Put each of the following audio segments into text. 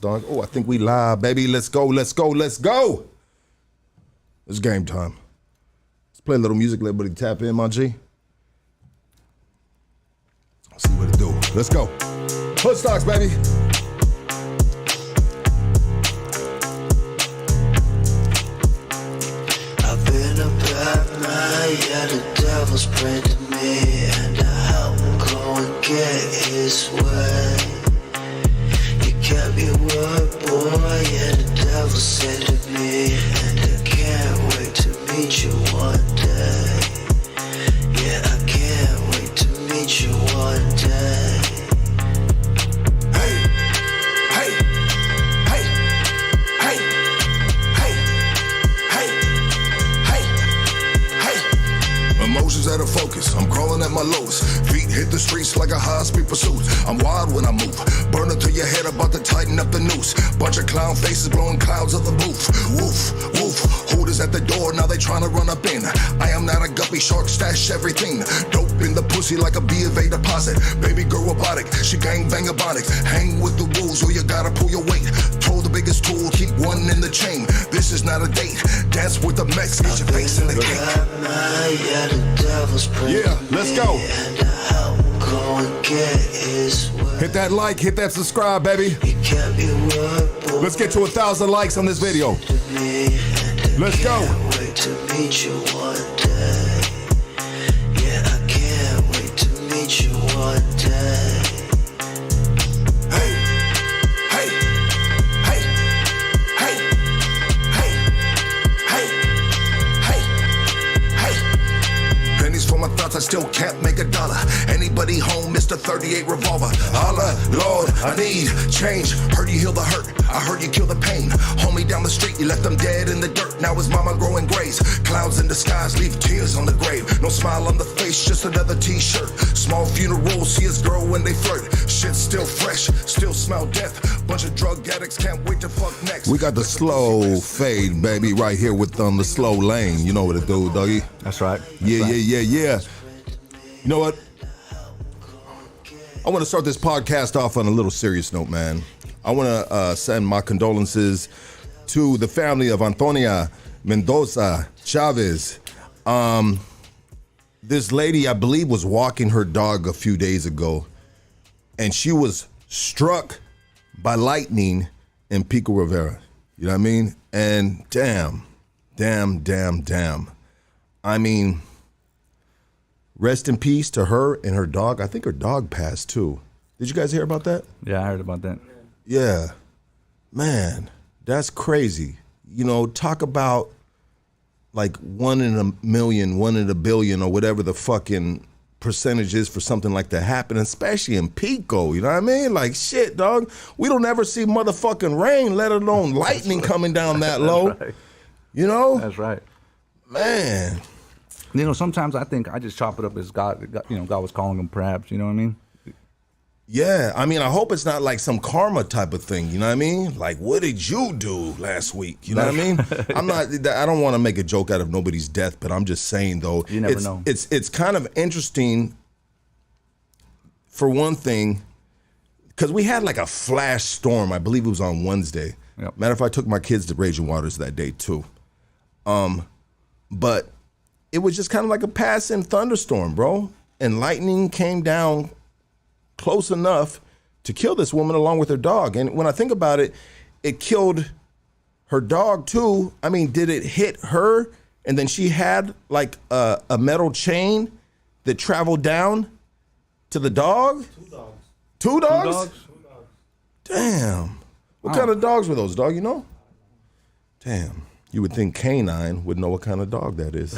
dog. Oh, I think we live, baby. Let's go, let's go, let's go. It's game time. Let's play a little music. Let everybody tap in, my G. Let's see what it do. Let's go. Hood stocks, baby. I've been a bad man, yeah, the devil's praying to me, and I help him go and get his way. You kept your word, boy, yeah, the devil said to me, and I can't wait to meet you one day. Yeah, I can't wait to meet you one day. Emotions out of focus, I'm crawling at my lowest. Feet hit the streets like a high-speed pursuit. I'm wild when I move, burning to your head, about to tighten up the noose. Bunch of clown faces blowing clouds of the booth. Woof, woof, hooters at the door, now they trying to run up in. I am not a guppy shark, stash everything. Dope in the pussy like a B of A deposit. Baby girl robotic, she gang bang ebonics. Hang with the wolves or you gotta pull your weight. Told the biggest tool, keep one in the chain. This is not a date, dance with the Mex, get your face in the cake. Yeah, let's go. Hit that like, hit that subscribe, baby. Let's get to 1,000 likes on this video. Let's go. Yeah, I can't wait to meet you one day. For my thoughts, I still can't make a dollar. Anybody home, Mr. 38 revolver. Holla, Lord, I need change. Heard you heal the hurt, I heard you kill the pain. Homie down the street, you left them dead in the dirt. Now his mama growing grays. Clouds in the skies leave tears on the grave. No smile on the face, just another t-shirt. Small funeral, see his girl when they flirt. Shit still fresh, still smell death. Bunch of drug addicts can't wait to fuck next. We got the slow fade, baby, right here with the slow lane. You know what it do, doggy? That's right. Yeah. You know what? I want to start this podcast off on a little serious note, man. I want to send my condolences to the family of Antonia Mendoza Chavez. This lady, I believe, was walking her dog a few days ago, and she was struck by lightning in Pico Rivera. You know what I mean? And damn. I mean, rest in peace to her and her dog. I think her dog passed too. Did you guys hear about that? Yeah, I heard about that. Yeah. Man, that's crazy. You know, talk about like 1 in a million, 1 in a billion, or whatever the fucking percentage is for something like that happen, especially in Pico, you know what I mean? Like, shit, dog. We don't ever see motherfucking rain, let alone lightning coming down that low. Right. You know? That's right. Man. You know, sometimes I think I just chop it up as God was calling him, perhaps, you know what I mean? Yeah, I mean, I hope it's not like some karma type of thing, you know what I mean? Like, what did you do last week? You know what I mean? I don't want to make a joke out of nobody's death, but I'm just saying, though. You never know. It's kind of interesting, for one thing, because we had like a flash storm. I believe it was on Wednesday. Yep. Matter of fact, I took my kids to Raging Waters that day, too. But it was just kind of like a passing thunderstorm, bro. And lightning came down close enough to kill this woman along with her dog. And when I think about it, it killed her dog too. I mean, did it hit her and then she had like a metal chain that traveled down to the dog? 2 dogs. 2 dogs? 2 dogs? 2 dogs. Damn. What kind of dogs were those, dog, you know? Damn. You would think Canine would know what kind of dog that is.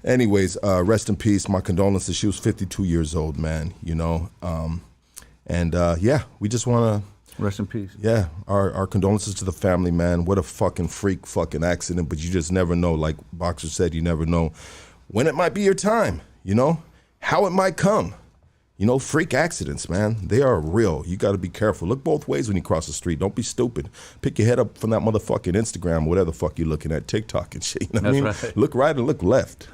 Anyways, rest in peace. My condolences. She was 52 years old, man, you know. Yeah, we just want to... Rest in peace. Yeah, our condolences to the family, man. What a fucking freak fucking accident, but you just never know. Like Boxer said, you never know when it might be your time, you know, how it might come. You know, freak accidents, man, they are real. You got to be careful. Look both ways when you cross the street. Don't be stupid. Pick your head up from that motherfucking Instagram, whatever the fuck you're looking at, TikTok and shit. You know what I mean? Right. Look right and look left.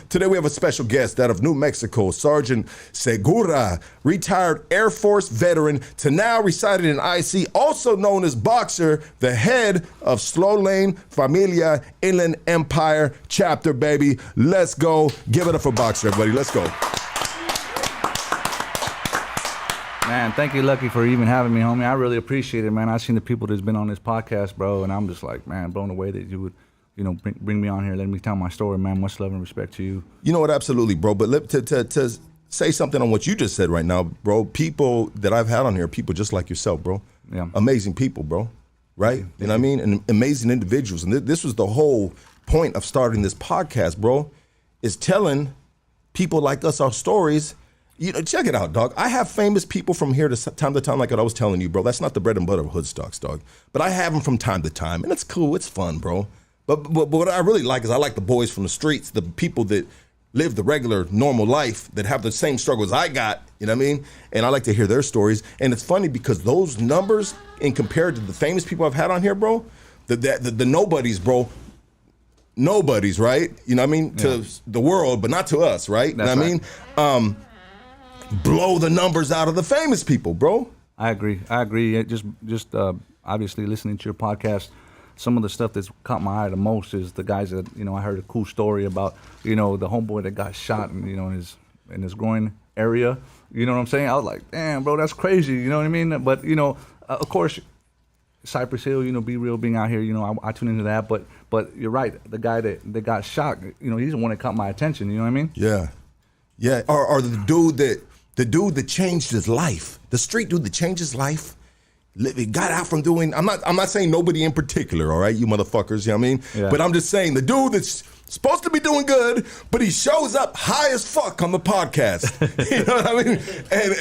Today we have a special guest out of New Mexico, Sergeant Segura, retired Air Force veteran to now residing in IC, also known as BOXER, the head of Slow Lane Familia Inland Empire chapter, baby. Let's go. Give it up for BOXER, everybody. Let's go. Man, thank you, Lucky, for even having me, homie. I really appreciate it, man. I've seen the people that's been on this podcast, bro, and I'm just like, man, blown away that you would, bring me on here, let me tell my story, man. Much love and respect to you. You know what? Absolutely, bro. But to say something on what you just said right now, bro, people that I've had on here, people just like yourself, bro. Yeah. Amazing people, bro. Right? You know what I mean? And amazing individuals. And this was the whole point of starting this podcast, bro, is telling people like us our stories. Check it out, dog. I have famous people from here to time, like what I was telling you, bro. That's not the bread and butter of hood stocks, dog. But I have them from time to time, and it's cool. It's fun, bro. But what I really like is I like the boys from the streets, the people that live the regular, normal life, that have the same struggles I got, you know what I mean? And I like to hear their stories. And it's funny because those numbers, in compared to the famous people I've had on here, bro, the nobodies, bro, nobodies, right? You know what I mean? Yeah. To the world, but not to us, right? That's you know what I mean? Blow the numbers out of the famous people, bro. I agree. Just obviously listening to your podcast, some of the stuff that's caught my eye the most is the guys that, I heard a cool story about, the homeboy that got shot in, in his groin area. You know what I'm saying? I was like, damn, bro, that's crazy. You know what I mean? But, of course, Cypress Hill, Be Real being out here, I tune into that. But you're right. The guy that got shot, he's the one that caught my attention. You know what I mean? Yeah. Yeah. Or the dude that changed his life, the street dude that changed his life, got out from doing, I'm not saying nobody in particular, all right, you motherfuckers, you know what I mean? Yeah. But I'm just saying the dude that's supposed to be doing good, but he shows up high as fuck on the podcast. You know what I mean?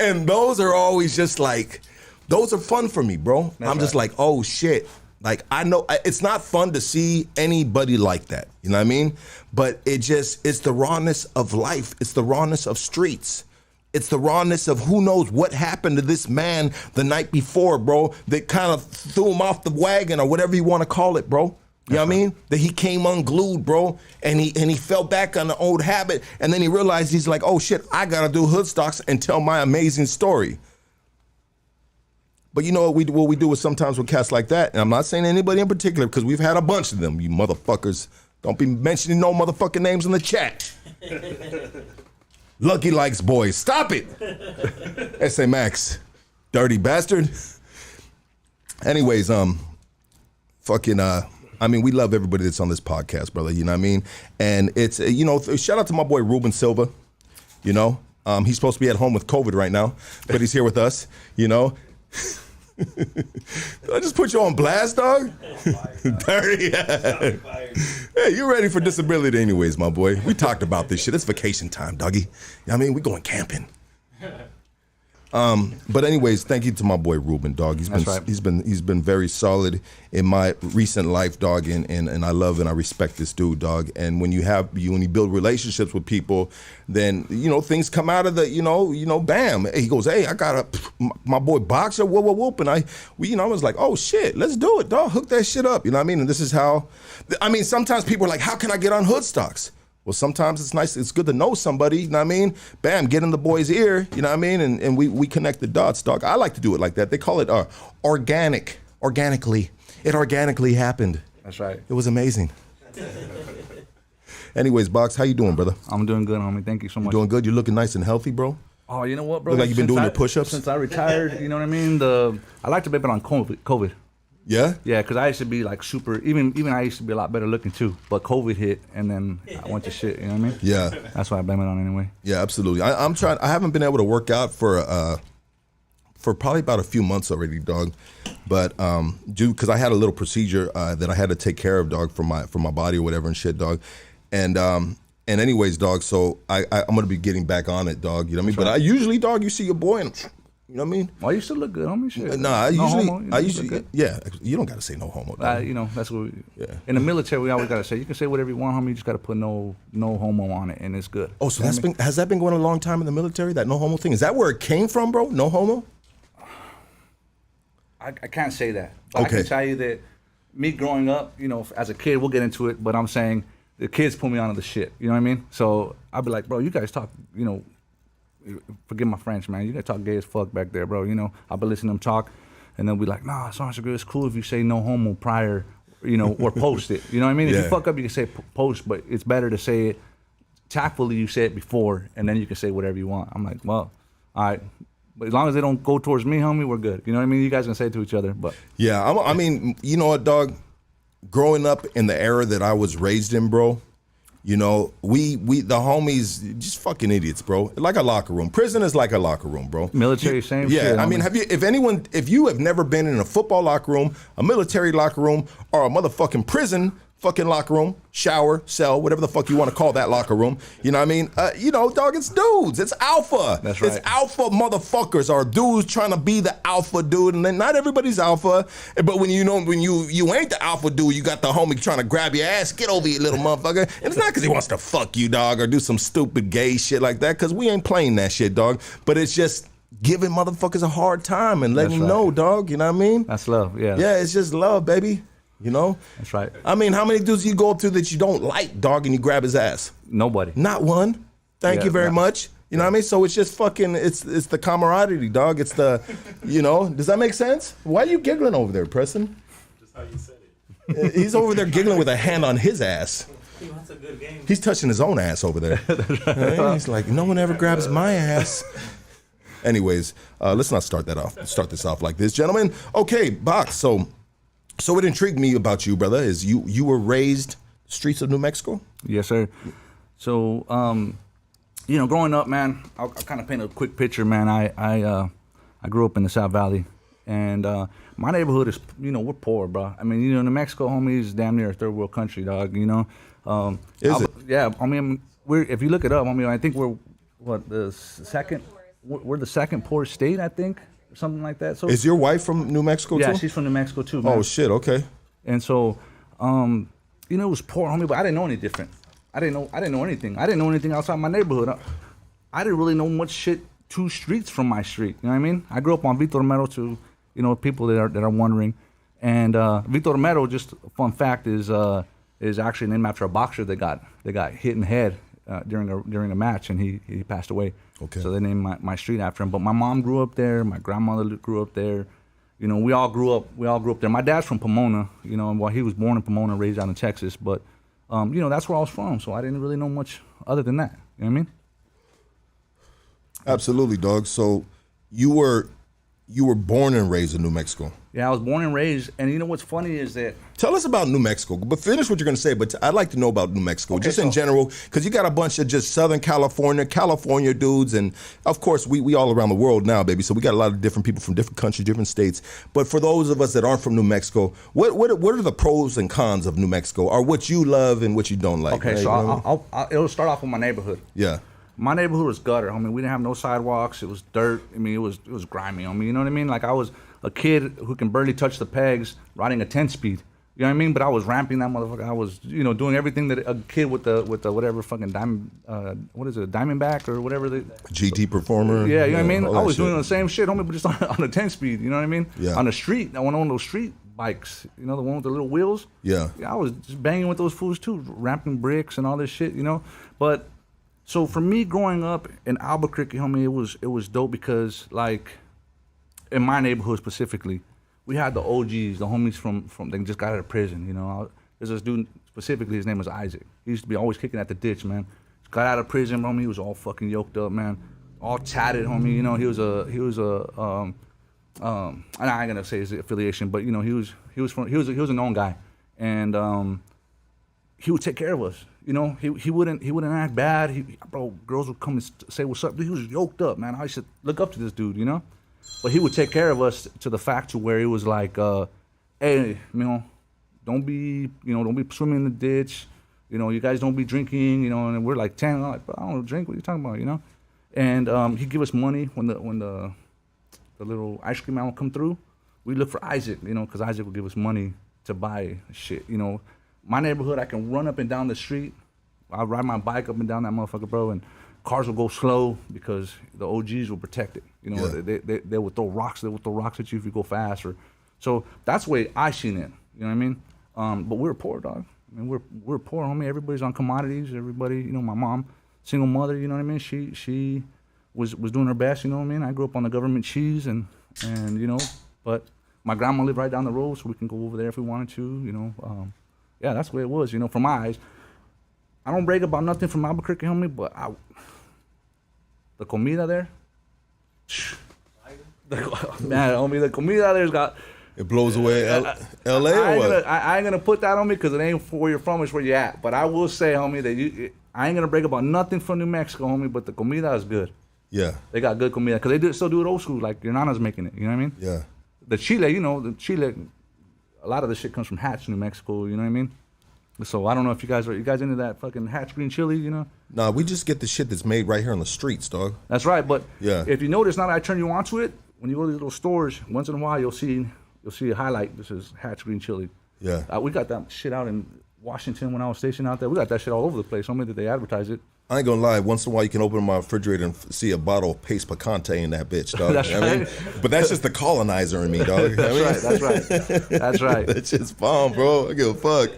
And those are always just like, those are fun for me, bro. That's I'm just like, oh shit. Like, I know it's not fun to see anybody like that, you know what I mean? But it's the rawness of life. It's the rawness of streets. It's the rawness of who knows what happened to this man the night before, bro, that kind of threw him off the wagon or whatever you want to call it, bro. You know what I mean? That he came unglued, bro, and he fell back on the old habit, and then he realized he's like, oh shit, I gotta do hood stocks and tell my amazing story. But you know what we do is sometimes with cats like that, and I'm not saying anybody in particular because we've had a bunch of them, you motherfuckers. Don't be mentioning no motherfucking names in the chat. Lucky likes boys. Stop it. S.A. Max. Dirty bastard. Anyways, we love everybody that's on this podcast, brother. You know what I mean? And it's, shout out to my boy Reuben Silva. He's supposed to be at home with COVID right now, but he's here with us, Did I just put you on blast, dog? Dirty. Hey, you're ready for disability anyways, my boy. We talked about this shit. It's vacation time, doggy. You know what I mean? We going camping. But anyways, thank you to my boy Reuben, dog. He's been very solid in my recent life, dog, and I love and I respect this dude, dog. And when you build relationships with people, then things come out of the bam. He goes, hey, I got my boy BOXER, whoop, and I was like, oh shit, let's do it, dog. Hook that shit up, you know what I mean? And this is how, sometimes people are like, how can I get on hood stocks? Well, sometimes it's nice, it's good to know somebody, you know what I mean? Bam, get in the boy's ear, you know what I mean? And we connect the dots, dog. I like to do it like that. They call it organically. It organically happened. That's right. It was amazing. Anyways, Box, how you doing, brother? I'm doing good, homie. Thank you so much. You doing good? You're looking nice and healthy, bro? Oh, you know what, bro? Look like you've been doing your push-ups? Since I retired, you know what I mean? I like to blame it on COVID. Yeah? Yeah, because I used to be like super, even I used to be a lot better looking too, but COVID hit and then I went to shit, you know what I mean? Yeah. That's why I blame it on anyway. Yeah, absolutely. I haven't been able to work out for probably about a few months already, dog. But because I had a little procedure that I had to take care of, dog, for my body or whatever and shit, dog. And anyways, dog, so I'm going to be getting back on it, dog, you know what I mean? But I usually, dog, you see your boy and... You know what I mean? Well, you still look good, homie. Shit. I usually, yeah. You don't got to say no homo. That's what. In the military, we always got to say. You can say whatever you want, homie. You just got to put no homo on it, and it's good. Oh, so has that been going a long time in the military? That no homo thing? Is that where it came from, bro? No homo? I can't say that. But Okay. I can tell you that me growing up, as a kid, we'll get into it. But I'm saying the kids put me onto the shit. You know what I mean? So I'd be like, bro, you guys talk, forgive my French, man. You guys talk gay as fuck back there, bro. I'll be listening to them talk, and they'll be like, nah, it's cool if you say no homo prior, or post it. You know what I mean? If you fuck up, you can say post, but it's better to say it tactfully. You say it before, and then you can say whatever you want. I'm like, well, all right. But as long as they don't go towards me, homie, we're good. You know what I mean? You guys can say it to each other, but yeah, I mean, you know what, dog? Growing up in the era that I was raised in, bro, we the homies just fucking idiots, bro. Like a locker room. Prison is like a locker room, bro. Military, same shit. Yeah, I mean, if you have never been in a football locker room, a military locker room, or a motherfucking prison fucking locker room, shower, cell, whatever the fuck you want to call that locker room, you know what I mean? Dog, it's dudes. It's alpha. That's right. It's alpha motherfuckers, or dudes trying to be the alpha dude, and then not everybody's alpha. But when you ain't the alpha dude, you got the homie trying to grab your ass, get over here, little motherfucker. And it's not because he wants to fuck you, dog, or do some stupid gay shit like that, because we ain't playing that shit, dog. But it's just giving motherfuckers a hard time and letting them know, dog. You know what I mean? That's love, yeah. Yeah, it's just love, baby. That's right. I mean, how many dudes you go up to that you don't like, dog, and you grab his ass? Nobody. Not one. Thank you very much. You know what I mean? So it's just fucking, it's the camaraderie, dog. It's the, does that make sense? Why are you giggling over there, Preston? Just how you said it. He's over there giggling with a hand on his ass. He wants a good game. He's touching his own ass over there. Right? He's like, no one ever grabs my ass. Anyways, let's not start this off like this, gentlemen. Okay, Box. So what intrigued me about you, brother, is you were raised streets of New Mexico? Yes, sir. So, growing up, man, I'll kind of paint a quick picture, man. I grew up in the South Valley, and my neighborhood is, we're poor, bro. I mean, New Mexico, homie, is damn near a third world country, dog. Is it? Yeah. I mean, if you look it up, I think we're the second poorest state, I think. Something like that. So is your wife from New Mexico too? Yeah, she's from New Mexico too, man. Oh shit, okay. And so, it was poor, homie, but I didn't know any different. I didn't know anything. I didn't know anything outside my neighborhood. I didn't really know much shit 2 streets from my street. You know what I mean? I grew up on Víctor Romero to, people that are wondering. And Víctor Romero, just a fun fact, is actually named after a boxer that got hit in the head during a match, and he passed away. Okay. So they named my street after him. But my mom grew up there. My grandmother grew up there. We all grew up there. My dad's from Pomona. Well, he was born in Pomona, raised out in Texas. But that's where I was from. So I didn't really know much other than that. You know what I mean? Absolutely, dog. So you were born and raised in New Mexico. Yeah, I was born and raised. And what's funny is that... Tell us about New Mexico, but finish what you're going to say. But I'd like to know about New Mexico, okay, just in general, because you got a bunch of just Southern California dudes. And, of course, we all around the world now, baby. So we got a lot of different people from different countries, different states. But for those of us that aren't from New Mexico, what are the pros and cons of New Mexico, or what you love and what you don't like? Okay, right? So it'll start off with my neighborhood. Yeah. My neighborhood was gutter. I mean, we didn't have no sidewalks. It was dirt. I mean, it was grimy. I mean, you know what I mean? Like, I was a kid who can barely touch the pegs riding a 10-speed. You know what I mean? But I was ramping that motherfucker. I was, doing everything that a kid with the whatever fucking Diamondback or whatever the GT Performer. Yeah, you know what I mean? I was doing the same shit, homie, but just on a 10-speed. You know what I mean? Yeah. On the street, I went on those street bikes. The one with the little wheels. Yeah. I was just banging with those fools too, ramping bricks and all this shit. But so for me growing up in Albuquerque, homie, it was dope because, like, in my neighborhood specifically, we had the OGs, the homies from they just got out of prison. There's this dude specifically. His name was Isaac. He used to be always kicking at the ditch, man. Got out of prison, homie. He was all fucking yoked up, man. All tatted, homie. He was a I'm not gonna say his affiliation, but he was a known guy, and he would take care of us. He wouldn't act bad. Girls would come and say what's up. He was yoked up, man. I used to look up to this dude, But he would take care of us to the fact to where he was like, hey, don't be swimming in the ditch. You guys don't be drinking, and we're like 10. I'm like, I don't drink. What are you talking about, And he'd give us money when the little ice cream man would come through. We look for Isaac, because Isaac would give us money to buy shit, My neighborhood, I can run up and down the street. I'll ride my bike up and down that motherfucker, bro, and cars will go slow because the OGs will protect it. They would throw rocks. They would throw rocks at you if you go fast. So that's the way I seen it. You know what I mean? But we were poor, dog. I mean, we're poor, homie. Everybody's on commodities. Everybody, you know, my mom, single mother, you know what I mean? She was doing her best, you know what I mean? I grew up on the government cheese and you know, but my grandma lived right down the road, so we can go over there if we wanted to, you know. Yeah, that's the way it was, you know, from my eyes. I don't brag about nothing from Albuquerque, homie, but the comida there, man, homie, the comida there's got... It blows away L.A. or what? I ain't gonna put that on me because it ain't where you're from, it's where you're at. But I will say, homie, that I ain't gonna brag about nothing from New Mexico, homie, but the comida is good. Yeah. They got good comida because they still do it old school, like your nana's making it, you know what I mean? Yeah. The chile, you know, a lot of the shit comes from Hatch, New Mexico, you know what I mean? So I don't know if you guys into that fucking Hatch green chili, you know? Nah, we just get the shit that's made right here on the streets, dog. That's right, but yeah. If you notice, now that I turn you onto it, when you go to these little stores, once in a while you'll see a highlight. This is Hatch green chili. Yeah. We got that shit out in Washington when I was stationed out there. We got that shit all over the place. Homie, that they advertise it. I ain't gonna lie. Once in a while, you can open my refrigerator and see a bottle of Pace Picante in that bitch, dog. That's right. I mean, but that's just the colonizer in me, dog. That's right. That's right. That shit's bomb, bro. I give a fuck.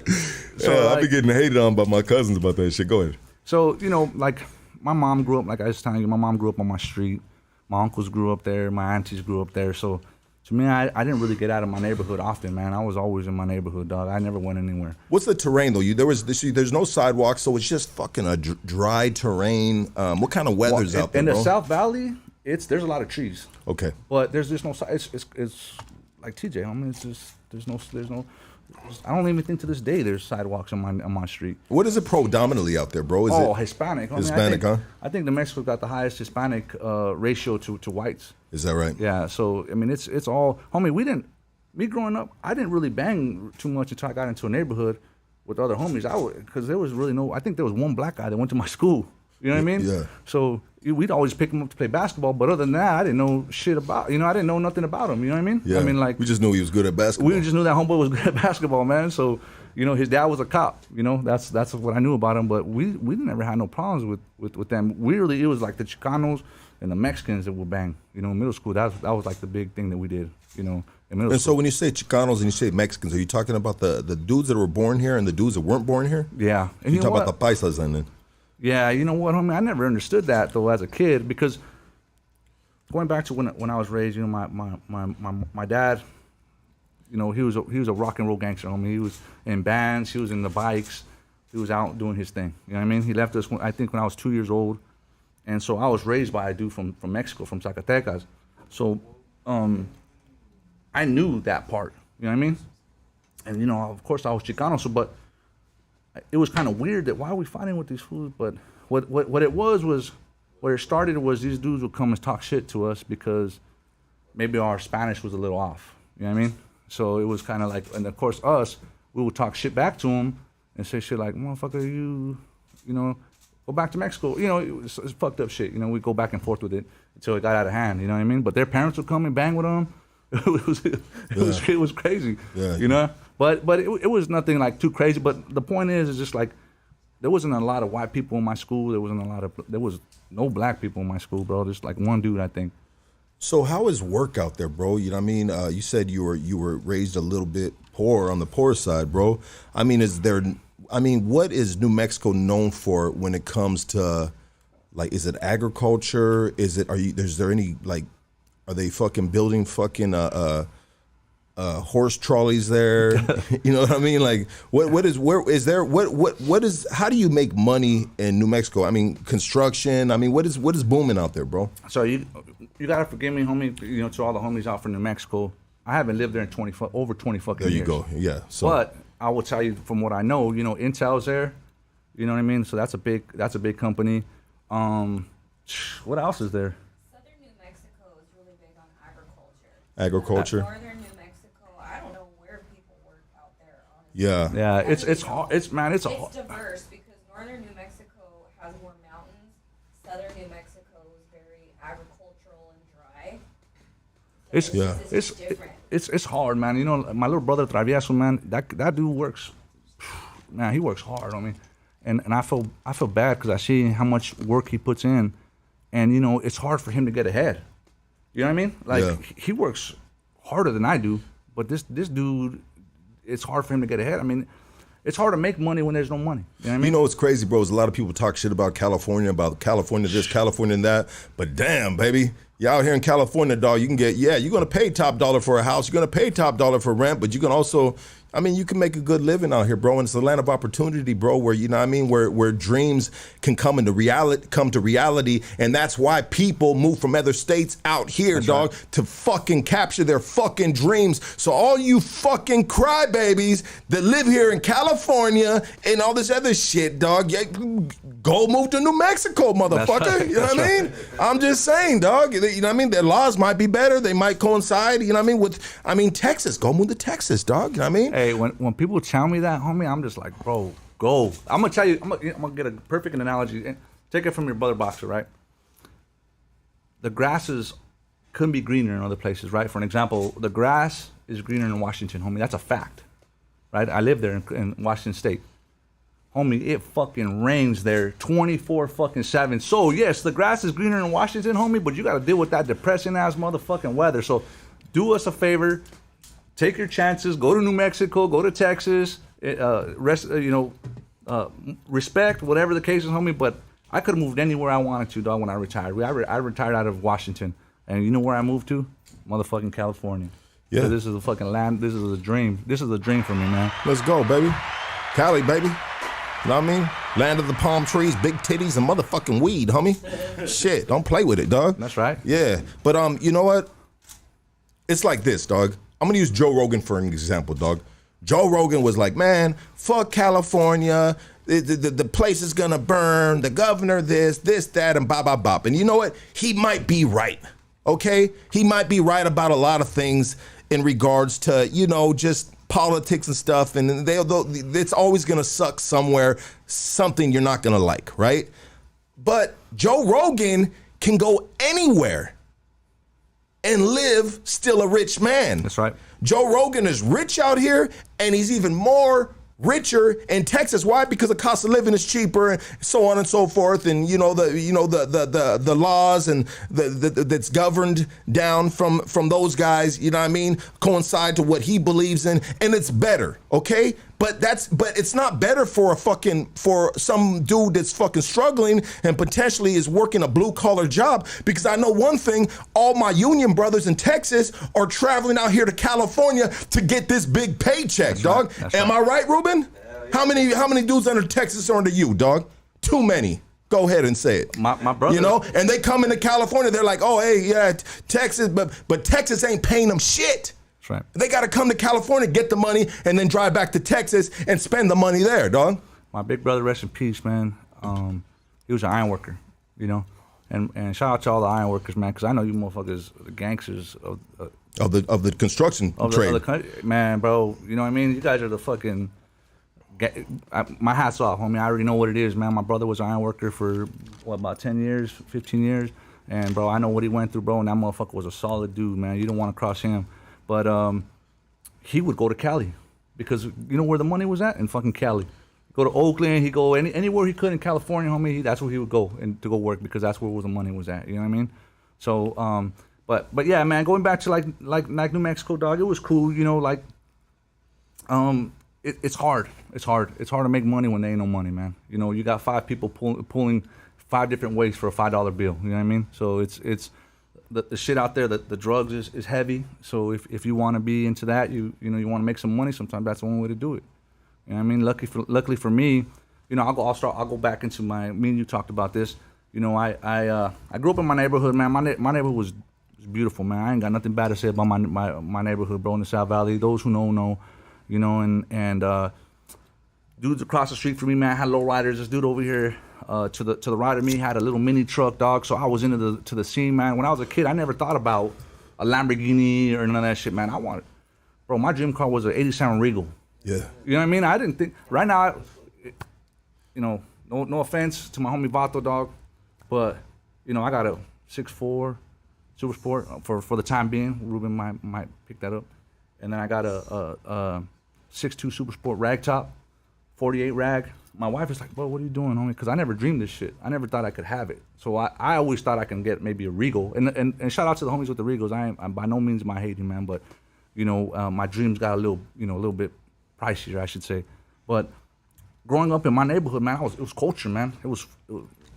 So, yeah, like, I be getting hated on by my cousins about that shit. Go ahead. So, you know, like, my mom grew up, like I was telling you, my mom grew up on my street. My uncles grew up there. My aunties grew up there. So, to me, I didn't really get out of my neighborhood often, man. I was always in my neighborhood, dog. I never went anywhere. What's the terrain, though? There's no sidewalks, so it's just fucking a dry terrain. What kind of weather's out there, in bro? the South Valley, there's a lot of trees. Okay. But there's just no, it's like TJ, I mean, it's just, there's no, I don't even think to this day there's sidewalks on my street. What is it predominantly out there, bro? Is it Hispanic. Hispanic, huh? I think New Mexico got the highest Hispanic ratio to whites. Is that right? Yeah, so, I mean, it's all, homie, me growing up, I didn't really bang too much until I got into a neighborhood with other homies. Because there was really I think there was one black guy that went to my school. You know what I mean? Yeah. So we'd always pick him up to play basketball, but other than that, I didn't know shit about, I didn't know nothing about him. You know what I mean? Yeah. I mean, like, we just knew he was good at basketball. we just knew that homeboy was good at basketball, man. So, his dad was a cop. That's what I knew about him. But we never had no problems with them. Weirdly, it was like the Chicanos and the Mexicans that would bang. In middle school, that was like the big thing that we did. In middle school. And so when you say Chicanos and you say Mexicans, are you talking about the dudes that were born here and the dudes that weren't born here? Yeah. And you talk about the paisas then? Yeah, you know what, homie? I never understood that though as a kid because going back to when I was raised, my dad, he was a rock and roll gangster, homie. He was in bands, he was in the bikes, he was out doing his thing. You know what I mean? He left us I think when I was 2 years old, and so I was raised by a dude from Mexico, from Zacatecas. So I knew that part. You know what I mean? And of course I was Chicano, but it was kind of weird that why are we fighting with these fools? But what it was where it started was these dudes would come and talk shit to us because maybe our Spanish was a little off. You know what I mean? So it was kind of like, and of course we would talk shit back to them and say shit like, motherfucker, go back to Mexico. It's fucked up shit. We go back and forth with it until it got out of hand. You know what I mean? But their parents would come and bang with them. It was crazy. Yeah. But it was nothing like too crazy. But the point is just like there wasn't a lot of white people in my school. There was no black people in my school, bro. Just like one dude, I think. So how is work out there, bro? You know what I mean? You said you were raised a little bit poor on the poor side, bro. I mean, what is New Mexico known for when it comes to, like, is it agriculture? Are they fucking building fucking horse trolleys there? You know what I mean? Like, how do you make money in New Mexico? I mean, construction. I mean, what is booming out there, bro? So you gotta forgive me, homie. To all the homies out from New Mexico, I haven't lived there in over 20 fucking years. There you go. Yeah. So. But I will tell you from what I know, Intel's there. You know what I mean? So that's a big company. What else is there? Southern New Mexico is really big on agriculture. Agriculture. Northern New Mexico, I don't know where people work out there, honestly. Yeah. Yeah, it's hard. It's diverse because Northern New Mexico has more mountains. Southern New Mexico is very agricultural and dry. It's different. It's hard, man. My little brother Travieso, man, that dude works. Man, he works hard on me, and I feel bad because I see how much work he puts in, and it's hard for him to get ahead. You know what I mean? Like he works harder than I do, but this dude, it's hard for him to get ahead. I mean, it's hard to make money when there's no money. You know what I mean? You know what's crazy, bro, is a lot of people talk shit about California this, California and that. But damn, baby, you out here in California, dog, you can get, you're going to pay top dollar for a house. You're going to pay top dollar for rent, but you can also, I mean, you can make a good living out here, bro. And it's a land of opportunity, bro, where, you know what I mean, where dreams can come to reality. And that's why people move from other states out here, that's dog, right, to fucking capture their fucking dreams. So all you fucking crybabies that live here in California and all this other shit, dog, go move to New Mexico, motherfucker. Right. You know what I mean? I'm just saying, dog. You know what I mean? Their laws might be better. They might coincide, you know what I mean, with, Texas. Go move to Texas, dog. You know what I mean? Hey, when people tell me that, homie, I'm just like, bro, go. I'm gonna tell you, I'm gonna get a perfect analogy. Take it from your brother Boxer, right? The grasses couldn't be greener in other places, right? For an example, the grass is greener in Washington, homie. That's a fact, right? I live there in Washington State. Homie, it fucking rains there 24/7. So yes, the grass is greener in Washington, homie, but you gotta deal with that depressing ass motherfucking weather. So do us a favor. Take your chances. Go to New Mexico. Go to Texas. Respect whatever the case is, homie. But I could have moved anywhere I wanted to, dog. When I retired, I retired out of Washington, and you know where I moved to? Motherfucking California. Yeah. So this is a fucking land. This is a dream. This is a dream for me, man. Let's go, baby. Cali, baby. You know what I mean? Land of the palm trees, big titties, and motherfucking weed, homie. Shit, don't play with it, dog. That's right. Yeah, but you know what? It's like this, dog. I'm gonna use Joe Rogan for an example, dog. Joe Rogan was like, man, fuck California. The place is gonna burn. The governor, this, that, and bop, bop, bop. And you know what? He might be right, okay? He might be right about a lot of things in regards to, you know, just politics and stuff. And it's always gonna suck somewhere, something you're not gonna like, right? But Joe Rogan can go anywhere and live still a rich man. That's right. Joe Rogan is rich out here, and he's even more richer in Texas. Why? Because the cost of living is cheaper, and so on and so forth. And the laws and that's governed down from those guys. You know what I mean? Coincide to what he believes in, and it's better. Okay. But it's not better for some dude that's fucking struggling and potentially is working a blue collar job, because I know one thing, all my union brothers in Texas are traveling out here to California to get this big paycheck, dog. Am I right, Reuben? How many dudes under Texas are under you, dog? Too many. Go ahead and say it. My brother. You know, and they come into California, they're like, oh, hey, yeah, Texas, but Texas ain't paying them shit. That's right. They got to come to California, get the money, and then drive back to Texas and spend the money there, dog. My big brother, rest in peace, man. He was an iron worker, you know, and shout out to all the iron workers, man, because I know you motherfuckers, the gangsters of the construction trade, man, bro. You know what I mean? You guys are the fucking. My hat's off, homie. I already know what it is, man. My brother was an iron worker for about 10 years, 15 years, and bro, I know what he went through, bro. And that motherfucker was a solid dude, man. You don't want to cross him. But he would go to Cali because you know where the money was at? In fucking Cali. Go to Oakland, he'd go anywhere he could in California, homie. That's where he would go and to go work, because that's where the money was at. You know what I mean? So, but yeah, man. Going back to like New Mexico, dog. It was cool, you know. Like, it's hard. It's hard to make money when there ain't no money, man. You know, you got 5 people pulling 5 different ways for a $5 bill. You know what I mean? So it's. The shit out there, the drugs is heavy. So if you want to be into that, you want to make some money. Sometimes that's the only way to do it. You know what I mean? Luckily for me, you know, I'll go back into me and you talked about this. You know, I grew up in my neighborhood, man. My neighborhood was beautiful, man. I ain't got nothing bad to say about my neighborhood, bro, in the South Valley. Those who know, you know, and dudes across the street from me, man, had lowriders. This dude over here. To the right of me had a little mini truck, dog. So I was into the scene, man. When I was a kid, I never thought about a Lamborghini or none of that shit, man. Bro, my dream car was an '87 Regal. Yeah. You know what I mean? I didn't think. Right now, you know, no offense to my homie Vato, dog, but you know, I got a 6'4" Super Sport for the time being. Reuben might pick that up, and then I got a 6'2" Super Sport ragtop, 48 rag. My wife is like, bro, what are you doing, homie? Because I never dreamed this shit. I never thought I could have it. So I always thought I can get maybe a Regal. And shout out to the homies with the Regals. I'm by no means am I hating, man. But, you know, my dreams got a little bit pricier, I should say. But growing up in my neighborhood, man, it was culture, man. It was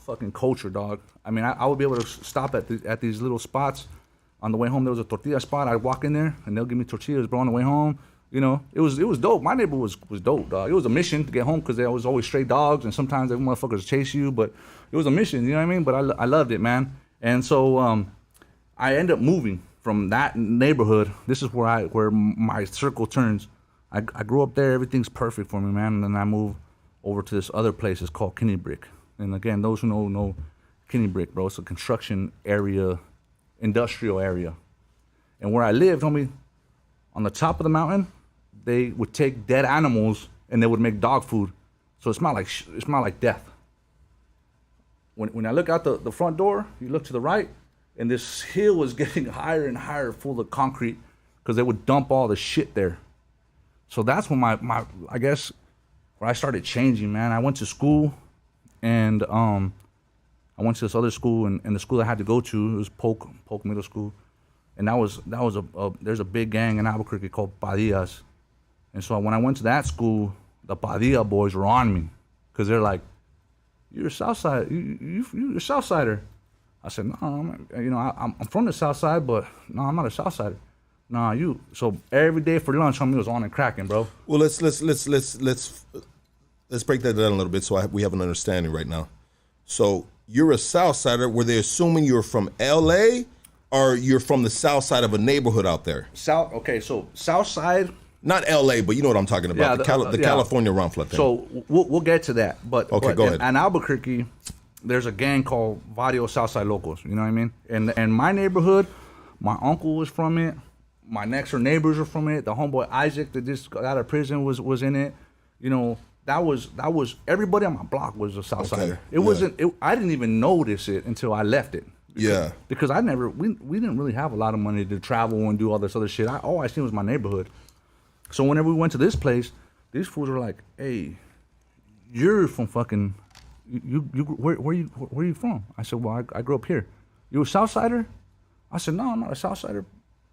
fucking culture, dog. I mean, I would be able to stop at these little spots. On the way home, there was a tortilla spot. I'd walk in there, and they'll give me tortillas, bro, on the way home. You know, it was dope. My neighborhood was dope, dog. It was a mission to get home because there was always stray dogs, and sometimes the motherfuckers chase you. But it was a mission, you know what I mean? But I loved it, man. And so I ended up moving from that neighborhood. This is where my circle turns. I grew up there. Everything's perfect for me, man. And then I moved over to this other place. It's called Kinney Brick. And again, those who know Kinney Brick, bro, it's a construction area, industrial area. And where I lived, homie, on the top of the mountain, they would take dead animals and they would make dog food. So it smelled like death. When I look out the front door, you look to the right, and this hill was getting higher and higher, full of concrete, because they would dump all the shit there. So that's when my I guess where I started changing, man. I went to school, and I went to this other school, and the school I had to go to, it was Polk Middle School, and that was there's a big gang in Albuquerque called Padillas. And so when I went to that school, the Padilla boys were on me, because they're like, "You're a Southside, you're a Southsider." I said, "No, I'm from the South Side, but no, I'm not a Southsider." Nah, you. So every day for lunch, homie, was on and cracking, bro. Well, let's break that down a little bit so we have an understanding right now. So you're a Southsider. Were they assuming you're from L.A. or you're from the South Side of a neighborhood out there? Okay, so South Side. Not L.A., but you know what I'm talking about. Yeah, the California Rumfla thing. So we'll get to that. But okay, go ahead. In Albuquerque, there's a gang called Varios Southside Locals. You know what I mean? And my neighborhood, my uncle was from it. My next door neighbors were from it. The homeboy Isaac that just got out of prison was in it. You know, that was everybody on my block was a Southsider. It wasn't. I didn't even notice it until I left it. Because we didn't really have a lot of money to travel and do all this other shit. All I seen was my neighborhood. So whenever we went to this place, these fools were like, "Hey, you're from fucking, where are you from?" I said, "Well, I grew up here." "You a Southsider?" I said, "No, I'm not a Southsider."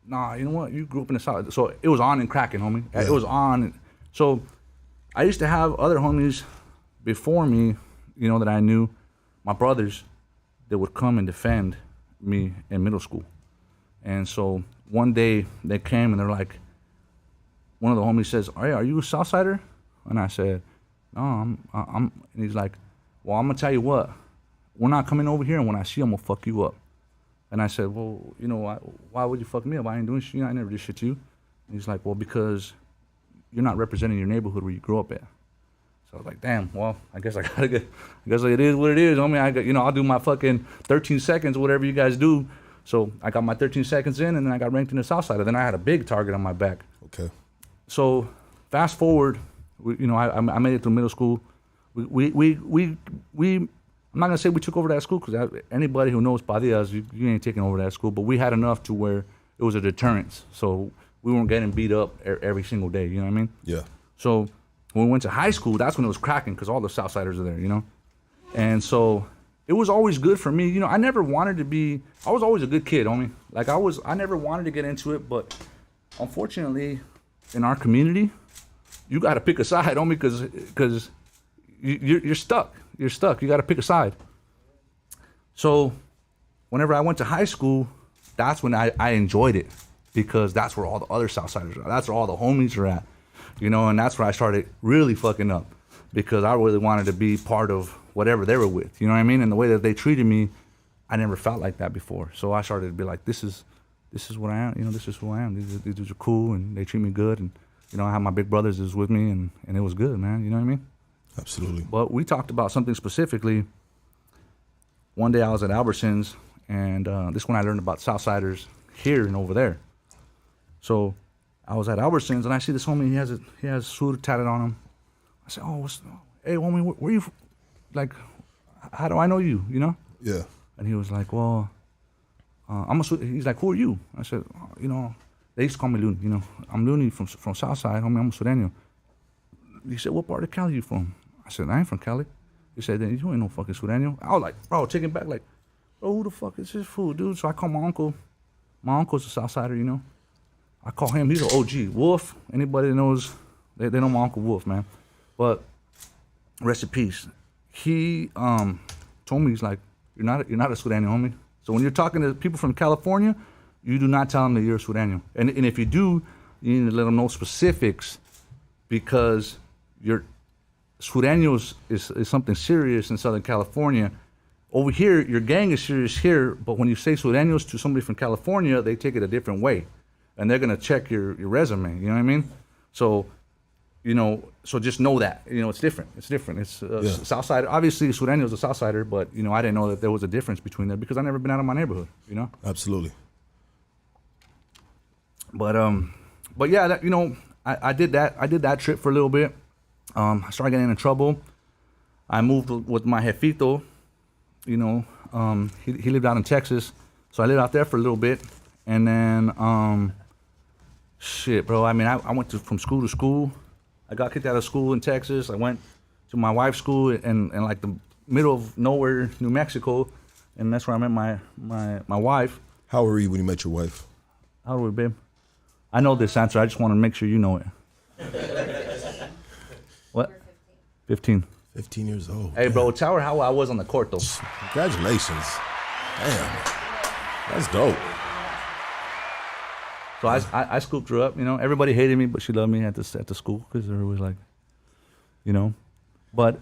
"Nah, you know what? You grew up in the South." So it was on and cracking, homie. Yeah. It was on. So I used to have other homies before me, you know, that I knew, my brothers, that would come and defend me in middle school. And so one day they came and they're like, one of the homies says, "Hey, are you a Southsider?" And I said, "No, I'm." And he's like, "Well, I'm gonna tell you what. We're not coming over here, and when I see you, I'm gonna fuck you up." And I said, "Well, you know, why would you fuck me up? I ain't doing shit. I never did shit to you." And he's like, "Well, because you're not representing your neighborhood where you grew up at." So I was like, "Damn. Well, I guess it is what it is. I mean, I'll do my fucking 13 seconds, whatever you guys do." So I got my 13 seconds in, and then I got ranked in the Southside. Then I had a big target on my back. Okay. So fast forward, I made it through middle school. We I'm not gonna say we took over that school, because anybody who knows Padillas, you ain't taking over that school. But we had enough to where it was a deterrence. So we weren't getting beat up every single day. You know what I mean? Yeah. So when we went to high school, that's when it was cracking, because all the Southsiders are there. You know, and so it was always good for me. You know, I never wanted to be. I was always a good kid, homie. Like I never wanted to get into it, but unfortunately, in our community, you got to pick a side, homie, because you're stuck. You're stuck. You got to pick a side. So whenever I went to high school, that's when I enjoyed it, because that's where all the other Southsiders are. That's where all the homies are at, you know, and that's where I started really fucking up, because I really wanted to be part of whatever they were with, you know what I mean? And the way that they treated me, I never felt like that before. So I started to be like, this is what I am, you know, this is who I am. These dudes are cool, and they treat me good, and, you know, I have my big brothers is with me, and it was good, man, you know what I mean? Absolutely. But we talked about something specifically. One day I was at Albertsons, and this one I learned about Southsiders here and over there. So I was at Albertsons, and I see this homie, he has Sur tatted on him. I said, hey, homie, where you, like, how do I know you, you know? Yeah. And he was like, well, he's like, who are you? I said, you know, they used to call me Looney, you know. I'm Looney from Southside, homie, I'm a Sureño. He said, what part of Cali you from? I said, I ain't from Cali. He said, then you ain't no fucking Sureño. I was like, bro, taking back, like, bro, who the fuck is this fool, dude? So I call my uncle. My uncle's a Southsider, you know. I call him, he's an OG. Wolf, anybody that knows, they know my Uncle Wolf, man. But rest in peace. He told me, he's like, you're not a Sudanese, homie. So when you're talking to people from California, you do not tell them that you're a Sudanese. And if you do, you need to let them know specifics, because your Sudanos is something serious in Southern California. Over here, your gang is serious here, but when you say Sudanos to somebody from California, they take it a different way. And they're gonna check your resume, you know what I mean? So, so just know that, it's different. It's different. It's Southside. Obviously, Sudanio is a Southsider, but, I didn't know that there was a difference between them because I never been out of my neighborhood, Absolutely. But yeah, that, I did that. I did that trip for a little bit. I started getting in trouble. I moved with my jefito. He lived out in Texas, so I lived out there for a little bit, and then shit, bro. I mean, I went from school to school. I got kicked out of school in Texas. I went to my wife's school in like the middle of nowhere, New Mexico, and that's where I met my wife. How old were you when you met your wife? How old were we, babe? I know this answer. I just want to make sure you know it. What? 15. 15 years old. Hey, bro, tell her how I was on the court, though. Congratulations. Damn. That's dope. So I scooped her up, Everybody hated me, but she loved me at the school because they were always like, But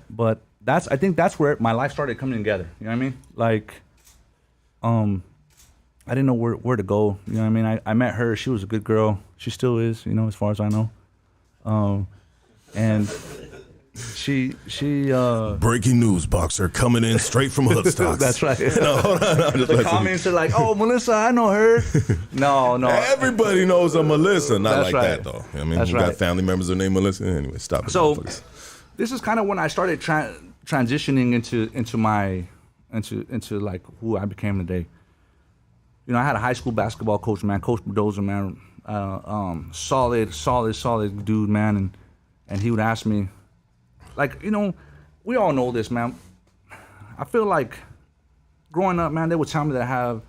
I think that's where my life started coming together. You know what I mean? Like, I didn't know where to go. You know what I mean? I met her. She was a good girl. She still is, as far as I know. And she breaking news, Boxer, coming in straight from Hoodstocks. That's right. No, hold on, the comments are like, oh, Melissa, I know her. No. Everybody knows a Melissa. Not That's like right. that, though. I mean, That's we right. got family members that are named Melissa. Anyway, stop it. So this is kind of when I started transitioning into like who I became today. I had a high school basketball coach, man, Coach Mendoza, man, solid dude, man, and he would ask me, like, we all know this, man. I feel like growing up, man, they would tell me that I have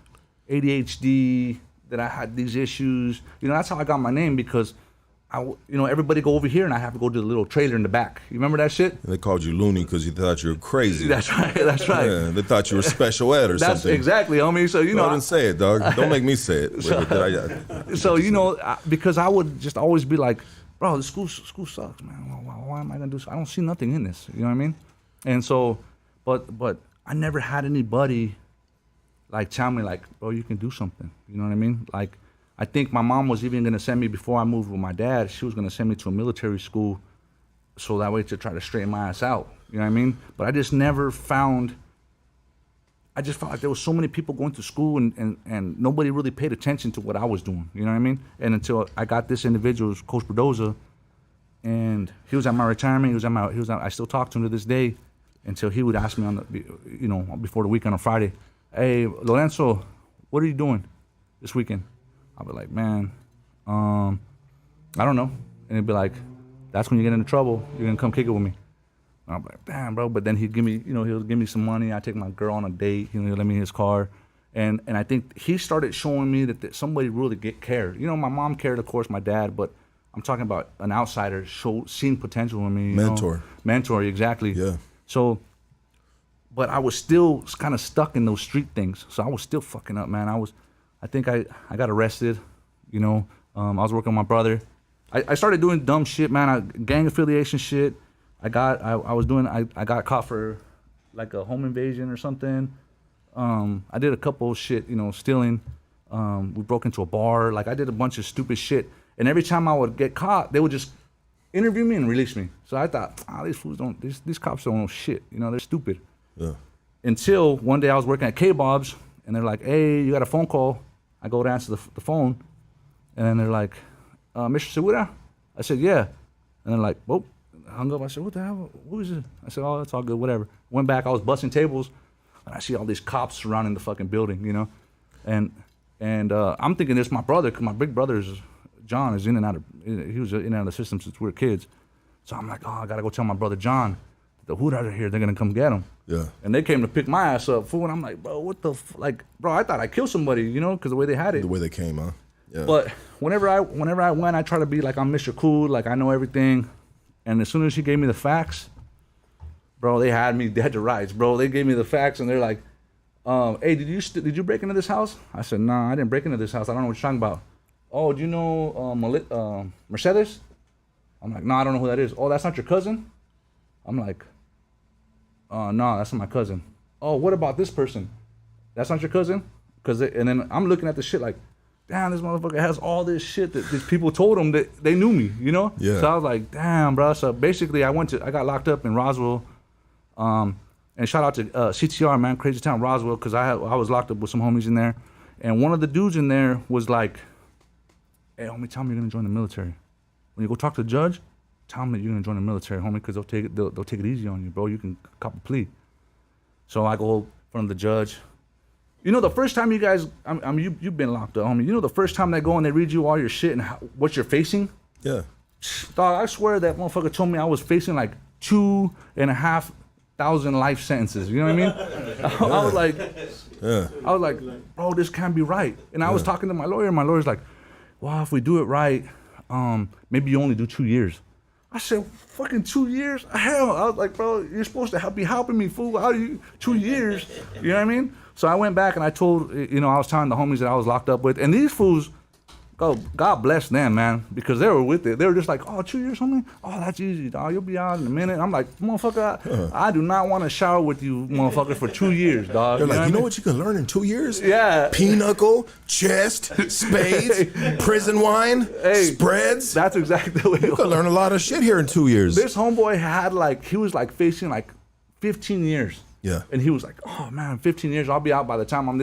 ADHD, that I had these issues. That's how I got my name, because everybody go over here and I have to go to the little trailer in the back. You remember that shit? They called you loony because you thought you were crazy. That's right. Yeah, they thought you were special ed or That's something. exactly, homie. So, I didn't say it, dog. Don't make me say it. So, because I would just always be like, bro, the school sucks, man. Why am I gonna do so? I don't see nothing in this. You know what I mean? And so, but I never had anybody like tell me like, bro, you can do something. You know what I mean? Like, I think my mom was even gonna send me, before I moved with my dad, she was gonna send me to a military school, so that way to try to straighten my ass out. You know what I mean? But I just felt like there was so many people going to school and nobody really paid attention to what I was doing. You know what I mean? And until I got this individual, Coach Mendoza, and he was at my retirement. I still talk to him to this day, until he would ask me before the weekend on Friday, hey, Lorenzo, what are you doing this weekend? I'll be like, man, I don't know. And he'd be like, that's when you get into trouble. You're gonna come kick it with me. And I'm like, damn, bro. But then he'd give me, he'll give me some money. I take my girl on a date. He'll let me in his car. And I think he started showing me that somebody really cared. My mom cared, of course, my dad, but I'm talking about an outsider seeing potential in me. Mentor, exactly. Yeah. So, but I was still kind of stuck in those street things. So I was still fucking up, man. I think I got arrested. I was working with my brother. I started doing dumb shit, man. Gang affiliation shit. I got caught for like a home invasion or something. I did a couple of shit, stealing. We broke into a bar. Like, I did a bunch of stupid shit. And every time I would get caught, they would just interview me and release me. So I thought, these cops don't know shit. They're stupid. Yeah. Until one day I was working at K-Bob's, and they're like, hey, you got a phone call. I go to answer the phone, and then they're like, Mr. Segura? I said, yeah. And they're like, whoa. I hung up. I said, what the hell? Who is it? I said, oh, that's all good, whatever. Went back. I was busting tables, and I see all these cops surrounding the fucking building, And I'm thinking it's my brother, because my big brother John is in and out of, he was in and out of the system since we were kids. So I'm like, oh, I got to go tell my brother John, the Hooters are here. They're going to come get him. Yeah. And they came to pick my ass up, fool. And I'm like, bro, what the bro, I thought I killed somebody, because the way they had it. The way they came, huh? Yeah. But whenever I went, I try to be like, I'm Mr. Cool, like I know everything. And as soon as she gave me the facts, bro, they had me dead to rights, bro. They gave me the facts, and they're like, hey, did you break into this house? I said, nah, I didn't break into this house. I don't know what you're talking about. Oh, do you know Mercedes? I'm like, no, I don't know who that is. Oh, that's not your cousin? I'm like, no, that's not my cousin. Oh, what about this person? That's not your cousin? And then I'm looking at the shit like, damn, this motherfucker has all this shit that these people told him that they knew me, you know? Yeah. So I was like, damn, bro. So basically, I got locked up in Roswell. And shout out to CTR, man, Crazy Town Roswell, because I was locked up with some homies in there. And one of the dudes in there was like, hey, homie, tell me you're going to join the military. When you go talk to the judge, tell him that you're going to join the military, homie, because they'll take it easy on you, bro. You can cop a plea. So I go in front of the judge. You know, the first time you guys, I mean, you've been locked up, homie. You know, the first time they go and they read you all your shit and what you're facing? Yeah. Dog, I swear that motherfucker told me I was facing like 2,500 life sentences. You know what I mean? I was like, bro, this can't be right. And I was talking to my lawyer, and my lawyer's like, well, if we do it right, maybe you only do 2 years. I said, fucking 2 years? Hell, I was like, bro, you're supposed to be helping me, fool. How do you, 2 years? You know what I mean? So I went back and I told, I was telling the homies that I was locked up with. And these fools, God bless them, man, because they were with it. They were just like, oh, 2 years, homie? Oh, that's easy, dog. You'll be out in a minute. I'm like, motherfucker, I do not want to shower with you motherfuckers for 2 years, dog. They're like, you know what what you can learn in 2 years? Yeah. Pinochle, chest, spades, prison wine, spreads. That's exactly the way it You was. can learn a lot of shit here in 2 years. This homeboy had he was facing 15 years. Yeah. And he was like, oh man, 15 years, I'll be out by the time I'm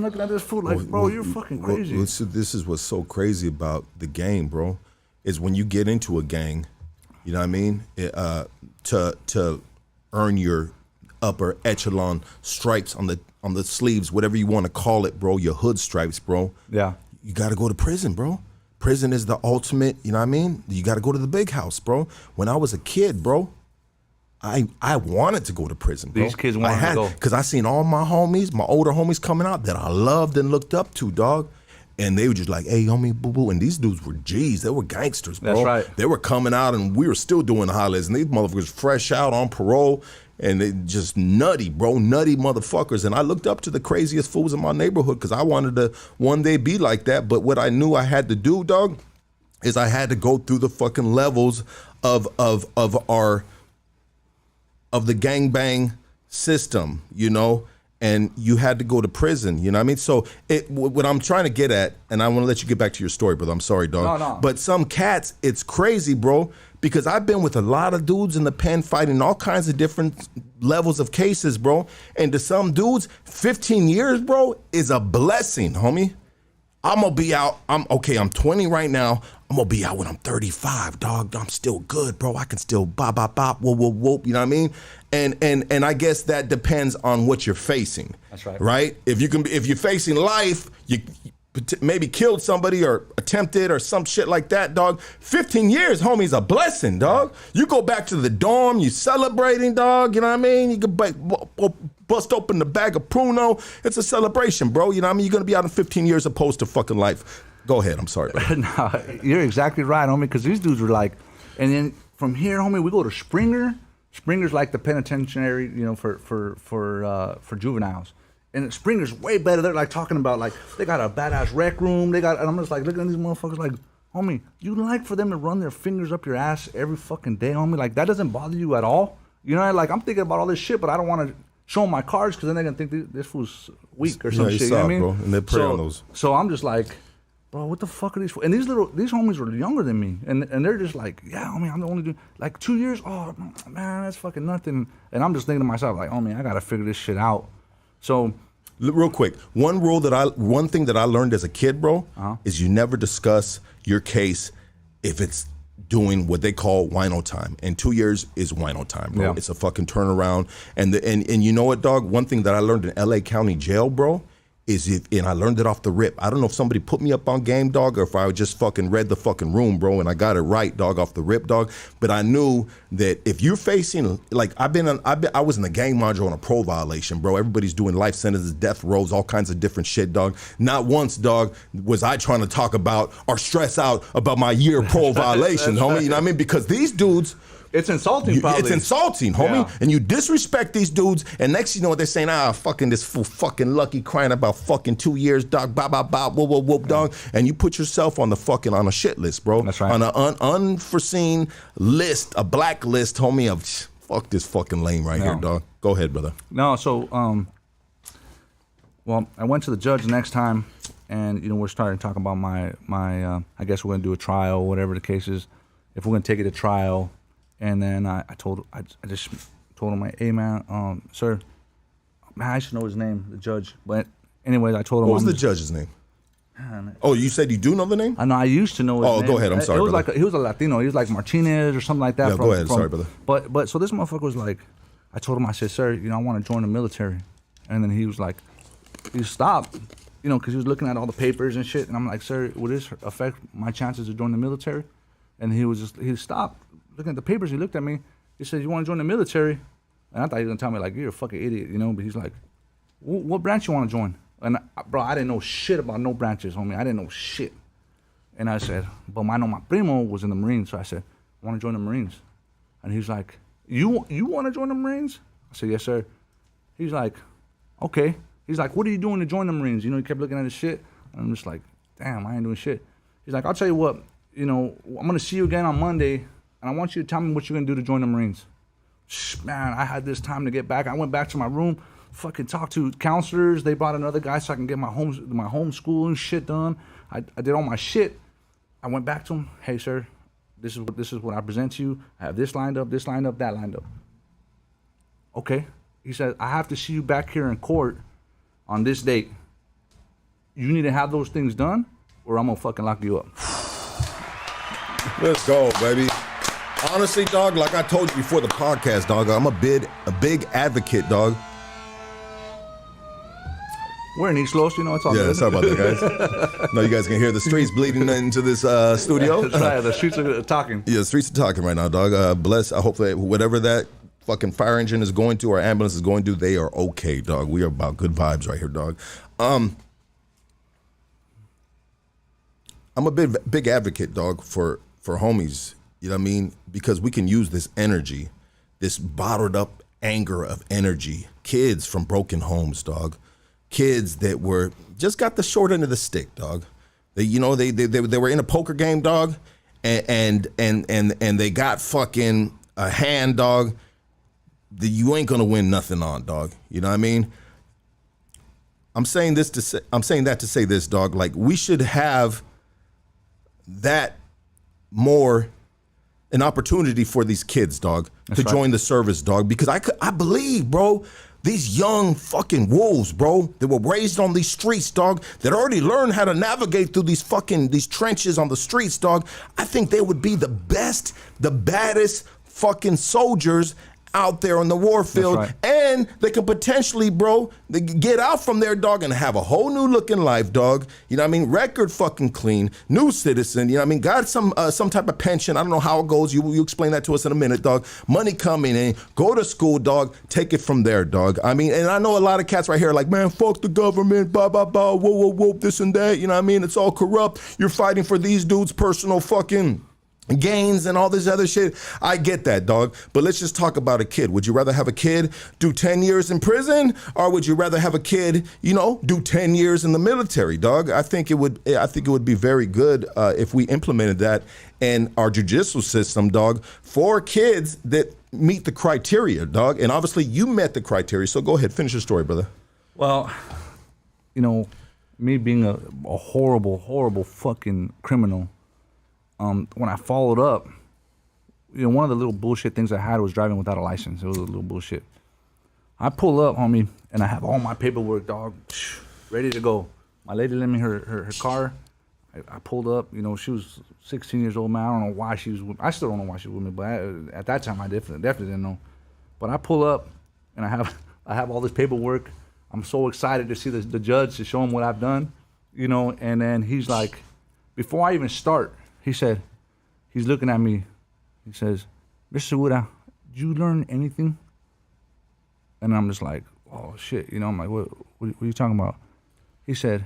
looking at this fool like, bro, you're fucking crazy. This is what's so crazy about the game, bro, is when you get into a gang, you know what I mean? To earn your upper echelon stripes on the sleeves, whatever you want to call it, bro, your hood stripes, bro. Yeah. You got to go to prison, bro. Prison is the ultimate, you know what I mean? You got to go to the big house, bro. When I was a kid, bro, I wanted to go to prison, bro. These kids wanted to go. Because I seen all my homies, my older homies coming out that I loved and looked up to, dog. And they were just like, hey, homie, boo-boo. And these dudes were G's. They were gangsters, bro. That's right. They were coming out and we were still doing hollers. And these motherfuckers fresh out on parole. And they just nutty, bro. Nutty motherfuckers. And I looked up to the craziest fools in my neighborhood because I wanted to one day be like that. But what I knew I had to do, dog, is I had to go through the fucking levels of the gangbang system, you know, and you had to go to prison, you know what I mean? So what I'm trying to get at, and I want to let you get back to your story, brother. I'm sorry, dog. No. But some cats, it's crazy, bro, because I've been with a lot of dudes in the pen fighting all kinds of different levels of cases, bro. And to some dudes, 15 years, bro, is a blessing, homie. I'm going to be out. I'm 20 right now. I'm going to be out when I'm 35, dog. I'm still good, bro. I can still bop, bop, bop, whoop, whoop, whoop. You know what I mean? And I guess that depends on what you're facing. That's right. Right? If you're facing life, you maybe killed somebody or attempted or some shit like that, dog. 15 years, homie, is a blessing, dog. You go back to the dorm, you celebrating, dog. You know what I mean? You can bust open the bag of Pruno. It's a celebration, bro. You know what I mean? You're going to be out in 15 years opposed to fucking life. Go ahead. I'm sorry, bro. No, you're exactly right, homie, because these dudes were like, and then from here, homie, we go to Springer. Springer's like the penitentiary, you know, for juveniles. And Springer's way better. They're like talking about like they got a badass rec room. And I'm just like looking at these motherfuckers like, homie, you like for them to run their fingers up your ass every fucking day, homie? Like that doesn't bother you at all? You know, like I'm thinking about all this shit, but I don't want to show them my cards because then they're gonna think this fool's weak or some shit. You know what I mean? Bro, and they prey on those. So I'm just like, bro, what the fuck are these? And these homies were younger than me, and they're just like, yeah, homie, I'm the only dude. Like 2 years? Oh man, that's fucking nothing. And I'm just thinking to myself like, homie, I gotta figure this shit out. So, real quick, one thing that I learned as a kid, bro, is you never discuss your case if it's doing what they call wino time. And 2 years is wino time, bro. Yeah. It's a fucking turnaround. And you know what, dog? One thing that I learned in LA County Jail, bro, is if, and I learned it off the rip. I don't know if somebody put me up on game, dog, or if I just fucking read the fucking room, bro, and I got it right, dog, off the rip, dog. But I knew that if you're facing, like, I was in the gang module on a pro violation, bro. Everybody's doing life sentences, death rows, all kinds of different shit, dog. Not once, dog, was I trying to talk about or stress out about my year pro violation, homie. You know what I mean? Because these dudes. It's insulting, probably. It's insulting, homie. Yeah. And you disrespect these dudes, and next you know what they're saying, fucking this fool fucking Lucky crying about fucking 2 years, dog, bop, bop, bop, whoop, whoop, whoop, dog. And you put yourself on a shit list, bro. That's right. On an unforeseen list, a blacklist, homie, of fuck this fucking lane right here, dog. Go ahead, brother. No, so, well, I went to the judge the next time, and, you know, we're starting to talk about my I guess we're going to do a trial, whatever the case is. If we're going to take it to trial. And then I just told him, like, hey, man, sir, man, I should know his name, the judge. But anyways, I told him. What was the judge's name? Oh, you said you do know the name? I know, I used to know his name. Oh, go ahead. I'm sorry, It was brother. like he was a Latino. He was like Martinez or something like that. Yeah, go ahead. Sorry, brother. But so this motherfucker was like, I told him, I said, sir, you know, I want to join the military. And then he was like, he stopped, you know, because he was looking at all the papers and shit. And I'm like, sir, would this affect my chances of joining the military? And he stopped. Looking at the papers, he looked at me. He said, you want to join the military? And I thought he was going to tell me, like, you're a fucking idiot, you know? But he's like, what branch you want to join? And, bro, I didn't know shit about no branches, homie. I didn't know shit. And I said, but I know my primo was in the Marines. So I said, I want to join the Marines. And he's like, you want to join the Marines? I said, yes, sir. He's like, okay. He's like, what are you doing to join the Marines? You know, he kept looking at his shit. And I'm just like, damn, I ain't doing shit. He's like, I'll tell you what, you know, I'm going to see you again on Monday. And I want you to tell me what you're going to do to join the Marines. Man, I had this time to get back. I went back to my room, fucking talked to counselors. They brought another guy so I can get my homeschooling shit done. I did all my shit. I went back to him. Hey, sir, this is what I present to you. I have this lined up, that lined up. Okay. He said, I have to see you back here in court on this date. You need to have those things done or I'm going to fucking lock you up. Let's go, baby. Honestly, dog, like I told you before the podcast, dog, I'm a big advocate, dog. We're in East Los, you know, it's all Yeah, good. sorry about that, guys. No, you guys can hear the streets bleeding into this studio. That's right, the streets are talking. Yeah, the streets are talking right now, dog. Bless. I hope that whatever that fucking fire engine is going to or ambulance is going to, they are okay, dog. We are about good vibes right here, dog. I'm a big advocate, dog, for homies. You know what I mean? Because we can use this energy, this bottled up anger of energy. Kids from broken homes, dog. Kids that just got the short end of the stick, dog. They were in a poker game, dog, and they got fucking a hand, dog. That you ain't gonna win nothing on, dog. You know what I mean? I'm saying that to say this, dog. Like, we should have that more an opportunity for these kids, dog, to join the service, dog, because I believe, bro, these young fucking wolves, bro, that were raised on these streets, dog, that already learned how to navigate through these trenches on the streets, dog. I think they would be the best, the baddest fucking soldiers out there on the war field. Right. And they could potentially, bro, they get out from there, dog, and have a whole new looking life, dog. You know what I mean? Record fucking clean, new citizen, you know what I mean? Got some type of pension. I don't know how it goes. You explain that to us in a minute, dog. Money coming in, go to school, dog, take it from there, dog. I mean, and I know a lot of cats right here are like, man, fuck the government, blah, blah, blah, whoa, whoa, whoa, this and that. You know what I mean? It's all corrupt. You're fighting for these dudes' personal fucking gains and all this other shit. I get that, dog. But let's just talk about a kid. Would you rather have a kid do 10 years in prison, or would you rather have a kid, you know, do 10 years in the military, dog? I think it would be very good if we implemented that in our judicial system, dog, for kids that meet the criteria, dog. And obviously you met the criteria. So go ahead, finish your story, brother. Well, you know, me being a horrible, horrible fucking criminal, when I followed up, you know, one of the little bullshit things I had was driving without a license. It was a little bullshit. I pull up, homie, and I have all my paperwork, dog, ready to go. My lady lent me her car. I pulled up, you know, she was 16 years old, man. I don't know why she was with me. I still don't know why she was with me, but at that time I definitely didn't know. But I pull up, and I have all this paperwork. I'm so excited to see the judge to show him what I've done, you know. And then he's like, before I even start, he said, he's looking at me. He says, Mr. Segura, did you learn anything? And I'm just like, oh shit, you know. I'm like, what are you talking about? He said,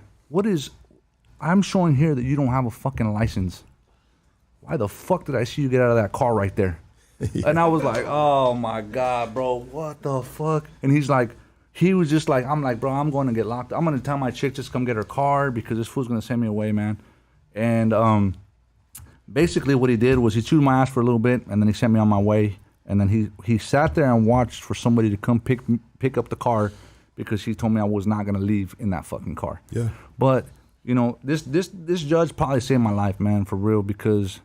I'm showing here that you don't have a fucking license. Why the fuck did I see you get out of that car right there? Yeah. And I was like, oh my God, bro, what the fuck? And he was just like, I'm like, bro, I'm going to get locked. I'm going to tell my chick just come get her car because this fool's going to send me away, man. And basically what he did was he chewed my ass for a little bit, and then he sent me on my way. And then he sat there and watched for somebody to come pick up the car because he told me I was not going to leave in that fucking car. Yeah. But, you know, this judge probably saved my life, man, for real, because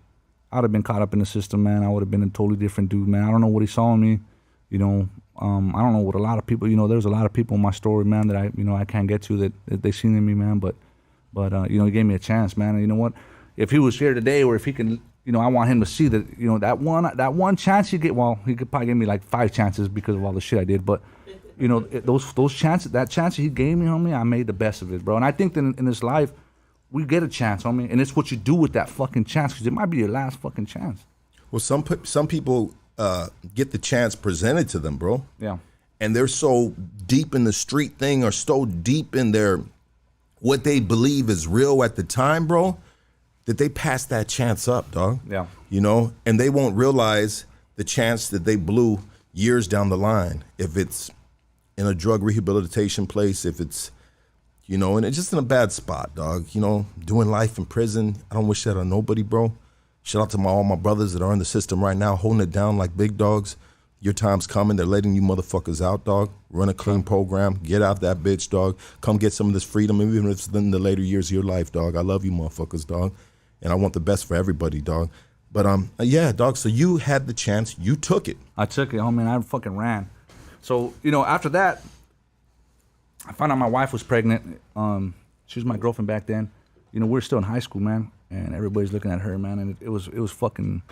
I would have been caught up in the system, man. I would have been a totally different dude, man. I don't know what he saw in me, you know. I don't know what a lot of people, you know, there's a lot of people in my story, man, that I can't get to that they seen in me, man. But you know, he gave me a chance, man. And you know what? If he was here today, or if he can, you know, I want him to see that, you know, that one chance he get. Well, he could probably give me like 5 chances because of all the shit I did. But you know, those chances, that chance he gave me, homie, I made the best of it, bro. And I think that in this life, we get a chance, homie, and it's what you do with that fucking chance, because it might be your last fucking chance. Well, some people get the chance presented to them, bro. Yeah. And they're so deep in the street thing, or so deep in their what they believe is real at the time, bro, that they pass that chance up, dog. Yeah. You know, and they won't realize the chance that they blew years down the line, if it's in a drug rehabilitation place, if it's, you know, and it's just in a bad spot, dog. You know, doing life in prison. I don't wish that on nobody, bro. Shout out to all my brothers that are in the system right now, holding it down like big dogs. Your time's coming. They're letting you motherfuckers out, dog. Run a clean program. Get out that bitch, dog. Come get some of this freedom, even if it's in the later years of your life, dog. I love you motherfuckers, dog. And I want the best for everybody, dog. But, yeah, dog, so you had the chance. You took it. I took it, homie, and I fucking ran. So, you know, after that, I found out my wife was pregnant. She was my girlfriend back then. You know, we were still in high school, man, and everybody's looking at her, man, and it was fucking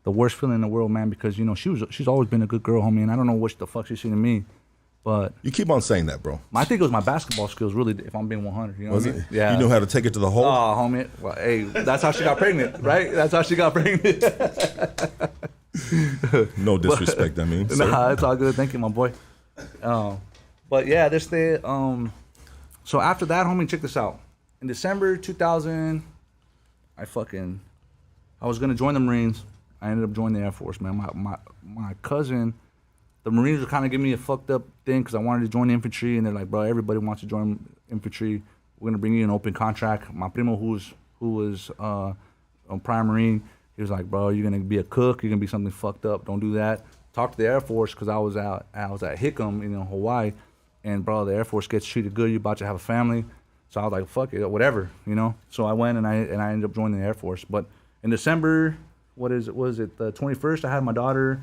the worst feeling in the world, man, because, you know, she's always been a good girl, homie, and I don't know what the fuck she's seen in me, but... You keep on saying that, bro. I think it was my basketball skills, really, if I'm being 100, you know what I mean? Yeah. You know how to take it to the hole? Oh, homie, well, hey, that's how she got pregnant, right? That's how she got pregnant. No disrespect, I mean. Nah, it's all good. Thank you, my boy. But yeah, this thing. So after that, homie, check this out. In December 2000, I was gonna join the Marines. I ended up joining the Air Force, man. My cousin, the Marines were kind of giving me a fucked up thing because I wanted to join the infantry, and they're like, bro, everybody wants to join infantry. We're gonna bring you an open contract. My primo, who was a prime Marine, he was like, bro, you're gonna be a cook. You're gonna be something fucked up. Don't do that. Talked to the Air Force because I was at Hickam, in Hawaii, and bro, the Air Force gets treated good. You're about to have a family, so I was like, fuck it, whatever, you know. So I went and I ended up joining the Air Force. But in December, was it the 21st? I had my daughter.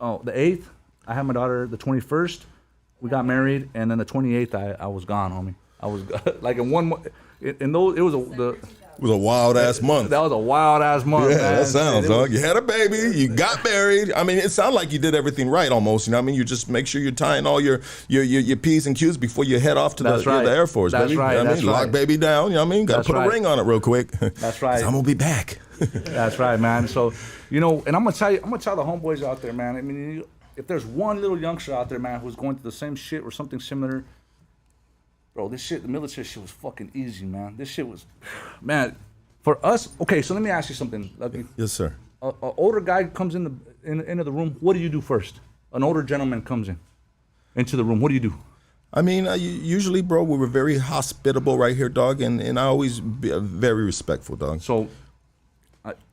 Oh, the 8th. I had my daughter the 21st. We got married, and then the 28th, I was gone, homie. I was like in 1 month. In those, it was a wild ass month. That was a wild ass month. Yeah, man. that sounds, dog. You had a baby, you got married. I mean, it sounded like you did everything right almost. You know what I mean? You just make sure you're tying all your P's and Q's before you head off to the Air Force, That's baby. Right. You know what I mean? Lock baby down, you know what I mean? Gotta put a ring on it real quick. That's right. I'm gonna be back. That's right, man. So, you know, and I'm gonna tell the homeboys out there, man. I mean, if there's one little youngster out there, man, who's going through the same shit or something similar, bro, this shit, the military shit was fucking easy, man. This shit was, man, for us. Okay, so let me ask you something, Lucky. Yes, sir. An older guy comes into the room. What do you do first? An older gentleman comes into the room. What do you do? I mean, usually, bro, we were very hospitable right here, dog, and I always be very respectful, dog. So,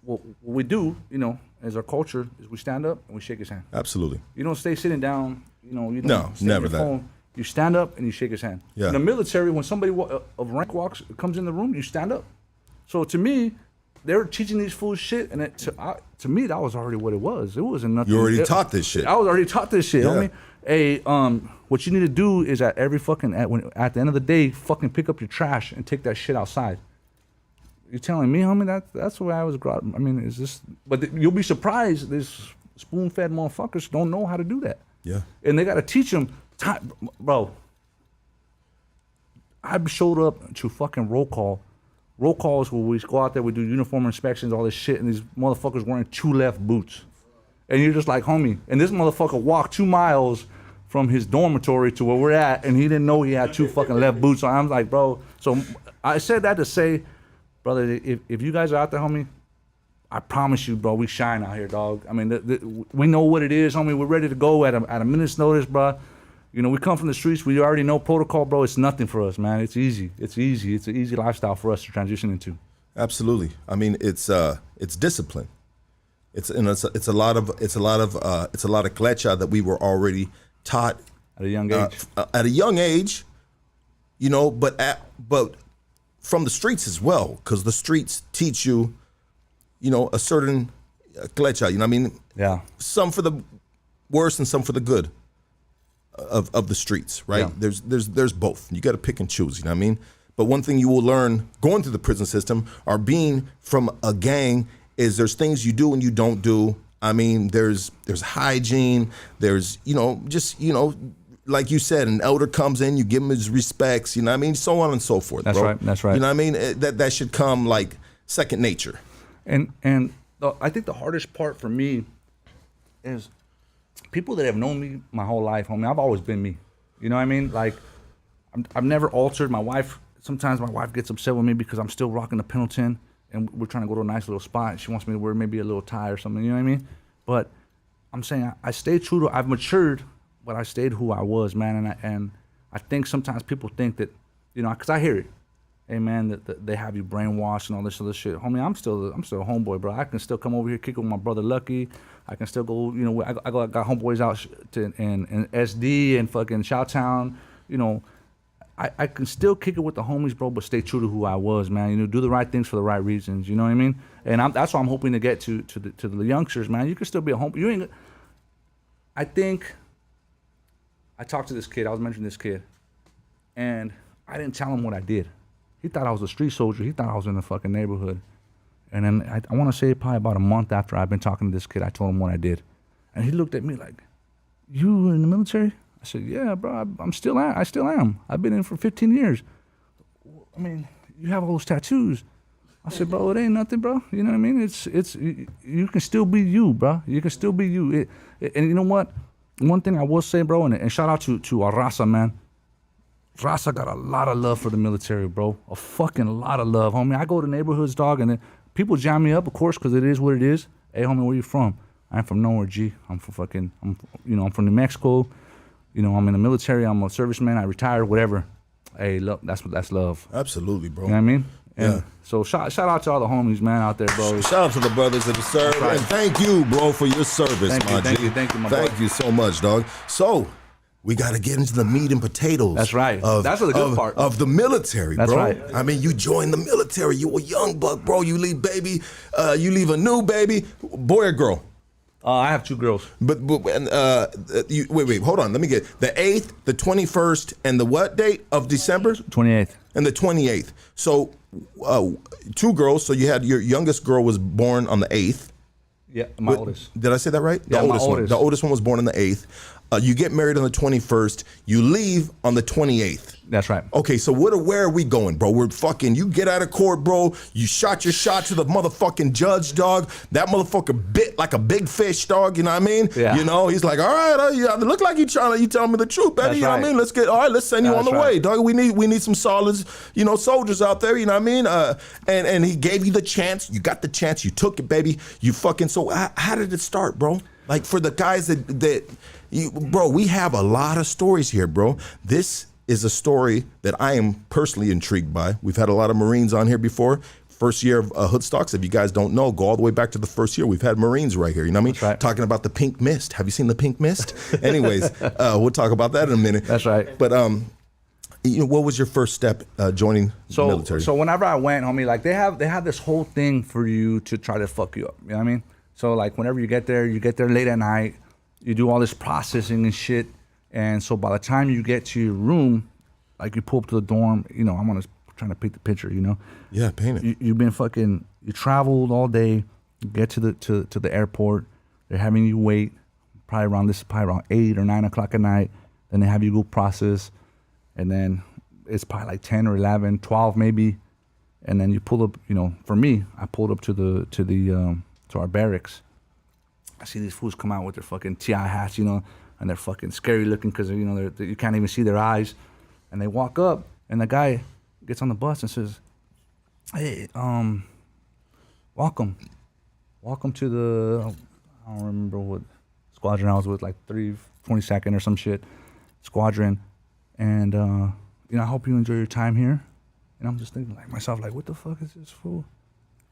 what we do, you know, as our culture, is we stand up and we shake his hand. Absolutely. You don't stay sitting down. You know, you don't. No, stay never on your that. phone. You stand up and you shake his hand. Yeah. In the military, when somebody of rank comes in the room, you stand up. So to me, they were teaching these fools shit, and to me, that was already what it was. It wasn't nothing. You already taught this shit. I was already taught this shit. Yeah. Homie. Hey, what you need to do is at the end of the day, fucking pick up your trash and take that shit outside. You're telling me, homie, that's the way I was brought. I mean, is this? But you'll be surprised. These spoon-fed motherfuckers don't know how to do that. Yeah. And they got to teach them Bro, I showed up to fucking roll call. Roll calls where we go out there, we do uniform inspections, all this shit, and these motherfuckers wearing 2 left boots. And you're just like, homie. And this motherfucker walked 2 miles from his dormitory to where we're at, and he didn't know he had 2 fucking left boots. So I'm like, bro. So I said that to say, brother, if you guys are out there, homie, I promise you, bro, we shine out here, dog. I mean, we know what it is, homie. We're ready to go at a minute's notice, bro. You know, we come from the streets. We already know protocol, bro. It's nothing for us, man. It's easy. It's easy. It's an easy lifestyle for us to transition into. Absolutely. I mean, it's discipline. It's a lot of klecha that we were already taught At a young age. At a young age, you know, but from the streets as well, because the streets teach you, you know, a certain klecha. You know what I mean? Yeah. Some for the worse and some for the good of the streets, right? Yeah. There's both. You got to pick and choose. You know what I mean? But one thing you will learn going through the prison system or being from a gang is there's things you do and you don't do. I mean, there's hygiene. There's, you know, just, you know, like you said, an elder comes in, you give him his respects. You know what I mean? So on and so forth. That's bro. right. That's right. You know what I mean? That should come like second nature. And I think the hardest part for me is people that have known me my whole life, homie. I've always been me. You know what I mean? Like, I've never altered. My wife, sometimes my wife gets upset with me because I'm still rocking the Pendleton and we're trying to go to a nice little spot. She wants me to wear maybe a little tie or something. You know what I mean? But I'm saying I stay true to. I've matured, but I stayed who I was, man. And I think sometimes people think that, you know, because I hear it. Hey man, that they have you brainwashed and all this other shit. Homie, I'm still a homeboy, bro. I can still come over here, kick with my brother Lucky. I can still go, you know, I got homeboys out in SD and fucking Showtown. You know, I can still kick it with the homies, bro, but stay true to who I was, man. You know, do the right things for the right reasons. You know what I mean? And that's what I'm hoping to get to the youngsters, man. You can still be a homie. You ain't. I think I talked to this kid. I was mentioning this kid, and I didn't tell him what I did. He thought I was a street soldier. He thought I was in the fucking neighborhood. And then I want to say probably about a month after I've been talking to this kid, I told him what I did. And he looked at me like, you in the military? I said, yeah, bro, I still am. I've been in for 15 years. I mean, you have all those tattoos. I said, bro, it ain't nothing, bro. You know what I mean? It's you can still be you, bro. You can still be you. And you know what? One thing I will say, bro, and shout out to Arasa, man. Rasa got a lot of love for the military, bro. A fucking lot of love, homie. I go to neighborhoods, dog, and then people jam me up, of course, because it is what it is. Hey, homie, where you from? I'm from nowhere, G. I'm from New Mexico. You know, I'm in the military. I'm a serviceman. I retired, whatever. Hey, look, that's love. Absolutely, bro. You know what I mean? And yeah. So shout out to all the homies, man, out there, bro. Shout out to the brothers that serve, right. And thank you, bro, for your service, my G. Thank you, my boy. Thank you so much, dog. So, we got to get into the meat and potatoes. That's right. That's the good part. Of the military, That's bro. right. I mean, you joined the military. You a young buck, bro. You leave a new baby. Boy or girl? I have 2 girls. But wait, hold on. Let me get the 8th, the 21st, and the what date of December? 28th. And the 28th. So, 2 girls. So you had your youngest girl was born on the 8th. Yeah, my oldest. Did I say that right? Yeah, the oldest one. The oldest one was born on the 8th. You get married on the 21st. You leave on the 28th. That's right. Okay, so where are we going, bro? We're fucking, you get out of court, bro. You shot your shot to the motherfucking judge, dog. That motherfucker bit like a big fish, dog. You know what I mean? Yeah. You know, he's like, all right, you look like you telling me the truth, baby. That's you know right. what I mean? Let's send you on the way, dog. We need some solids, you know, soldiers out there. You know what I mean? And he gave you the chance. You got the chance. You took it, baby. You fucking. So how did it start, bro? Like for the guys bro, we have a lot of stories here, bro. This is a story that I am personally intrigued by. We've had a lot of Marines on here before. First year of Hoodstocks, if you guys don't know, go all the way back to the first year. We've had Marines right here, you know what I mean? That's right. Talking about the pink mist. Have you seen the pink mist? Anyways, we'll talk about that in a minute. That's right. But you know, what was your first step joining the military? So whenever I went, homie, like they have this whole thing for you to try to fuck you up. You know what I mean? So like whenever you get there late at night, you do all this processing and shit. And so by the time you get to your room, like you pull up to the dorm, you know, I'm trying to paint the picture, you know? Yeah, paint it. You've been fucking, you traveled all day, you get to the airport, they're having you wait probably around 8 or 9 o'clock at night. Then they have you go process, and then it's probably like 10 or 11, 12 maybe, and then you pull up. You know, for me, I pulled up to our barracks. I see these fools come out with their fucking TI hats, you know, and they're fucking scary looking because, you know, you can't even see their eyes. And they walk up, and the guy gets on the bus and says, hey, welcome to the, I don't remember what squadron I was with, like 22nd or some shit, squadron. And, you know, I hope you enjoy your time here. And I'm just thinking like myself, like, what the fuck is this fool?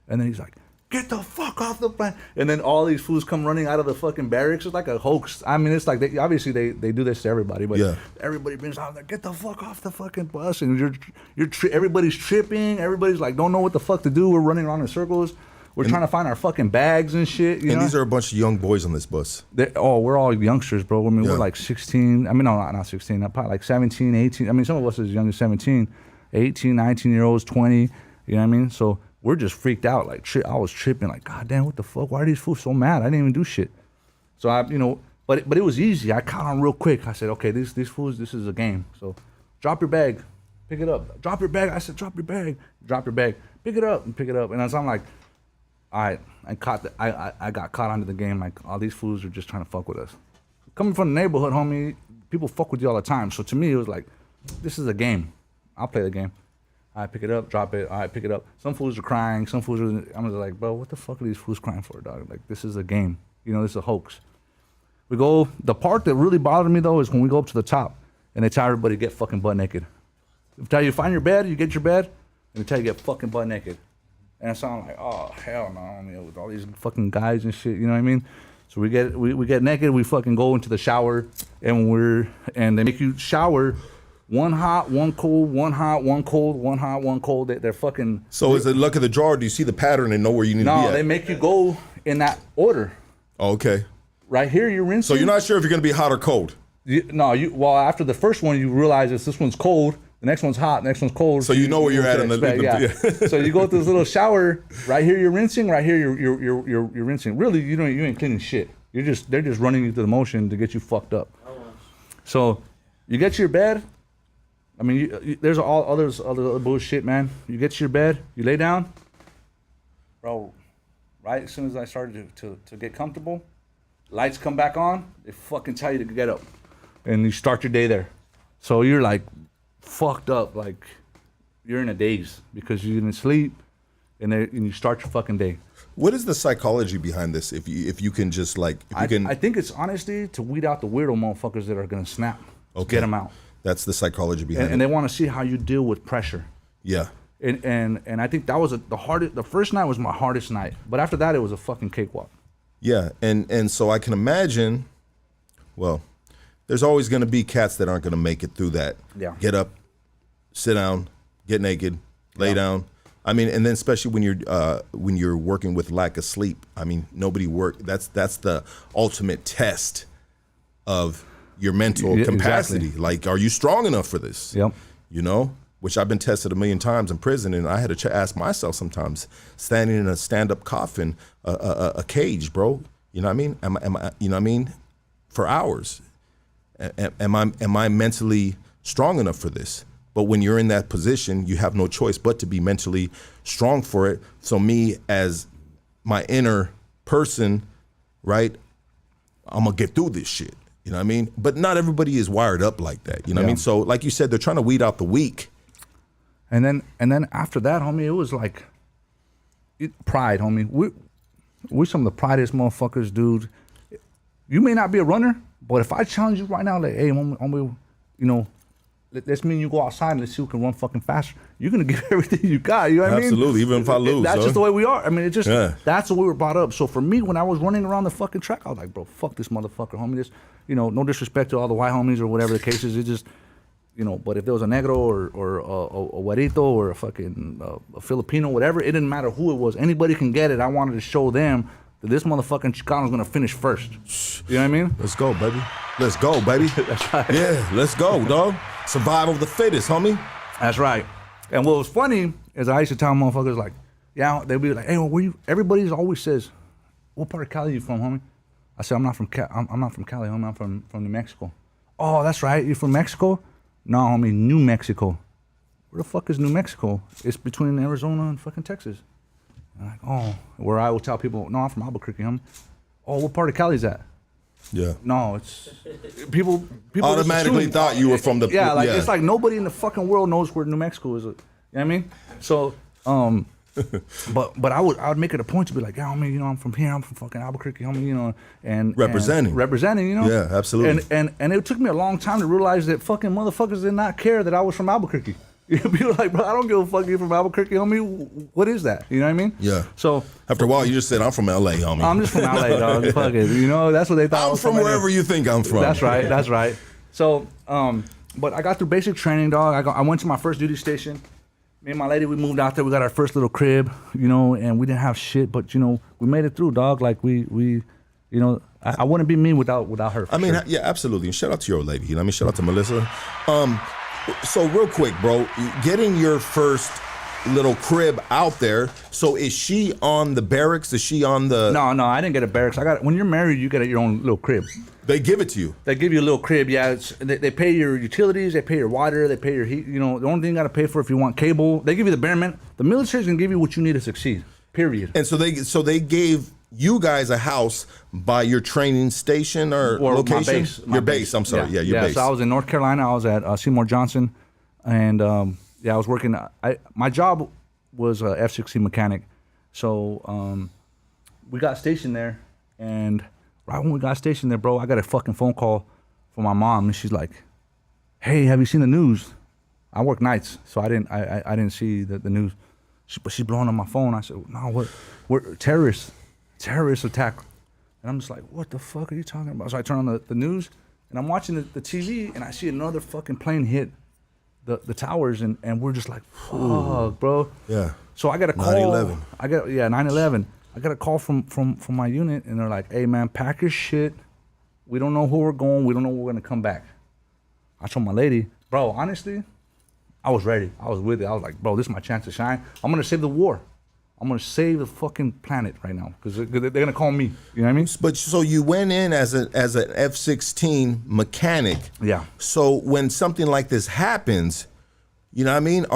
And then he's like, get the fuck off the plane. And then all these fools come running out of the fucking barracks. It's like a hoax. I mean, it's like, obviously they do this to everybody, but everybody brings out like, get the fuck off the fucking bus. And everybody's tripping. Everybody's like, don't know what the fuck to do. We're running around in circles. We're trying to find our fucking bags and shit. You know? These are a bunch of young boys on this bus. We're all youngsters, bro. I mean, we're like 16. I mean, no, not 16. Probably like 17, 18. I mean, some of us as young as 17, 18, 19-year-olds, 20. You know what I mean? So we're just freaked out. Like, I was tripping. Like, God damn, what the fuck? Why are these fools so mad? I didn't even do shit. So but it was easy. I caught on real quick. I said, okay, these fools, this is a game. So drop your bag, pick it up. Drop your bag. I said, drop your bag. Drop your bag. Pick it up and pick it up. And I'm like, all right, I got caught onto the game. Like, all these fools are just trying to fuck with us. Coming from the neighborhood, homie, people fuck with you all the time. So to me, it was like, this is a game. I'll play the game. I pick it up, drop it. I pick it up. Some fools are crying. Some fools are. I'm just like, bro, what the fuck are these fools crying for, dog? Like, this is a game. You know, this is a hoax. We go. The part that really bothered me though is when we go up to the top and they tell everybody to get fucking butt naked. They tell you find your bed, you get your bed, and they tell you get fucking butt naked. And so I'm like, oh hell no, I mean, with all these fucking guys and shit, you know what I mean? So we get naked. We fucking go into the shower, and they make you shower. One hot, one cold, one hot, one cold, one hot, one cold. They're fucking. So is it luck of the draw? Or do you see the pattern and know where you need to be at? No, they make you go in that order. Oh, okay. Right here, you're rinsing. So you're not sure if you're going to be hot or cold? Well, after the first one, you realize this one's cold, the next one's hot, the next one's cold. So you know where you're at in the So you go through this little shower. Right here, you're rinsing. Right here, you're rinsing. Really, you ain't cleaning shit. They're just running you through the motion to get you fucked up. So you get to your bed. I mean, there's all other bullshit, man. You get to your bed, you lay down, bro. Right as soon as I started to get comfortable, lights come back on. They fucking tell you to get up, and you start your day there. So you're like fucked up, like you're in a daze because you didn't sleep, and you start your fucking day. What is the psychology behind this? If you can just like, I think it's honestly to weed out the weirdo motherfuckers that are gonna snap. Okay. Get them out. That's the psychology behind it. And they want to see how you deal with pressure. Yeah. And I think that was the hardest. The first night was my hardest night, but after that, it was a fucking cakewalk. Yeah, and so I can imagine. Well, there's always going to be cats that aren't going to make it through that. Yeah. Get up, sit down, get naked, lay down. I mean, and then especially when you're working with lack of sleep. I mean, That's the ultimate test of your mental capacity. Exactly. Like, are you strong enough for this? Yep. You know, which I've been tested 1,000,000 times in prison, and I had to ask myself sometimes, standing in a stand-up coffin, a cage, bro. You know what I mean? Am I? You know what I mean? For hours. Am I mentally strong enough for this? But when you're in that position, you have no choice but to be mentally strong for it. So me, as my inner person, right? I'm gonna get through this shit. You know what I mean? But not everybody is wired up like that. You know what I mean? So like you said, they're trying to weed out the weak. And then after that, homie, it was like pride, homie. We're some of the pridest motherfuckers, dude. You may not be a runner, but if I challenge you right now, like, hey, homie, you know, let's mean you go outside and let's see who can run fucking faster. You're gonna give everything you got. You know what I mean? Absolutely, even if I lose. That's just the way we are. I mean, that's the way we were brought up. So for me, when I was running around the fucking track, I was like, bro, fuck this motherfucker, homie. This, you know, no disrespect to all the white homies or whatever the case is. It just, you know, but if there was a negro or a güerito or a fucking a Filipino, whatever, it didn't matter who it was. Anybody can get it. I wanted to show them that this motherfucking Chicano's gonna finish first. You know what I mean? Let's go, baby. Let's go, baby. That's right. Yeah, let's go, dog. Survival of the fittest, homie. That's right. And what was funny is I used to tell motherfuckers like, yeah, they'd be like, hey, well, where you? Everybody always says, what part of Cali you from, homie? I said, I'm not from Cali, homie. I'm from New Mexico. Oh, that's right. You're from Mexico? No, homie, New Mexico. Where the fuck is New Mexico? It's between Arizona and fucking Texas. I'm like, oh, where I will tell people, no, I'm from Albuquerque, homie. Oh, what part of Cali is that? Yeah. No, it's people Automatically just assume, thought you were from the yeah, like it's like nobody in the fucking world knows where New Mexico is. You know what I mean? So, but I would make it a point to be like, yeah, homie, you know, I'm from here, I'm from fucking Albuquerque, homie, you know, and representing, you know. Yeah, absolutely. And it took me a long time to realize that fucking motherfuckers did not care that I was from Albuquerque. People like, bro, I don't give a fuck you from Albuquerque, homie. What is that? You know what I mean? Yeah. So after a while, you just said, I'm from LA, homie. I'm just from LA, dog. Fuck it. You know, that's what they thought. I'm from wherever you think I'm from. That's right. That's right. So, but I got through basic training, dog. I went to my first duty station. Me and my lady, we moved out there. We got our first little crib, you know, and we didn't have shit, but you know, we made it through, dog. Like we, you know, I wouldn't be me without her. I mean, sure. yeah, absolutely. And shout out to your old lady. You know what I mean? Shout out to Melissa. So real quick, bro, getting your first little crib out there. So is she on the barracks? Is she on the? No, I didn't get a barracks. When you're married, you get your own little crib. They give it to you. They give you a little crib. Yeah, they pay your utilities, they pay your water, they pay your heat. You know, the only thing you got to pay for if you want cable, they give you the bare minimum. The military's gonna give you what you need to succeed. Period. And so they gave you guys a house by your training station or location? My base. I'm sorry. Yeah, your base. So I was in North Carolina. I was at Seymour Johnson, and I was working. My job was a F-16 mechanic. So we got stationed there, and right when we got stationed there, bro, I got a fucking phone call from my mom, and she's like, "Hey, have you seen the news?" I work nights, so I didn't see the news. But she's blowing on my phone. I said, "No, we're terrorists attack." And I'm just like, "What the fuck are you talking about?" So I turn on the news, and I'm watching the TV, and I see another fucking plane hit the towers, and we're just like, "Fuck, bro." Yeah. So I got a call. 9/11. 9/11. I got a call from my unit, and they're like, "Hey man, pack your shit. We don't know who we're going. We don't know when we're gonna come back." I told my lady, bro, honestly, I was ready. I was with it. I was like, bro, this is my chance to shine. I'm gonna save the war. I'm gonna save the fucking planet right now because they're gonna call me. You know what I mean? But so you went in as an F-16 mechanic. Yeah. So when something like this happens, you know what I mean?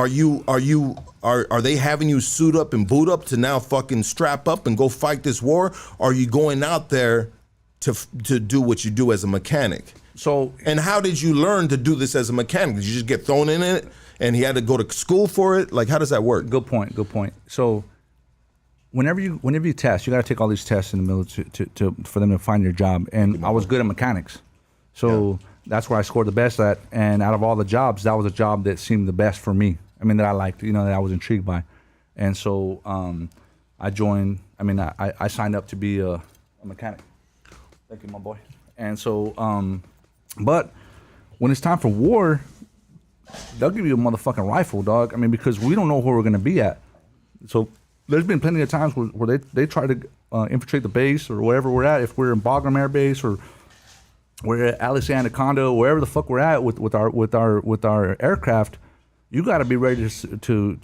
Are they having you suit up and boot up to now fucking strap up and go fight this war? Or are you going out there to do what you do as a mechanic? So, and how did you learn to do this as a mechanic? Did you just get thrown in it and he had to go to school for it? Like, how does that work? Good point. So whenever you test, you got to take all these tests in the military for them to find your job. And I was good at mechanics. So that's where I scored the best at. And out of all the jobs, that was a job that seemed the best for me. I mean, that I liked, you know, that I was intrigued by. And so I joined, I signed up to be a mechanic. Thank you, my boy. And so, but when it's time for war, they'll give you a motherfucking rifle, dog. I mean, because we don't know where we're going to be at. So there's been plenty of times where they try to infiltrate the base or wherever we're at. If we're in Bagram Air Base or we're at Alice Anaconda, wherever the fuck we're at with our aircraft, you got to be ready to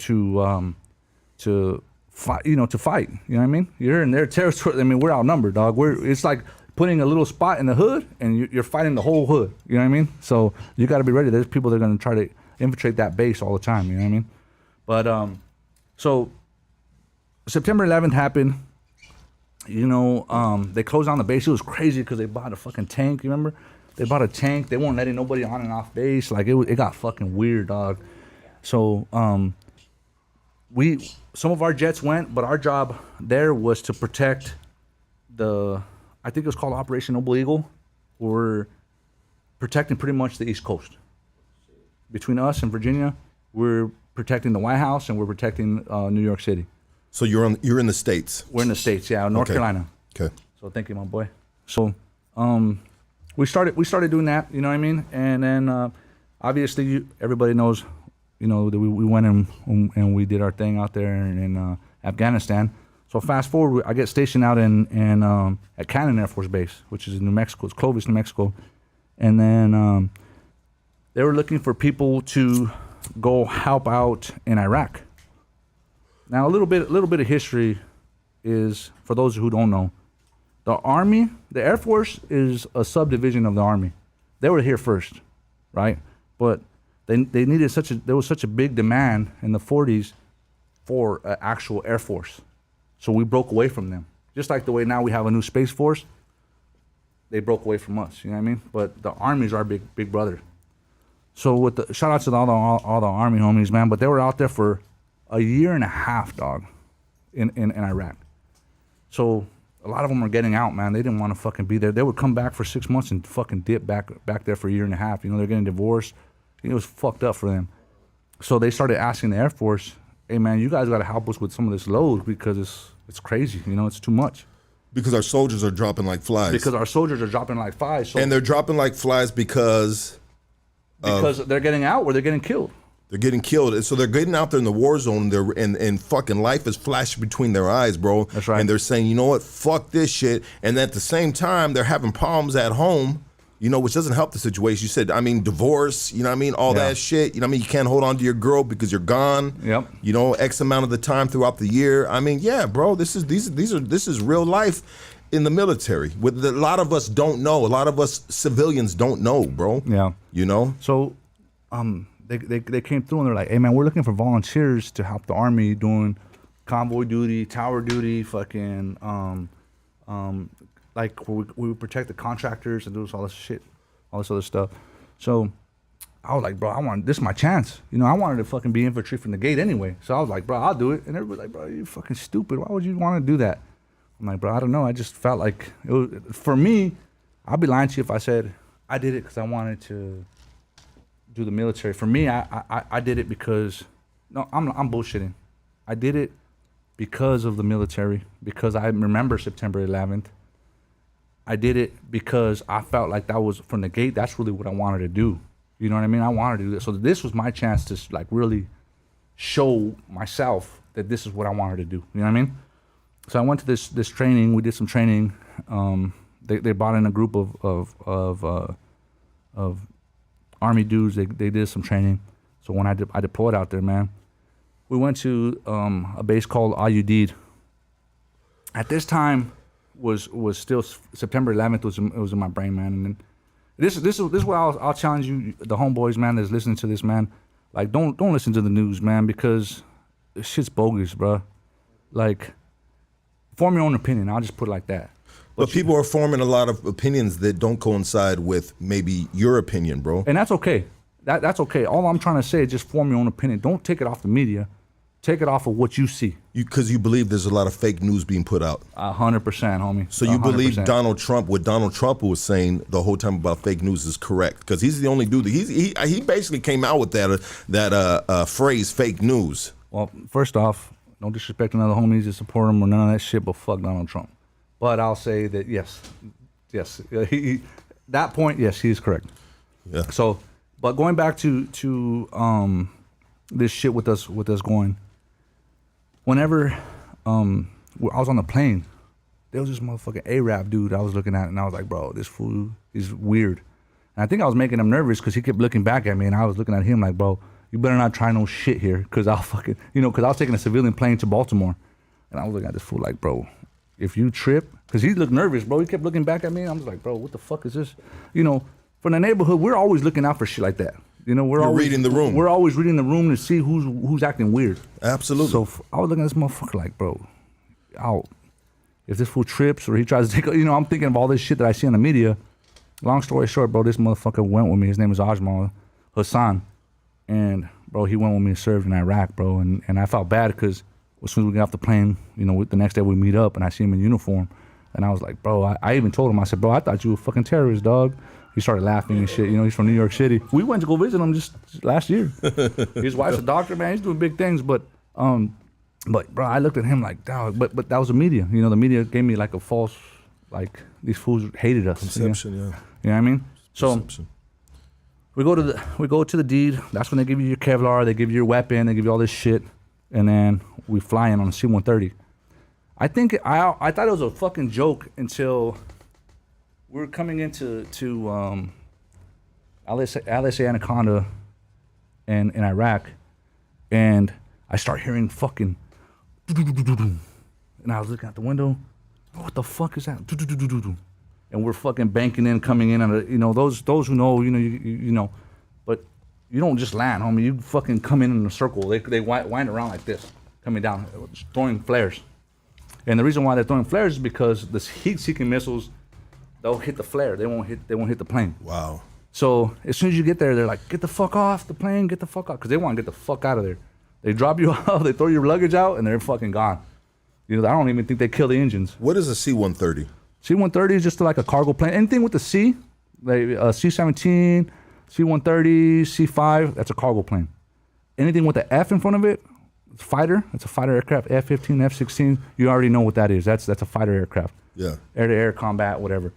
fight. You know, to fight. You know what I mean? You're in their territory. I mean, we're outnumbered, dog. It's like putting a little spot in the hood and you're fighting the whole hood. You know what I mean? So you got to be ready. There's people that are going to try to infiltrate that base all the time. You know what I mean? But so September 11th happened. You know, they closed down the base. It was crazy because they bought a fucking tank. You remember? They bought a tank. They weren't letting nobody on and off base. Like it got fucking weird, dog. So some of our jets went, but our job there was to protect I think it was called Operation Noble Eagle. We're protecting pretty much the East Coast. Between us and Virginia, we're protecting the White House and we're protecting New York City. So you're in the States. We're in the States, yeah, North Carolina. Okay. So thank you, my boy. So we started doing that, you know what I mean? And then obviously everybody knows, you know, that we went and we did our thing out there in Afghanistan. So fast forward, I get stationed out at Cannon Air Force Base, which is in New Mexico. It's Clovis, New Mexico. And then they were looking for people to go help out in Iraq. Now, a little bit of history is, for those who don't know, the Army, the Air Force is a subdivision of the Army. they were here first, right? But they needed there was such a big demand in the 40s for an actual Air Force. So we broke away from them. Just like the way now we have a new Space Force, they broke away from us, you know what I mean? But the Army's our big brother. So with the shout out to all the Army homies, man, but they were out there for a year and a half, dog, in Iraq. So a lot of them were getting out, man. They didn't want to fucking be there. They would come back for 6 months and fucking dip back there for a year and a half. You know, they're getting divorced. It was fucked up for them. So they started asking the Air Force, hey, man, you guys got to help us with some of this load because it's crazy. You know, it's too much. Because our soldiers are dropping like flies. Because our soldiers are dropping like flies. So and they're dropping like flies because they're getting out or they're getting killed. They're getting killed. And so they're getting out there in the war zone and fucking life is flashing between their eyes, bro. That's right. And they're saying, you know what, fuck this shit. And at the same time, they're having problems at home, you know, which doesn't help the situation. You said, I mean, divorce, you know what I mean? All that shit. You know what I mean? You can't hold on to your girl because you're gone. Yep. You know, X amount of the time throughout the year. I mean, yeah, bro, this is real life in the military. With a lot of us don't know. A lot of us civilians don't know, bro. Yeah. You know? So, They came through and they're like, hey man, we're looking for volunteers to help the Army doing convoy duty, tower duty, fucking like we would protect the contractors and do all this shit, all this other stuff. So I was like, bro, this is my chance. You know, I wanted to fucking be infantry from the gate anyway. So I was like, bro, I'll do it. And everybody's like, bro, you fucking stupid. Why would you want to do that? I'm like, bro, I don't know. I just felt like it was, for me, I'd be lying to you if I said I did it because I wanted to do the military. For me, I did it because, no, I'm bullshitting. I did it because of the military, because I remember September 11th. I did it because I felt like that was, from the gate, that's really what I wanted to do. You know what I mean? I wanted to do this. So this was my chance to like really show myself that this is what I wanted to do. You know what I mean? So I went to this training. We did some training. They brought in a group of Army dudes. They did some training. So when I deployed out there, man, we went to a base called IUD. At this time, was still September 11th was in my brain, man. And then this is what I'll challenge you, the homeboys, man, that's listening to this, man. Like, don't listen to the news, man, because this shit's bogus, bro. Like, form your own opinion. I'll just put it like that. But people are forming a lot of opinions that don't coincide with maybe your opinion, bro. And that's okay. That's okay. All I'm trying to say is just form your own opinion. Don't take it off the media. Take it off of what you see. Because you believe there's a lot of fake news being put out. 100%, homie. So you 100%. believe what Donald Trump was saying the whole time about fake news is correct? Because he's the only dude that he basically came out with that phrase, fake news. Well, first off, no disrespect to other homies that support him or none of that shit, but fuck Donald Trump. But I'll say that yes, that point, yes, he is correct. Yeah. So, but going back to this shit with us going. Whenever I was on the plane, there was this motherfucking Arab dude I was looking at, and I was like, bro, this fool is weird. And I think I was making him nervous because he kept looking back at me, and I was looking at him like, bro, you better not try no shit here, because I'll fucking, because I was taking a civilian plane to Baltimore, and I was looking at this fool like, bro, if you trip, because he looked nervous, bro. He kept looking back at me, and I'm just like, bro, what the fuck is this? From the neighborhood, we're always looking out for shit like that. We're always reading the room. We're always reading the room to see who's acting weird. Absolutely. So I was looking at this motherfucker like, bro, if this fool trips or he tries to take, I'm thinking of all this shit that I see on the media. Long story short, bro, this motherfucker went with me. His name is Ajmal Hassan, and bro, he went with me and served in Iraq, bro. And I felt bad because as soon as we got off the plane, the next day we meet up and I see him in uniform, and I was like, bro, I even told him, I said, bro, I thought you were a fucking terrorist, dog. He started laughing and shit. He's from New York City. We went to go visit him just last year. His wife's a doctor, man. He's doing big things. But bro, I looked at him like, dog. But that was the media. The media gave me like a false, like these fools hated us. Conception, yeah. You know what I mean? So Conception. we go to the deed. That's when they give you your Kevlar. They give you your weapon. They give you all this shit, and then we fly in on a C-130. I thought it was a fucking joke until we were coming into LSA Anaconda in Iraq, and I start hearing fucking, and I was looking out the window. What the fuck is that? and we're fucking banking in, coming in on a, those who know, you know, but you don't just land, homie. You fucking come in a circle. They wind around like this, coming down, throwing flares. And the reason why they're throwing flares is because the heat-seeking missiles, they'll hit the flare. They won't hit the plane. Wow. So as soon as you get there, they're like, get the fuck off the plane, get the fuck off, because they want to get the fuck out of there. They drop you off, they throw your luggage out, and they're fucking gone. I don't even think they kill the engines. What is a C-130? C-130 is just like a cargo plane. Anything with the C, like C-17, C-130, C-5, that's a cargo plane. Anything with the F in front of it, it's fighter. It's a fighter aircraft. F-15, F-16. You already know what that is. That's a fighter aircraft. Yeah. Air-to-air combat, whatever.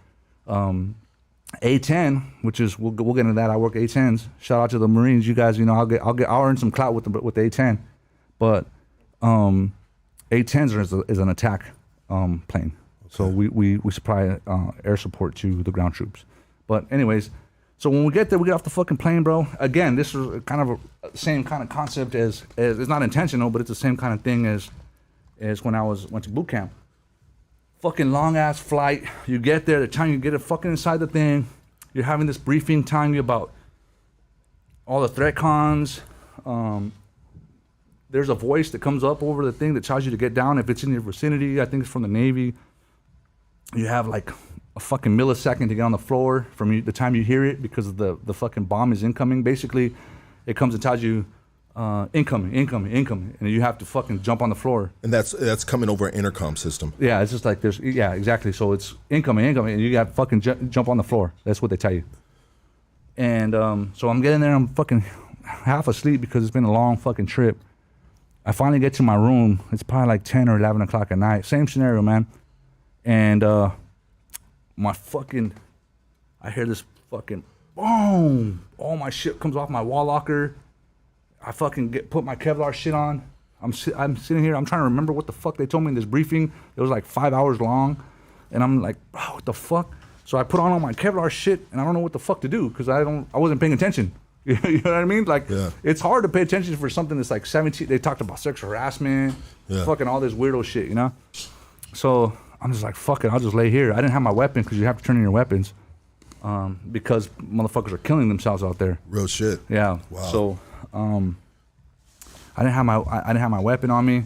A-10, which is we'll get into that. I work A-10s. Shout out to the Marines. You guys, I'll earn some clout with the A-10, but A-10s is an attack plane. Okay. So we supply air support to the ground troops. But anyways, so when we get there, we get off the fucking plane, bro. Again, this is kind of a same kind of concept as it's not intentional, but it's the same kind of thing as when I went to boot camp. Fucking long ass flight. You get there, the time you get it fucking inside the thing, you're having this briefing telling you about all the threat cons. There's a voice that comes up over the thing that tells you to get down if it's in your vicinity. I think it's from the Navy. You have like a fucking millisecond to get on the floor from the time you hear it because the fucking bomb is incoming. Basically, it comes and tells you incoming, and you have to fucking jump on the floor. And that's coming over an intercom system. Yeah, it's just like exactly. So it's incoming, and you got to fucking jump on the floor. That's what they tell you. And so I'm getting there, I'm fucking half asleep because it's been a long fucking trip. I finally get to my room. It's probably like 10 or 11 o'clock at night. Same scenario, man. And I hear this fucking boom. All my shit comes off my wall locker. I fucking put my Kevlar shit on. I'm sitting here. I'm trying to remember what the fuck they told me in this briefing. It was like 5 hours long. And I'm like, bro, what the fuck? So I put on all my Kevlar shit, and I don't know what the fuck to do because I wasn't paying attention. You know what I mean? Like, yeah. It's hard to pay attention for something that's like 17. They talked about sexual harassment, fucking all this weirdo shit, you know? So I'm just like, fuck it, I'll just lay here. I didn't have my weapon because you have to turn in your weapons because motherfuckers are killing themselves out there. Real shit. Yeah. Wow. So I didn't have my weapon on me.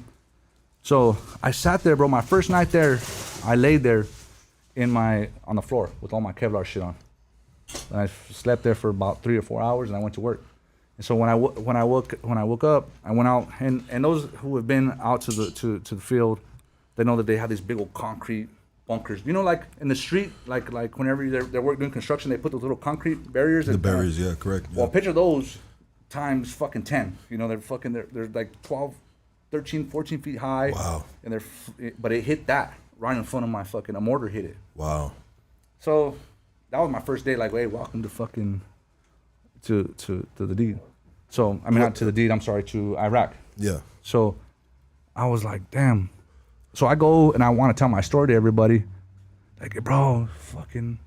So I sat there, bro. My first night there, I laid there on the floor with all my Kevlar shit on. And I slept there for about 3 or 4 hours, and I went to work. And so when I woke up, I went out, and those who have been out to the field, they know that they have these big old concrete bunkers. You know, like in the street, like whenever they're doing construction, they put those little concrete barriers. The barriers, yeah, correct. Yeah. Well, picture those times fucking 10. You know, they're like 12, 13, 14 feet high. Wow. And but it hit that right in front of my fucking, a mortar hit it. Wow. So that was my first day, like, hey, welcome to fucking, to the deed. So, I mean, not to the deed, I'm sorry, to Iraq. Yeah. So I was like, damn. So I go and I want to tell my story to everybody. Like, hey, bro, fucking,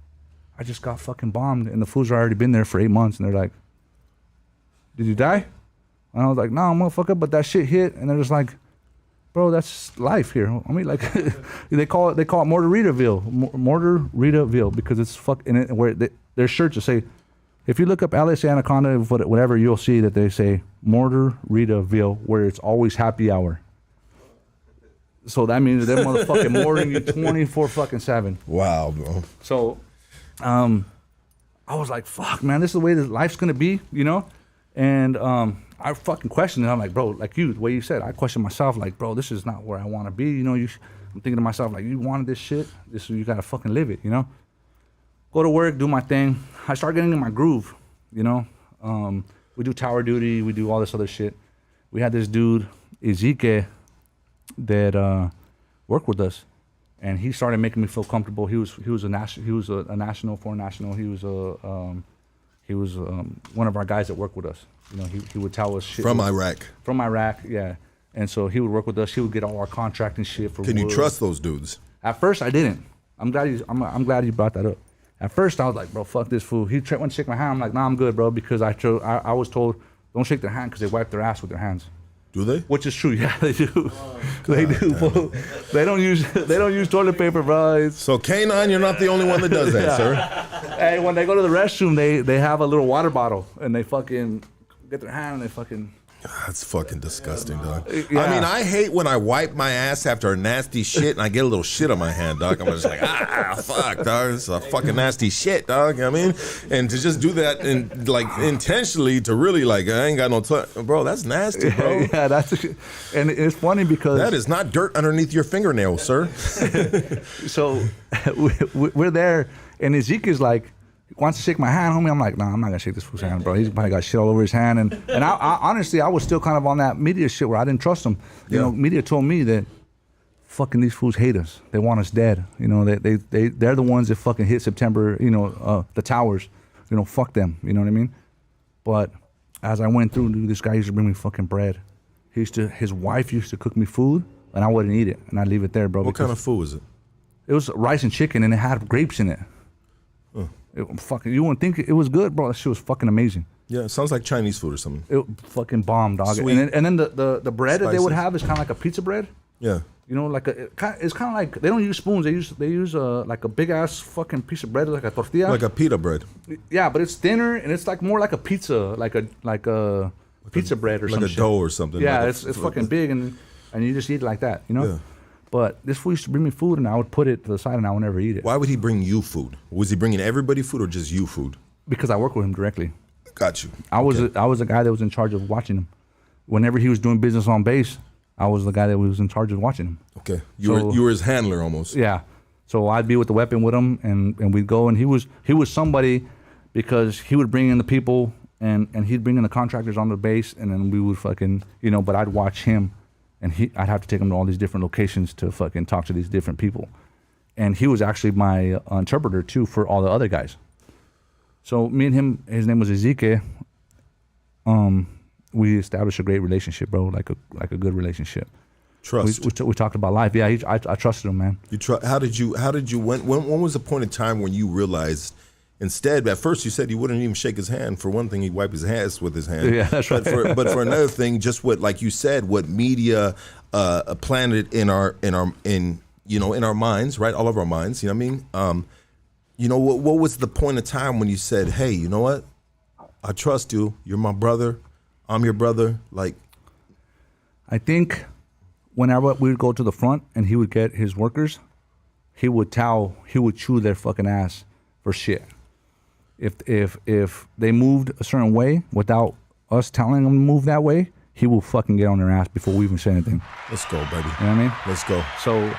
I just got fucking bombed, and the fools are already been there for 8 months, and they're like, did you die? And I was like, no, motherfucker, but that shit hit, and they're just like, bro, that's life here. I mean, like, they call it Mortaritaville, because it's their shirts will say, if you look up Alice Anaconda, whatever, you'll see that they say Mortaritaville, where it's always happy hour. So that means they're motherfucking mortaring you 24/7. Wow, bro. So, I was like, fuck, man, this is the way that life's gonna be, you know? And I fucking questioned it. I'm like, bro, like you, the way you said, I questioned myself, like, bro, this is not where I want to be. You know, I'm thinking to myself, like, you wanted this shit, you gotta fucking live it, you know? Go to work, do my thing. I start getting in my groove, you know? We do tower duty, we do all this other shit. We had this dude, Ezekiel, that worked with us, and he started making me feel comfortable. He was a national, foreign national. He was one of our guys that worked with us. You know, he would tell us shit. From Iraq, yeah. And so he would work with us. He would get all our contracting shit for. Can you trust those dudes? At first, I didn't. I'm glad you brought that up. At first, I was like, bro, fuck this fool. He went to shake my hand. I'm like, nah, I'm good, bro, because I was told don't shake their hand because they wipe their ass with their hands. Do they? Which is true. Yeah, they do. They do. Bro. They don't use toilet paper, bro. So K9, you're not the only one that does that, sir. Hey, when they go to the restroom, they have a little water bottle and they fucking get their hand and they fucking. That's fucking disgusting, dog. Yeah. I mean, I hate when I wipe my ass after a nasty shit and I get a little shit on my hand, dog. I'm just like, fuck, dog. It's a fucking nasty shit, dog. You know what I mean? And to just do that and like intentionally to really like, I ain't got no bro, that's nasty, bro. Yeah, and it's funny because that is not dirt underneath your fingernail, sir. So we're there and Ezekiel's like, wants to shake my hand, homie. I'm like, nah, I'm not gonna shake this fool's hand, bro. He's probably got shit all over his hand. And I honestly, I was still kind of on that media shit where I didn't trust them. You know, media told me that fucking these fools hate us. They want us dead. You know, they're the ones that fucking hit September, you know, the towers. You know, fuck them. You know what I mean? But as I went through, dude, this guy used to bring me fucking bread. His wife used to cook me food, and I wouldn't eat it, and I'd leave it there, bro. What kind of food was it? It was rice and chicken, and it had grapes in it. You wouldn't think it was good, bro. That shit was fucking amazing. Yeah, it sounds like Chinese food or something. It fucking bomb, dog. Sweet. And then the bread that they would Spices. have is kind of like a pizza bread. Yeah. You know, like it's kind of like they don't use spoons. They use like a big ass fucking piece of bread, like a tortilla. Like a pita bread. Yeah, but it's thinner and it's like more like a pizza, like a pizza bread or like some a shit. dough or something. Yeah, like it's fucking big and you just eat it like that, you know. Yeah. But this fool used to bring me food and I would put it to the side and I would never eat it. Why would he bring you food? Was he bringing everybody food or just you food? Because I work with him directly. Got you. I was the guy that was in charge of watching him. Whenever he was doing business on base, I was the guy that was in charge of watching him. Okay. You were his handler almost. Yeah. So I'd be with the weapon with him and we'd go and he was somebody because he would bring in the people and he'd bring in the contractors on the base and then we would fucking, you know, but I'd watch him and I'd have to take him to all these different locations to fucking talk to these different people. And he was actually my interpreter too for all the other guys. So me and him, his name was Ezekiel. We established a great relationship, bro, like a good relationship. Trust. We talked about life. Yeah, I trusted him, man. How did you when was the point in time when you realized instead, at first you said you wouldn't even shake his hand. For one thing, he'd wipe his ass with his hand. Yeah, that's right. But for another thing, just what, like you said, what media planted in our minds, right? All of our minds. You know what I mean? What was the point of time when you said, "Hey, you know what? I trust you. You're my brother. I'm your brother." Like, I think whenever we would go to the front and he would get his workers, he would chew their fucking ass for shit. If they moved a certain way without us telling them to move that way, he will fucking get on their ass before we even say anything. let's go, baby. You know what I mean? Let's go. So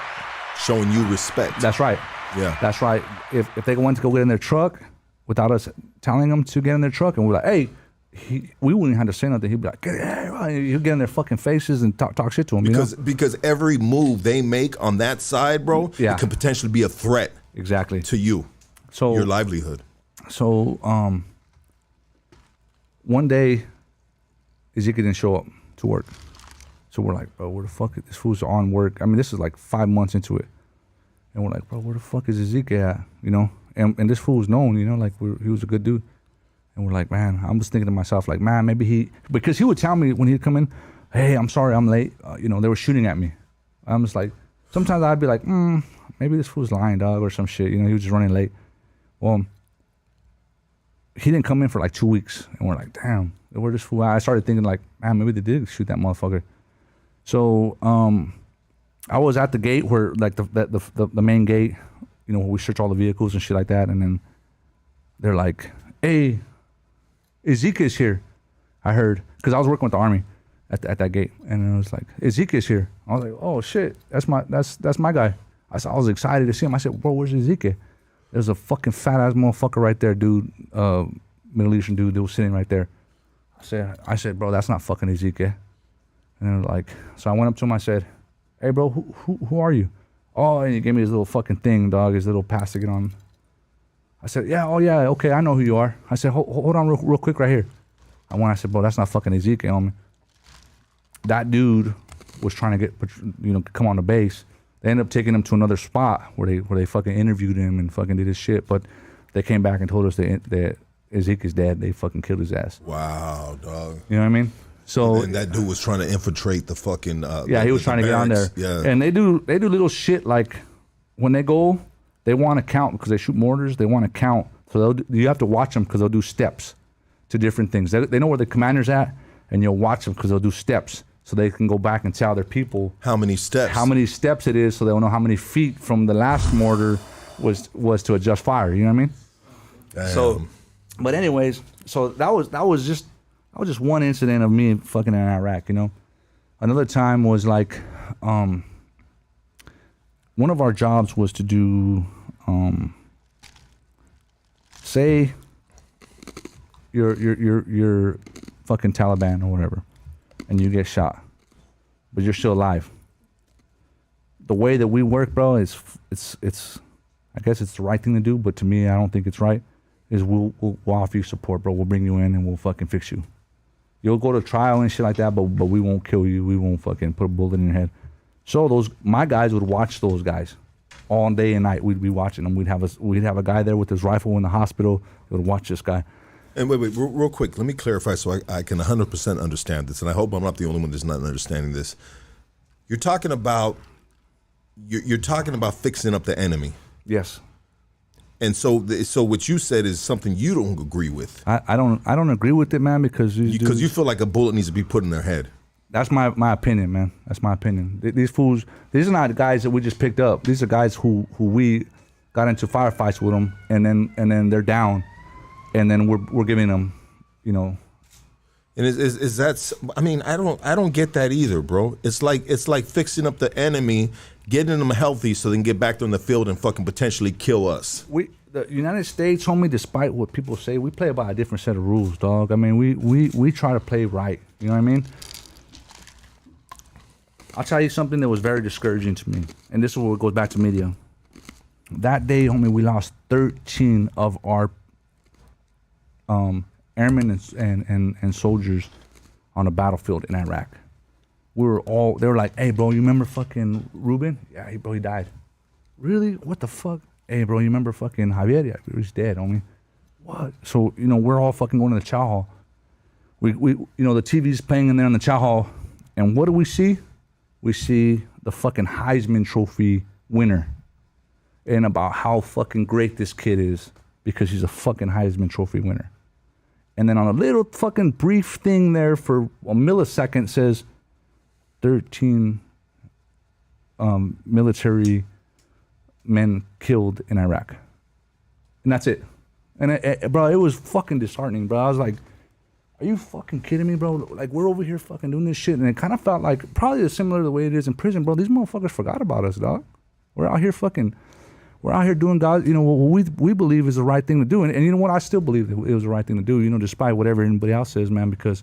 Showing you respect. that's right. Yeah. That's right. If they went to go get in their truck without us telling them to get in their truck and we're like, hey, we wouldn't have to say nothing. He'd be like, he'd get in their fucking faces and talk shit to them. Because every move they make on that side, bro, Yeah. it could potentially be a threat Exactly. to you, So your livelihood. So one day, Ezekiel didn't show up to work. So we're like, bro, where the fuck is this fool's on work? I mean, this is like 5 months into it. And we're like, bro, where the fuck is Ezekiel at? You know? And this fool's known, you know, like he was a good dude. And we're like, man, I'm just thinking to myself, like, man, maybe because he would tell me when he'd come in, hey, I'm sorry, I'm late. They were shooting at me. I'm just like, sometimes I'd be like, maybe this fool's lying, dog, or some shit. You know, he was just running late. Well, he didn't come in for like 2 weeks. And we're like, damn, where this fool at? I started thinking like, man, maybe they did shoot that motherfucker. So I was at the gate where, like, the main gate, you know, where we search all the vehicles and shit like that. And then they're like, hey, Ezekiel's here. I heard, because I was working with the Army at that gate. And it was like, Ezekiel's here. I was like, oh, shit, that's my guy. I was excited to see him. I said, bro, where's Ezekiel? There's a fucking fat-ass motherfucker right there, dude. Middle Eastern dude that was sitting right there. I said, bro, that's not fucking Ezekiel. And they were like, so I went up to him. I said, hey, bro, who are you? Oh, and he gave me his little fucking thing, dog, his little pass to get on. I said, yeah, oh, yeah, okay, I know who you are. I said, hold on real quick right here. I said, bro, that's not fucking Ezekiel, homie. That dude was trying to come on the base. They ended up taking him to another spot where they fucking interviewed him and fucking did his shit. But they came back and told us that Ezekiel's dead. They fucking killed his ass. Wow, dog. You know what I mean? So and that dude was trying to infiltrate the fucking. yeah, he was trying to get on there. Yeah, and they do little shit like when they go, they want to count because they shoot mortars. They want to count, so you have to watch them because they'll do steps to different things. They know where the commander's at, and you'll watch them because they'll do steps, so they can go back and tell their people how many steps it is, so they'll know how many feet from the last mortar was to adjust fire. You know what I mean? Damn. So, but anyways, so that was just one incident of me fucking in Iraq. You know, another time was like, one of our jobs was to do, say, you're fucking Taliban or whatever, and you get shot, but you're still alive. The way that we work, bro, it's I guess it's the right thing to do, but to me, I don't think it's right. Is we'll offer you support, bro. We'll bring you in and we'll fucking fix you. You'll go to trial and shit like that, but we won't kill you. We won't fucking put a bullet in your head. So my guys would watch those guys all day and night. We'd be watching them. We'd have a guy there with his rifle in the hospital. They would watch this guy. And wait, real quick. Let me clarify so I can 100% understand this, and I hope I'm not the only one that's not understanding this. You're talking about fixing up the enemy. Yes. And so what you said is something you don't agree with. I don't agree with it, man, because you feel like a bullet needs to be put in their head. That's my opinion, man. That's my opinion. These fools, these are not guys that we just picked up. These are guys who we got into firefights with them, and then they're down, and then we're giving them, you know. And is that? I mean, I don't get that either, bro. It's like fixing up the enemy, getting them healthy so they can get back on the field and fucking potentially kill us. The United States, homie, despite what people say, we play by a different set of rules, dog. I mean, we try to play right. You know what I mean? I'll tell you something that was very discouraging to me, and this is where it goes back to media. That day, homie, we lost 13 of our airmen and soldiers on the battlefield in Iraq. They were like, hey, bro, you remember fucking Reuben? Yeah, bro, he died. Really? What the fuck? Hey, bro, you remember fucking Javier? Yeah, he's dead, homie. What? So, you know, we're all fucking going to the chow hall. We you know, the TV's playing in there in the chow hall, and what do we see? We see the fucking Heisman Trophy winner, and about how fucking great this kid is because he's a fucking Heisman Trophy winner. And then on a little fucking brief thing there for a millisecond says 13 military men killed in Iraq. And that's it. And bro, it was fucking disheartening, bro. I was like, are you fucking kidding me, bro? Like, we're over here fucking doing this shit. And it kind of felt like probably similar to the way it is in prison, bro. These motherfuckers forgot about us, dog. We're out here doing God, you know, what we believe is the right thing to do. And you know what? I still believe that it was the right thing to do, you know, despite whatever anybody else says, man, because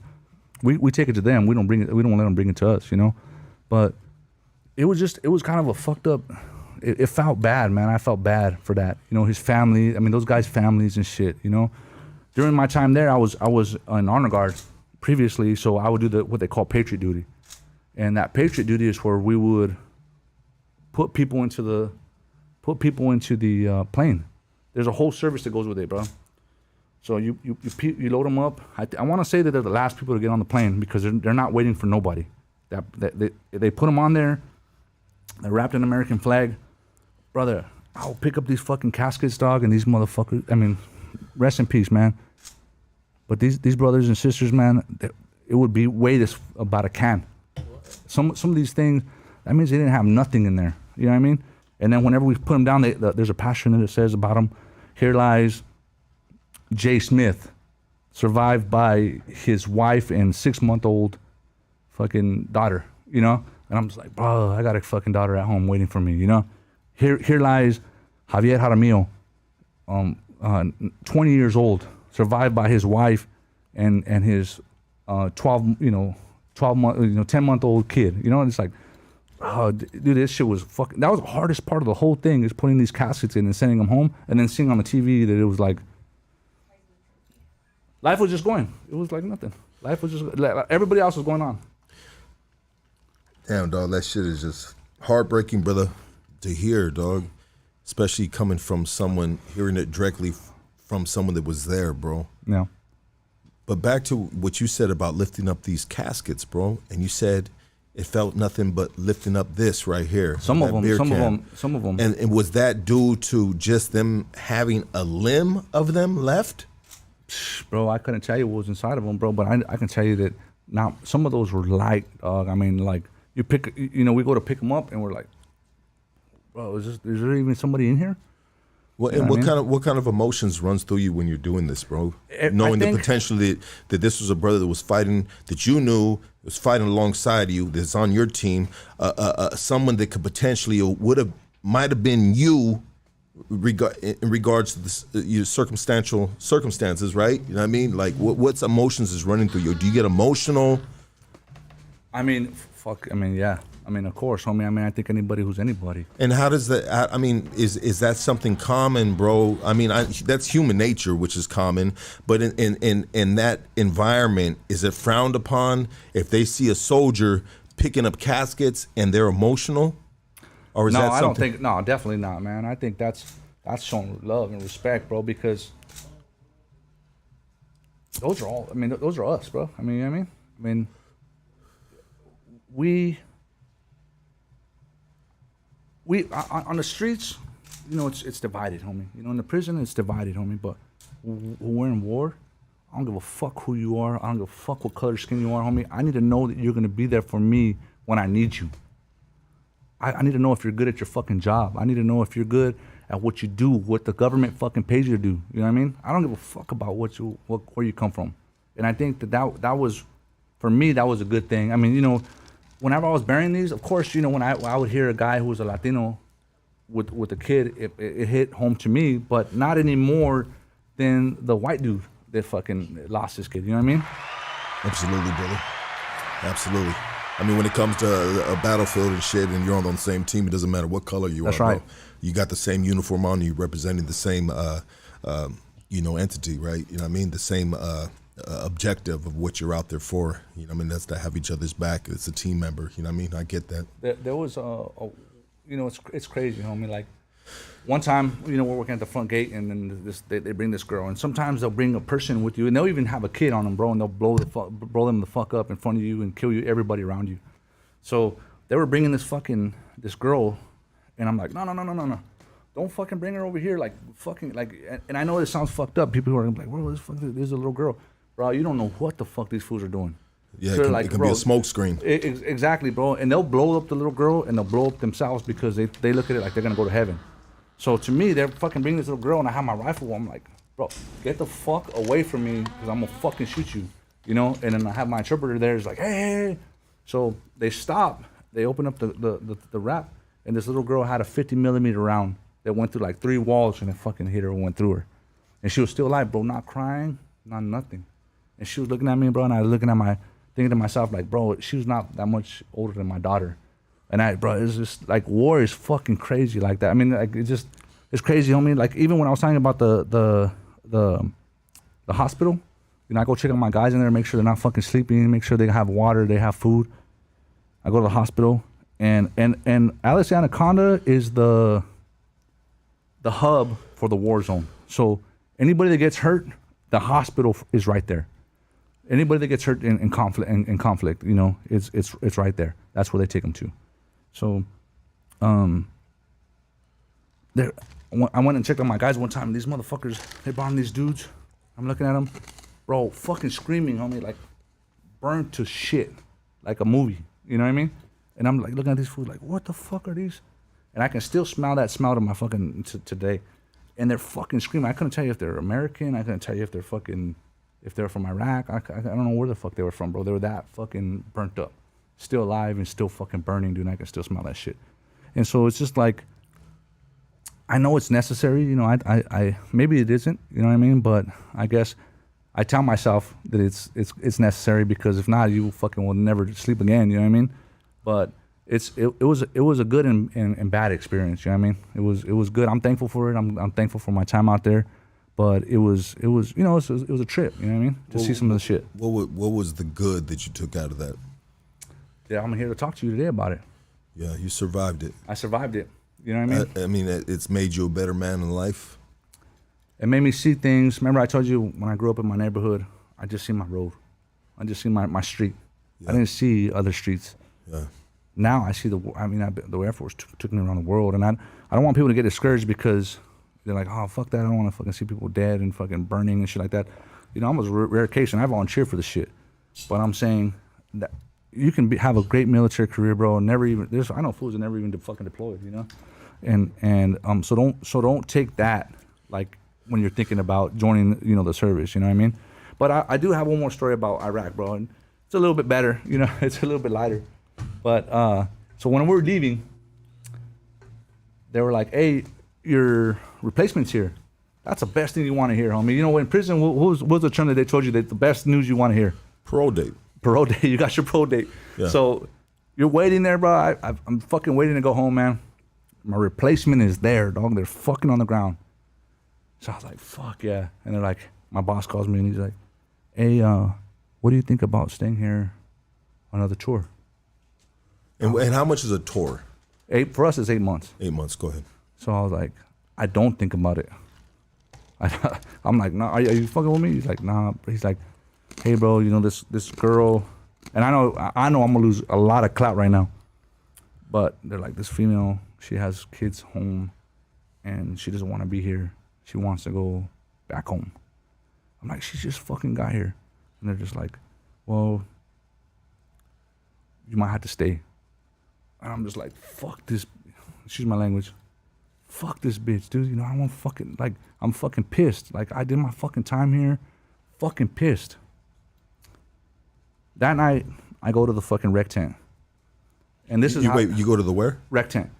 we take it to them. We don't let them bring it to us, you know? But it was kind of a fucked up, it felt bad, man. I felt bad for that. You know, his family, I mean, those guys' families and shit, you know? During my time there, I was an honor guard previously, so I would do what they call patriot duty. And that patriot duty is where we would put people into the plane. There's a whole service that goes with it, bro. So you load them up. I want to say that they're the last people to get on the plane because they're not waiting for nobody. They put them on there. They're wrapped in American flag. Brother, I'll pick up these fucking caskets, dog, and these motherfuckers. I mean, rest in peace, man. But these brothers and sisters, man, it would be weighed about a can. Some of these things, that means they didn't have nothing in there. You know what I mean? And then whenever we put them down, there's a passion that it says about them. Here lies Jay Smith, survived by his wife and 6-month-old fucking daughter, you know? And I'm just like, bro, I got a fucking daughter at home waiting for me, you know? Here lies Javier Jaramillo, 20 years old, survived by his wife and his 10-month-old kid, you know? And it's like, oh, dude, this shit was fucking. That was the hardest part of the whole thing, is putting these caskets in and sending them home, and then seeing on the TV that it was like life was just going. It was like nothing. Life was just like everybody else was going on. Damn, dog, that shit is just heartbreaking, brother, to hear, dog. Especially coming from someone, hearing it directly from someone that was there, bro. Yeah. But back to what you said about lifting up these caskets, bro, and you said it felt nothing but lifting up this right here. Some of them. And was that due to just them having a limb of them left? Bro, I couldn't tell you what was inside of them, bro, but I can tell you that now some of those were light, dog. I mean, like, we go to pick them up and we're like, bro, is there even somebody in here? Well, You know and what kind of emotions runs through you when you're doing this, bro? Knowing the potential that this was a brother that was fighting, that you knew was fighting alongside you, that's on your team, someone that could potentially might have been you, in regards to your circumstances, right? You know what I mean? Like, what's emotions is running through you? Do you get emotional? I mean, yeah. I mean, of course, homie. I mean, I think anybody who's anybody. And how does that? I mean, is that something common, bro? I mean, that's human nature, which is common. But in that environment, is it frowned upon if they see a soldier picking up caskets and they're emotional? Or is that something? I don't think. No, definitely not, man. I think that's showing love and respect, bro. Because those are all. I mean, those are us, bro. I mean, you know what I mean. We on the streets, it's divided, homie. In the prison, it's divided, homie. But when we're in war, I don't give a fuck who you are. I don't give a fuck what color skin you are, homie. I need to know that you're gonna be there for me when I need you. I need to know if you're good at your fucking job. I need to know if you're good at what you do, what the government fucking pays you to do. You know what I mean? I don't give a fuck about where you come from. And I think that was, for me, that was a good thing. I mean, whenever I was burying these, of course, when I would hear a guy who was a Latino with a kid, it hit home to me, but not any more than the white dude that fucking lost his kid. You know what I mean? Absolutely, brother. Absolutely. I mean, when it comes to a battlefield and shit, and you're on the same team, it doesn't matter what color you are. That's right. Bro. You got the same uniform on, you representing the same, entity, right? You know what I mean? The same objective of what you're out there for. You know what I mean? That's to have each other's back. It's a team member. You know what I mean? I get that. There was it's crazy, homie. Like, one time, we're working at the front gate, and then they bring this girl, and sometimes they'll bring a person with you, and they'll even have a kid on them, bro, and they'll blow them the fuck up in front of you and kill you, everybody around you. So they were bringing this girl, and I'm like, no, don't fucking bring her over here, like, fucking, like, and I know this sounds fucked up. People who are like, bro, this is a little girl, bro. You don't know what the fuck these fools are doing. Yeah, it can be a smoke screen. Exactly, bro. And they'll blow up the little girl, and they'll blow up themselves because they look at it like they're gonna go to heaven. So to me, they're fucking bringing this little girl, and I have my rifle. I'm like, bro, get the fuck away from me, because I'm gonna fucking shoot you, And then I have my interpreter there. He's like, hey. So they stop. They open up the wrap, and this little girl had a 50 millimeter round that went through like 3 walls, and it fucking hit her and went through her. And she was still alive, bro, not crying, not nothing. And she was looking at me, bro, and I was thinking to myself, like, bro, she was not that much older than my daughter. And it's just like, war is fucking crazy like that. I mean, like, it's crazy, homie. Like, even when I was talking about the hospital, I go check on my guys in there, make sure they're not fucking sleeping, make sure they have water, they have food. I go to the hospital, and Alice Anaconda is the hub for the war zone. So anybody that gets hurt, the hospital is right there. Anybody that gets hurt in conflict, it's right there. That's where they take them to. So, I went and checked on my guys one time. These motherfuckers, they brought in these dudes. I'm looking at them, bro, fucking screaming, homie, like burned to shit, like a movie. You know what I mean? And I'm like looking at these fools, like, what the fuck are these? And I can still smell that smell to my fucking today. And they're fucking screaming. I couldn't tell you if they're American. I couldn't tell you if they're from Iraq. I don't know where the fuck they were from, bro. They were that fucking burnt up. Still alive and still fucking burning, dude. And I can still smell that shit. And so it's just like, I know it's necessary, I maybe it isn't, you know what I mean? But I guess I tell myself that it's necessary, because if not, you fucking will never sleep again, you know what I mean? But it was a good and bad experience, you know what I mean? It was good. I'm thankful for it. I'm thankful for my time out there. But it was a trip, you know what I mean? To see some of the shit. What was the good that you took out of that? Yeah, I'm here to talk to you today about it. Yeah, you survived it. I survived it. You know what I mean? It's made you a better man in life. It made me see things. Remember I told you when I grew up in my neighborhood, I just see my road. I just see my street. Yeah. I didn't see other streets. Yeah. Now I see the Air Force took me around the world, and I don't want people to get discouraged because they're like, oh, fuck that, I don't want to fucking see people dead and fucking burning and shit like that. You know, I'm a rare case, and I volunteer for the shit. But I'm saying that you can have a great military career, bro, and never even, I know fools that never even fucking deployed, you know? So don't take that, like, when you're thinking about joining, you know, the service, you know what I mean? But I do have one more story about Iraq, bro, and it's a little bit better, you know, it's a little bit lighter. But, so when we were leaving, they were like, hey, your replacement's here. That's the best thing you want to hear, homie. You know, in prison, what was the term that they told you that the best news you want to hear? Parole date. Parole date. You got your parole date. Yeah. So you're waiting there, bro. I'm fucking waiting to go home, man. My replacement is there, dog. They're fucking on the ground. So I was like, fuck yeah. And they're like, my boss calls me and he's like, hey, what do you think about staying here on another tour? And how much is a tour? For us, it's 8 months. 8 months. Go ahead. So I was like, I don't think about it. I'm like, nah, are you fucking with me? He's like, nah. He's like, hey, bro, you know, this girl, and I know I'm gonna lose a lot of clout right now, but they're like, this female, she has kids home, and she doesn't want to be here. She wants to go back home. I'm like, she just fucking got here. And they're just like, well, you might have to stay. And I'm just like, fuck this, excuse my language, fuck this bitch, dude. You know, I want fucking, like, I'm fucking pissed. Like, I did my fucking time here, fucking pissed. That night, I go to the fucking rec tent. And this is wait, you go to the where? Rec tent.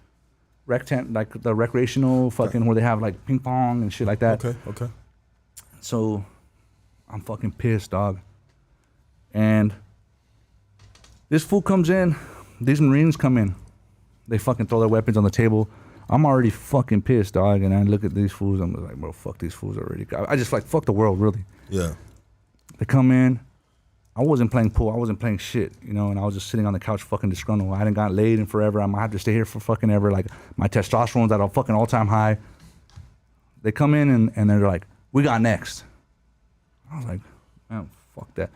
Rec tent, like the recreational fucking, where they have like ping pong and shit like that. Okay. So, I'm fucking pissed, dog. And this fool comes in, these Marines come in. They fucking throw their weapons on the table. I'm already fucking pissed, dog. And I look at these fools, I'm like, bro, fuck these fools already. I just like, fuck the world, really. Yeah. They come in. I wasn't playing pool. I wasn't playing shit, you know, and I was just sitting on the couch fucking disgruntled. I hadn't gotten laid in forever. I might have to stay here for fucking ever. Like, my testosterone's at a fucking all-time high. They come in and they're like, we got next. I was like, man, fuck that.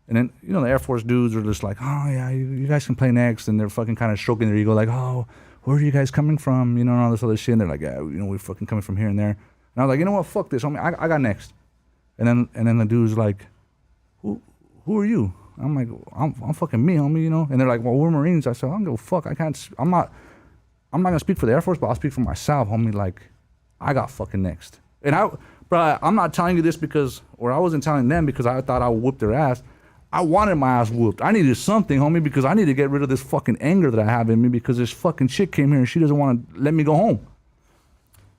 And then, you know, the Air Force dudes are just like, oh, yeah, you guys can play next. And they're fucking kind of stroking their ego like, oh, where are you guys coming from? You know, and all this other shit. And they're like, yeah, you know, we're fucking coming from here and there. And I was like, you know what, fuck this, homie. I got next. And then the dude's like, who are you? I'm like, I'm fucking me, homie, you know? And they're like, well, we're Marines. I said, I don't give a fuck. I'm not gonna speak for the Air Force, but I'll speak for myself, homie. Like, I got fucking next. And I'm not telling you this because, or I wasn't telling them because I thought I would whoop their ass. I wanted my ass whooped. I needed something, homie, because I need to get rid of this fucking anger that I have in me because this fucking chick came here and she doesn't want to let me go home.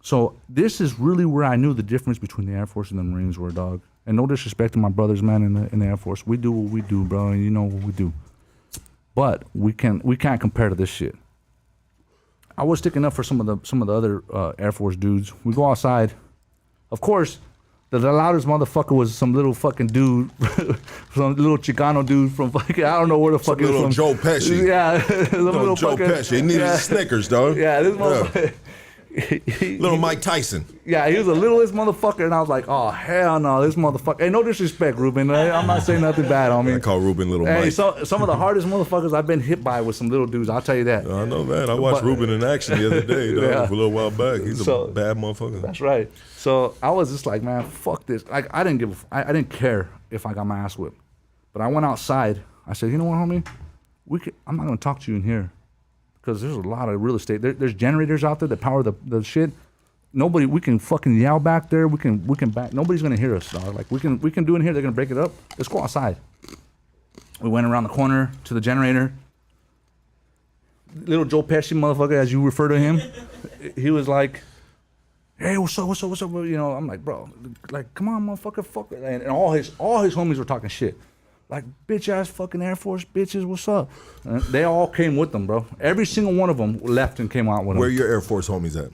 So this is really where I knew the difference between the Air Force and the Marines were, dog. And no disrespect to my brothers, man, in the Air Force. We do what we do, bro, and you know what we do. But we can't compare to this shit. I was sticking up for some of the other Air Force dudes. We go outside. Of course, the loudest motherfucker was some little fucking dude, some little Chicano dude from fucking, I don't know where the fuck he's from. Joe Pesci. Yeah. Little Joe Pesci. He needed his Snickers, dog. Yeah, this motherfucker. Little Mike Tyson. Yeah, he was the littlest motherfucker, and I was like, oh, hell no, this motherfucker. Hey, no disrespect, Reuben. I'm not saying nothing bad on me. I call Reuben Little Mike. Hey, so, some of the hardest motherfuckers I've been hit by with some little dudes, I'll tell you that. I know, man. I watched Reuben in action the other day, dog, Yeah. for a little while back. He's a bad motherfucker. That's right. So I was just like, man, fuck this. Like, I didn't care if I got my ass whipped. But I went outside. I said, you know what, homie? I'm not going to talk to you in here because there's a lot of real estate. There's generators out there that power the shit. Nobody, we can fucking yell back there. We can back. Nobody's gonna hear us, dog. Like we can do it in here. They're gonna break it up. Let's go outside. We went around the corner to the generator. Little Joe Pesci motherfucker, as you refer to him, he was like, "Hey, what's up? You know, I'm like, bro, like, come on, motherfucker, fuck it." And all his homies were talking shit, like, bitch ass fucking Air Force bitches, what's up? And they all came with them, bro. Every single one of them left and came out with them. Where are your Air Force homies at?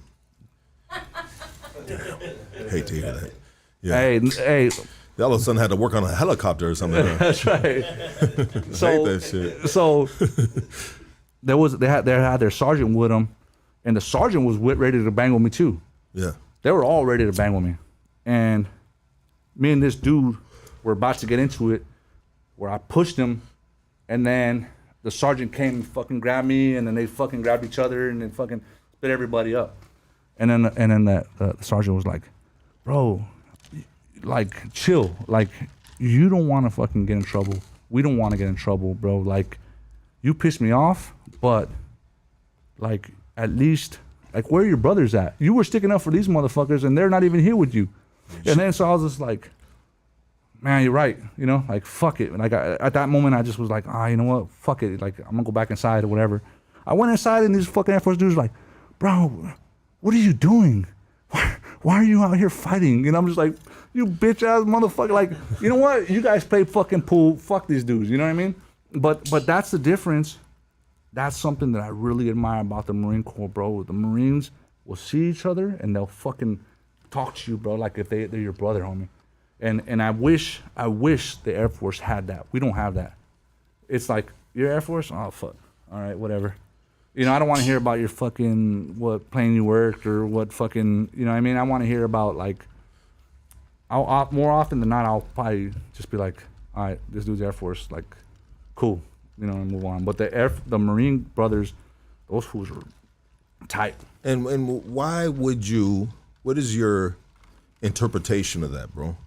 Hate to hear that. Yeah. Hey. They all of a sudden had to work on a helicopter or something. That's right. Hate that shit. So they had their sergeant with them, and the sergeant was ready to bang with me too. Yeah. They were all ready to bang with me, and me and this dude we're about to get into it, where I pushed him, and then the sergeant came and fucking grabbed me, and then they fucking grabbed each other, and then fucking split everybody up. And then the sergeant was like, bro, like, chill. Like, you don't want to fucking get in trouble. We don't want to get in trouble, bro. Like, you pissed me off, but, like, at least, like, where are your brothers at? You were sticking up for these motherfuckers, and they're not even here with you. And then so I was just like, man, you're right. You know, like, fuck it. Like, at that moment, I just was like, you know what? Fuck it. Like, I'm going to go back inside or whatever. I went inside, and these fucking Air Force dudes were like, bro, what are you doing? Why are you out here fighting? And I'm just like, you bitch ass motherfucker. Like, you know what? You guys play fucking pool. Fuck these dudes. You know what I mean? But that's the difference. That's something that I really admire about the Marine Corps, bro. The Marines will see each other and they'll fucking talk to you, bro, like if they're your brother, homie. And I wish the Air Force had that. We don't have that. It's like, you're Air Force? Oh, fuck. All right, whatever. You know, I don't want to hear about your fucking, what plane you worked or what fucking, you know what I mean? I want to hear about, like, more often than not, I'll probably just be like, all right, this dude's Air Force, like, cool, you know, and move on. But the Marine brothers, those fools are tight. And why would you, what is your interpretation of that, bro?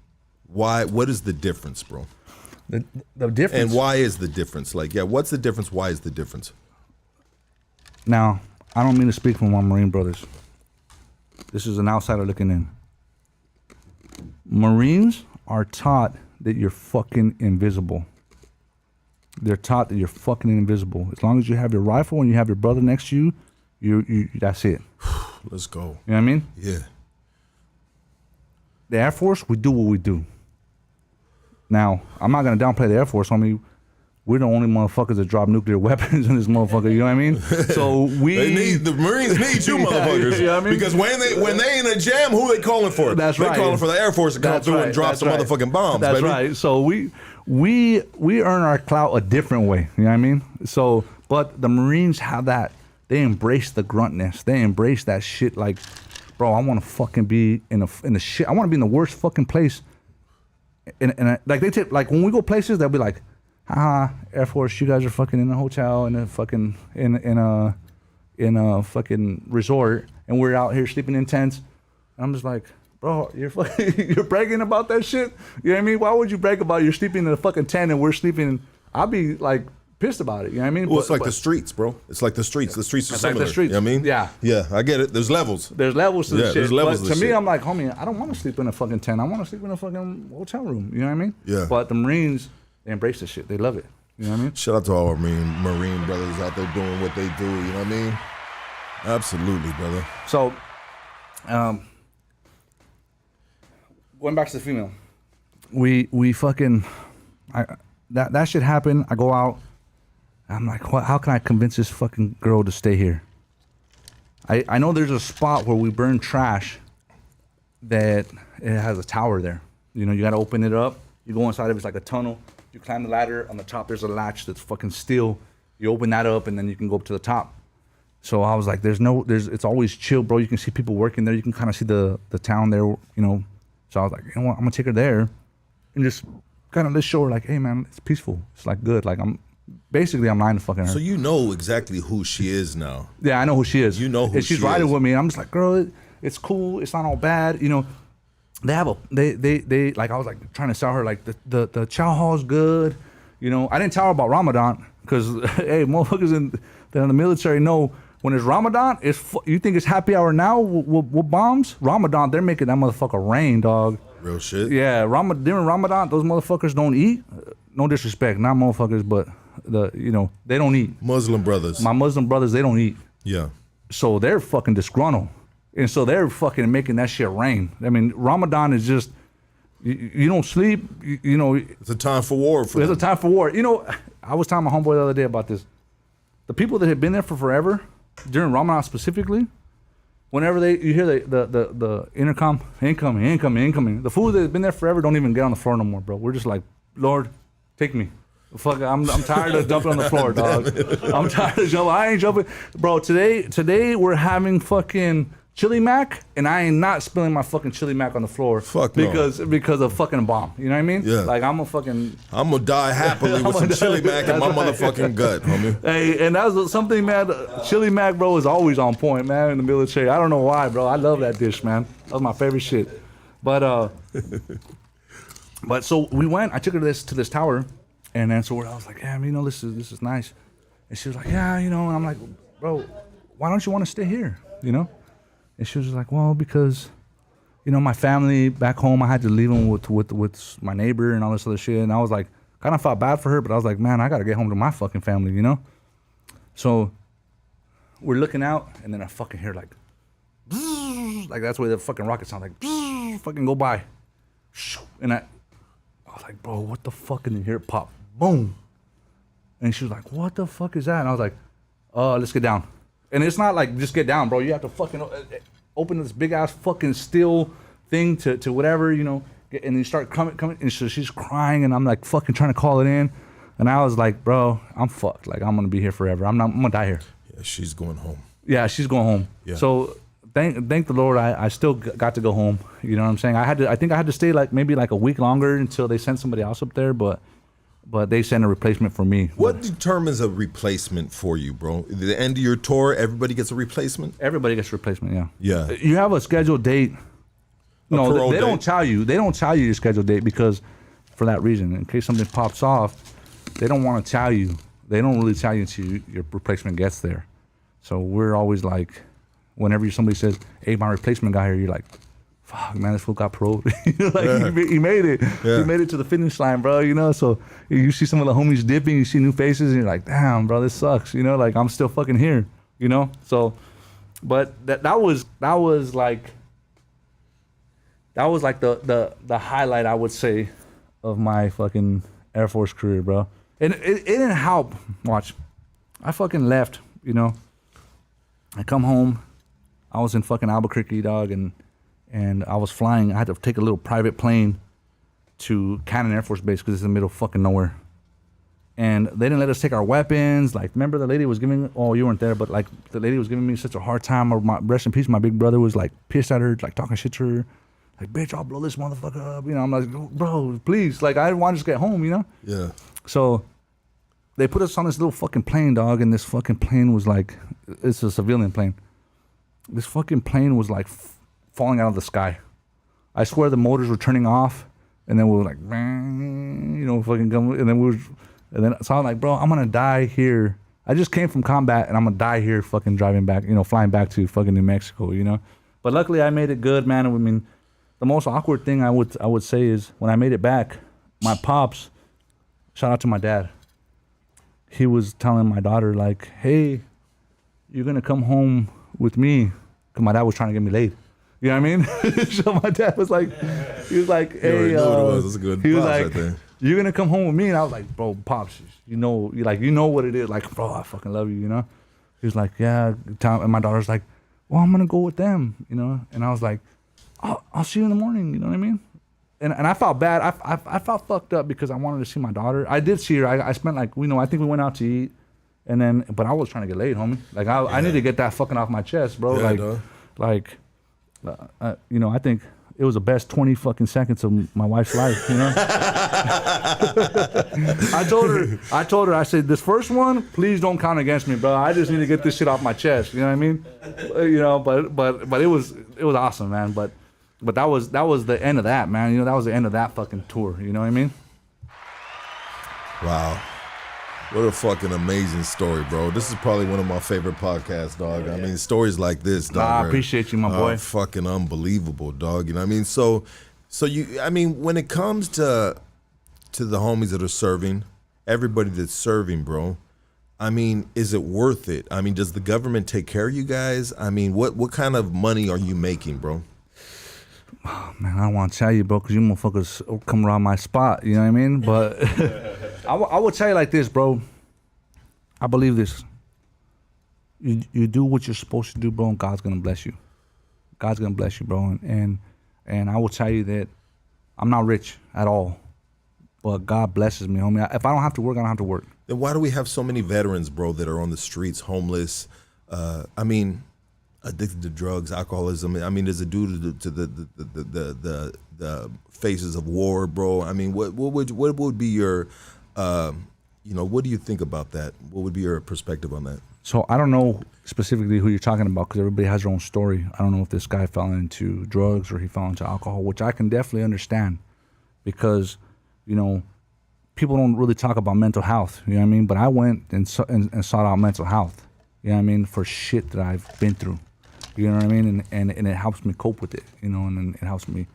What is the difference, bro? The difference. And why is the difference? Like, yeah, what's the difference? Why is the difference? Now, I don't mean to speak for my Marine brothers. This is an outsider looking in. Marines are taught that you're fucking invisible. They're taught that you're fucking invisible. As long as you have your rifle and you have your brother next to you, that's it. Let's go. You know what I mean? Yeah. The Air Force, we do what we do. Now, I'm not gonna downplay the Air Force. I mean, we're the only motherfuckers that drop nuclear weapons in this motherfucker. You know what I mean? So the Marines need you motherfuckers. You know what I mean? Because when they in a jam, who they calling for? That's right. They calling for the Air Force to come through and drop some motherfucking bombs. That's baby. right. So we earn our clout a different way. You know what I mean? So, but the Marines have that. They embrace the gruntness. They embrace that shit. Like, bro, I want to fucking be in the shit. I want to be in the worst fucking place. And like they take, like when we go places, they'll be like, Air Force, you guys are fucking in a hotel in a fucking in a fucking resort, and we're out here sleeping in tents. And I'm just like, bro, you're bragging about that shit. You know what I mean? Why would you brag about you're sleeping in a fucking tent and we're sleeping? I'll be like pissed about it. You know what I mean? Well, it's like the streets, bro. It's like the streets. The streets are similar. Like the streets. You know what I mean? Yeah. Yeah, I get it. There's levels. There's levels to the shit. There's levels but to to me, shit. I'm like, homie, I don't want to sleep in a fucking tent. I want to sleep in a fucking hotel room. You know what I mean? Yeah. But the Marines, they embrace this shit. They love it. You know what I mean? Shout out to all our Marine brothers out there doing what they do. You know what I mean? Absolutely, brother. So, going back to the female, we fucking, that shit happened. I go out. I'm like, what? How can I convince this fucking girl to stay here? I know there's a spot where we burn trash that it has a tower there. You know, you got to open it up. You go inside of it, it's like a tunnel. You climb the ladder. On the top, there's a latch that's fucking steel. You open that up, and then you can go up to the top. So I was like, it's always chill, bro. You can see people working there. You can kind of see the town there, you know. So I was like, you know what? I'm going to take her there and just kind of let's show her, like, hey, man, it's peaceful. It's, like, good. Like, I'm lying to fucking her. So you know exactly who she is now. Yeah, I know who she is. You know who and she's she riding is. with me, and I'm just like, girl, it's cool. It's not all bad. You know, they like, I was like trying to sell her, like, the chow hall's good. You know, I didn't tell her about Ramadan because, hey, motherfuckers in the military know when it's Ramadan, you think it's happy hour now with bombs? Ramadan, they're making that motherfucker rain, dog. Real shit. Yeah, during Ramadan, those motherfuckers don't eat. No disrespect, not motherfuckers, but they don't eat. Muslim brothers. My Muslim brothers, they don't eat. Yeah. So they're fucking disgruntled. And so they're fucking making that shit rain. I mean, Ramadan is just, you don't sleep, you know. It's a time for war for There's them. a time for war. You know, I was telling my homeboy the other day about this. The people that have been there for forever, during Ramadan specifically, whenever you hear the intercom, incoming, the fools that have been there forever don't even get on the floor no more, bro. We're just like, Lord, take me. Fuck, I'm tired of jumping on the floor, dog. I'm tired of jumping. I ain't jumping, bro. Today we're having fucking chili mac, and I ain't not spilling my fucking chili mac on the floor. Fuck no. Because of fucking bomb. You know what I mean? Yeah. Like I'm gonna die happily with some chili mac in my motherfucking gut, homie. Hey, and that was something, man. Chili mac, bro, is always on point, man. In the military, I don't know why, bro. I love that dish, man. That was my favorite shit. But so we went. I took her to this tower, and then so I was like, yeah, you know, this is nice. And she was like, yeah, you know. And I'm like, bro, why don't you want to stay here? You know? And she was just like, well, because, you know, my family back home, I had to leave them with my neighbor and all this other shit. And I was like, kind of felt bad for her, but I was like, man, I got to get home to my fucking family, you know? So we're looking out, and then I fucking hear like, like that's where the fucking rocket sound, like, fucking go by. And I was like, bro, what the fuck? And then hear it pop, boom. And she was like, what the fuck is that? And I was like, let's get down. And it's not like just get down, bro. You have to fucking open this big ass fucking steel thing to whatever, you know. And you start coming. And so she's crying, and I'm like fucking trying to call it in. And I was like, bro, I'm fucked. Like I'm gonna be here forever. I'm gonna die here. Yeah, she's going home. Yeah, she's going home. Yeah. So thank the Lord, I still got to go home. You know what I'm saying? I think I had to stay like maybe like a week longer until they sent somebody else up there, but they sent a replacement for me. What determines a replacement for you, bro? The end of your tour, everybody gets a replacement? Everybody gets a replacement, yeah. Yeah. You have a scheduled date. No, they don't tell you. They don't tell you your scheduled date because for that reason. In case something pops off, they don't want to tell you. They don't really tell you until your replacement gets there. So we're always like, whenever somebody says, hey, my replacement got here, you're like, fuck, man, this fool got paroled. He made it. Yeah. He made it to the finish line, bro, you know? So you see some of the homies dipping, you see new faces, and you're like, damn, bro, this sucks, you know? Like, I'm still fucking here, you know? So, but that was like the highlight, I would say, of my fucking Air Force career, bro. And it didn't help. Watch. I fucking left, you know? I come home. I was in fucking Albuquerque, dog, and I was flying. I had to take a little private plane to Cannon Air Force Base because it's in the middle of fucking nowhere. And they didn't let us take our weapons. Like, remember the lady was giving, oh, you weren't there, but like the lady was giving me such a hard time. Or rest in peace, my big brother was like pissed at her, like talking shit to her. Like, bitch, I'll blow this motherfucker up. You know, I'm like, bro, please. Like, I want to just get home, you know? Yeah. So they put us on this little fucking plane, dog, and this fucking plane was like, it's a civilian plane. This fucking plane was like falling out of the sky. I swear the motors were turning off, and then we were like, you know, fucking come, and then so I'm like, bro, I'm gonna die here. I just came from combat, and I'm gonna die here, fucking driving back, you know, flying back to fucking New Mexico, you know. But luckily, I made it good, man. I mean, the most awkward thing I would say is when I made it back, my pops, shout out to my dad. He was telling my daughter like, hey, you're gonna come home with me, because my dad was trying to get me laid. You know what I mean? So my dad was like, he was like, hey, you know what it was. That's a good he was pops like, right there. you're gonna come home with me, and I was like, bro, pops, you know what it is. Like, bro, I fucking love you, you know. He was like, yeah. And my daughter's like, well, I'm gonna go with them, you know. And I was like, I'll see you in the morning. You know what I mean? And I felt bad. I felt fucked up because I wanted to see my daughter. I did see her. I spent like, you know, I think we went out to eat, and then, but I was trying to get laid, homie. Like I need to get that fucking off my chest, bro. You know, I think it was the best 20 fucking seconds of my wife's life, you know? I told her, I said, this first one, please don't count against me, bro. I just need to get this shit off my chest, you know what I mean? You know, but it was awesome, man. But that was the end of that, man. You know, that was the end of that fucking tour, you know what I mean? Wow. What a fucking amazing story, bro. This is probably one of my favorite podcasts, dog. I mean, stories like this, dog. I appreciate you, my boy. Fucking unbelievable, dog. You know what I mean? So you, I mean, when it comes to the homies that are serving, everybody that's serving, bro, I mean, is it worth it? I mean, does the government take care of you guys? I mean, what kind of money are you making, bro? Oh, man, I don't want to tell you, bro, because you motherfuckers come around my spot, you know what I mean? But I will tell you like this, bro. I believe this. You do what you're supposed to do, bro, and God's going to bless you. God's going to bless you, bro. And I will tell you that I'm not rich at all, but God blesses me, homie. If I don't have to work, I don't have to work. Then why do we have so many veterans, bro, that are on the streets, homeless? I mean, addicted to drugs, alcoholism. I mean, is it due to the phases of war, bro? I mean, what would be your, what do you think about that? What would be your perspective on that? So I don't know specifically who you're talking about because everybody has their own story. I don't know if this guy fell into drugs or he fell into alcohol, which I can definitely understand because, people don't really talk about mental health, you know what I mean? But I went and sought out mental health, you know what I mean, for shit that I've been through, you know what I mean? And it helps me cope with it, and it helps me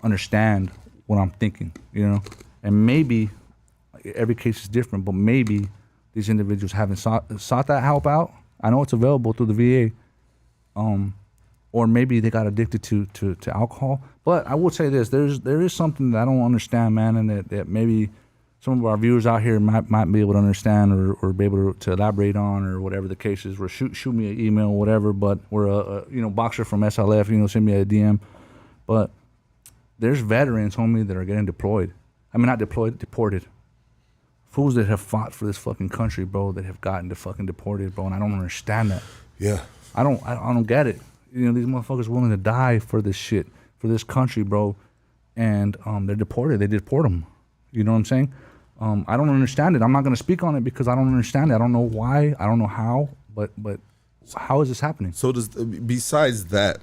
understand what I'm thinking, And maybe every case is different, but maybe these individuals haven't sought that help out. I know it's available through the VA, or maybe they got addicted to alcohol. But I would say this: there is something that I don't understand, man, and that maybe some of our viewers out here might be able to understand or be able to elaborate on, or whatever the case is. Or shoot me an email, or whatever. But we're a BOXER from SLF. Send me a DM. But there's veterans, homie, that are getting deployed. I mean, not deployed, deported. Fools that have fought for this fucking country, bro, that have gotten fucking deported, bro, and I don't understand that. Yeah. I don't get it. These motherfuckers willing to die for this shit, for this country, bro, and they're deported. They deport them. You know what I'm saying? I don't understand it. I'm not gonna speak on it because I don't understand it. I don't know why. I don't know how. But how is this happening? So besides that,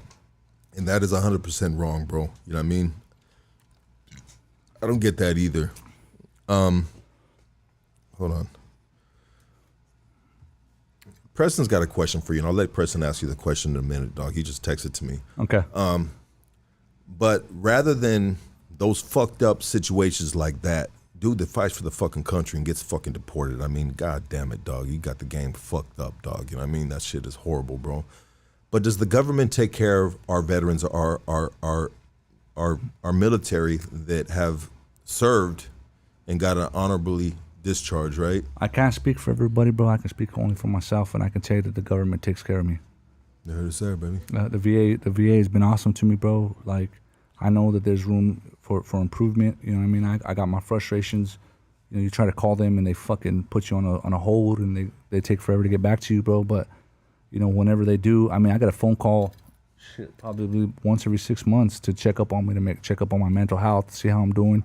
and that is 100% wrong, bro. You know what I mean? I don't get that either. Hold on. Preston's got a question for you, and I'll let Preston ask you the question in a minute, dog. He just texted to me. Okay. But rather than those fucked up situations like that, dude that fights for the fucking country and gets fucking deported, I mean, god damn it, dog. You got the game fucked up, dog. You know what I mean? That shit is horrible, bro. But does the government take care of our veterans, our military that have served and got an honorably discharge, right? I can't speak for everybody, bro. I can speak only for myself, and I can tell you that the government takes care of me. There it is, there, baby. The VA has been awesome to me, bro. Like, I know that there's room for improvement. You know what I mean? I got my frustrations. You try to call them and they fucking put you on a hold, and they take forever to get back to you, bro. But whenever they do, I mean, I got a phone call, probably once every 6 months to check up on me, check up on my mental health, see how I'm doing.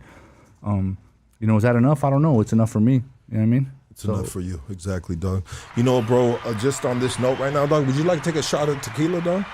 Is that enough? I don't know. It's enough for me. You know what I mean? It's enough for you. Exactly, dog. Bro, just on this note right now, dog, would you like to take a shot at tequila, dog?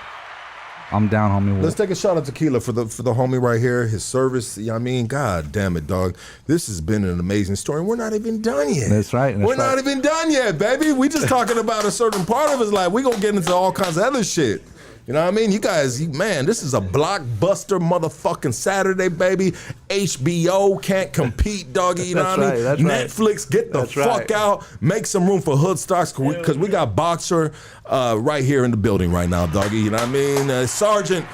I'm down, homie. Let's take a shot of tequila for the homie right here, his service. You know what I mean? God damn it, dog. This has been an amazing story. We're not even done yet. That's right. We're not even done yet, baby. We just talking about a certain part of his life. We're going to get into all kinds of other shit. You know what I mean? You guys, man, this is a blockbuster motherfucking Saturday, baby. HBO can't compete, doggy. You know what I mean? That's Netflix, get the fuck out. Make some room for hood stocks because we got BOXER right here in the building right now, doggy. You know what I mean? Sergeant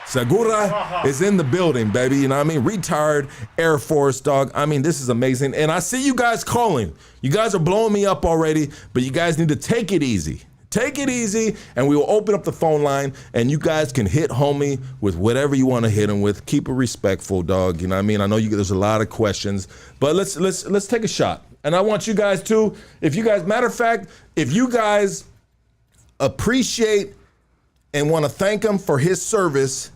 Segura is in the building, baby. You know what I mean? Retired Air Force, dog. I mean, this is amazing. And I see you guys calling. You guys are blowing me up already, but you guys need to take it easy. Take it easy, and we will open up the phone line, and you guys can hit homie with whatever you want to hit him with. Keep it respectful, dog. You know what I mean? I know there's a lot of questions, but let's take a shot. And I want you guys to, matter of fact, if you guys appreciate and want to thank him for his service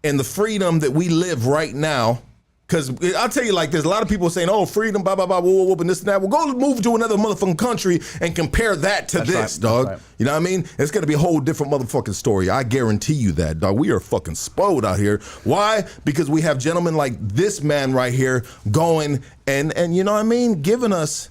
and the freedom that we live right now. Because I'll tell you like this, a lot of people saying, oh, freedom, blah, blah, blah, whoop, whoop, and this and that. Well, go move to another motherfucking country and compare that to this, dog. Right. You know what I mean? It's going to be a whole different motherfucking story. I guarantee you that, dog. We are fucking spoiled out here. Why? Because we have gentlemen like this man right here going and you know what I mean? Giving us,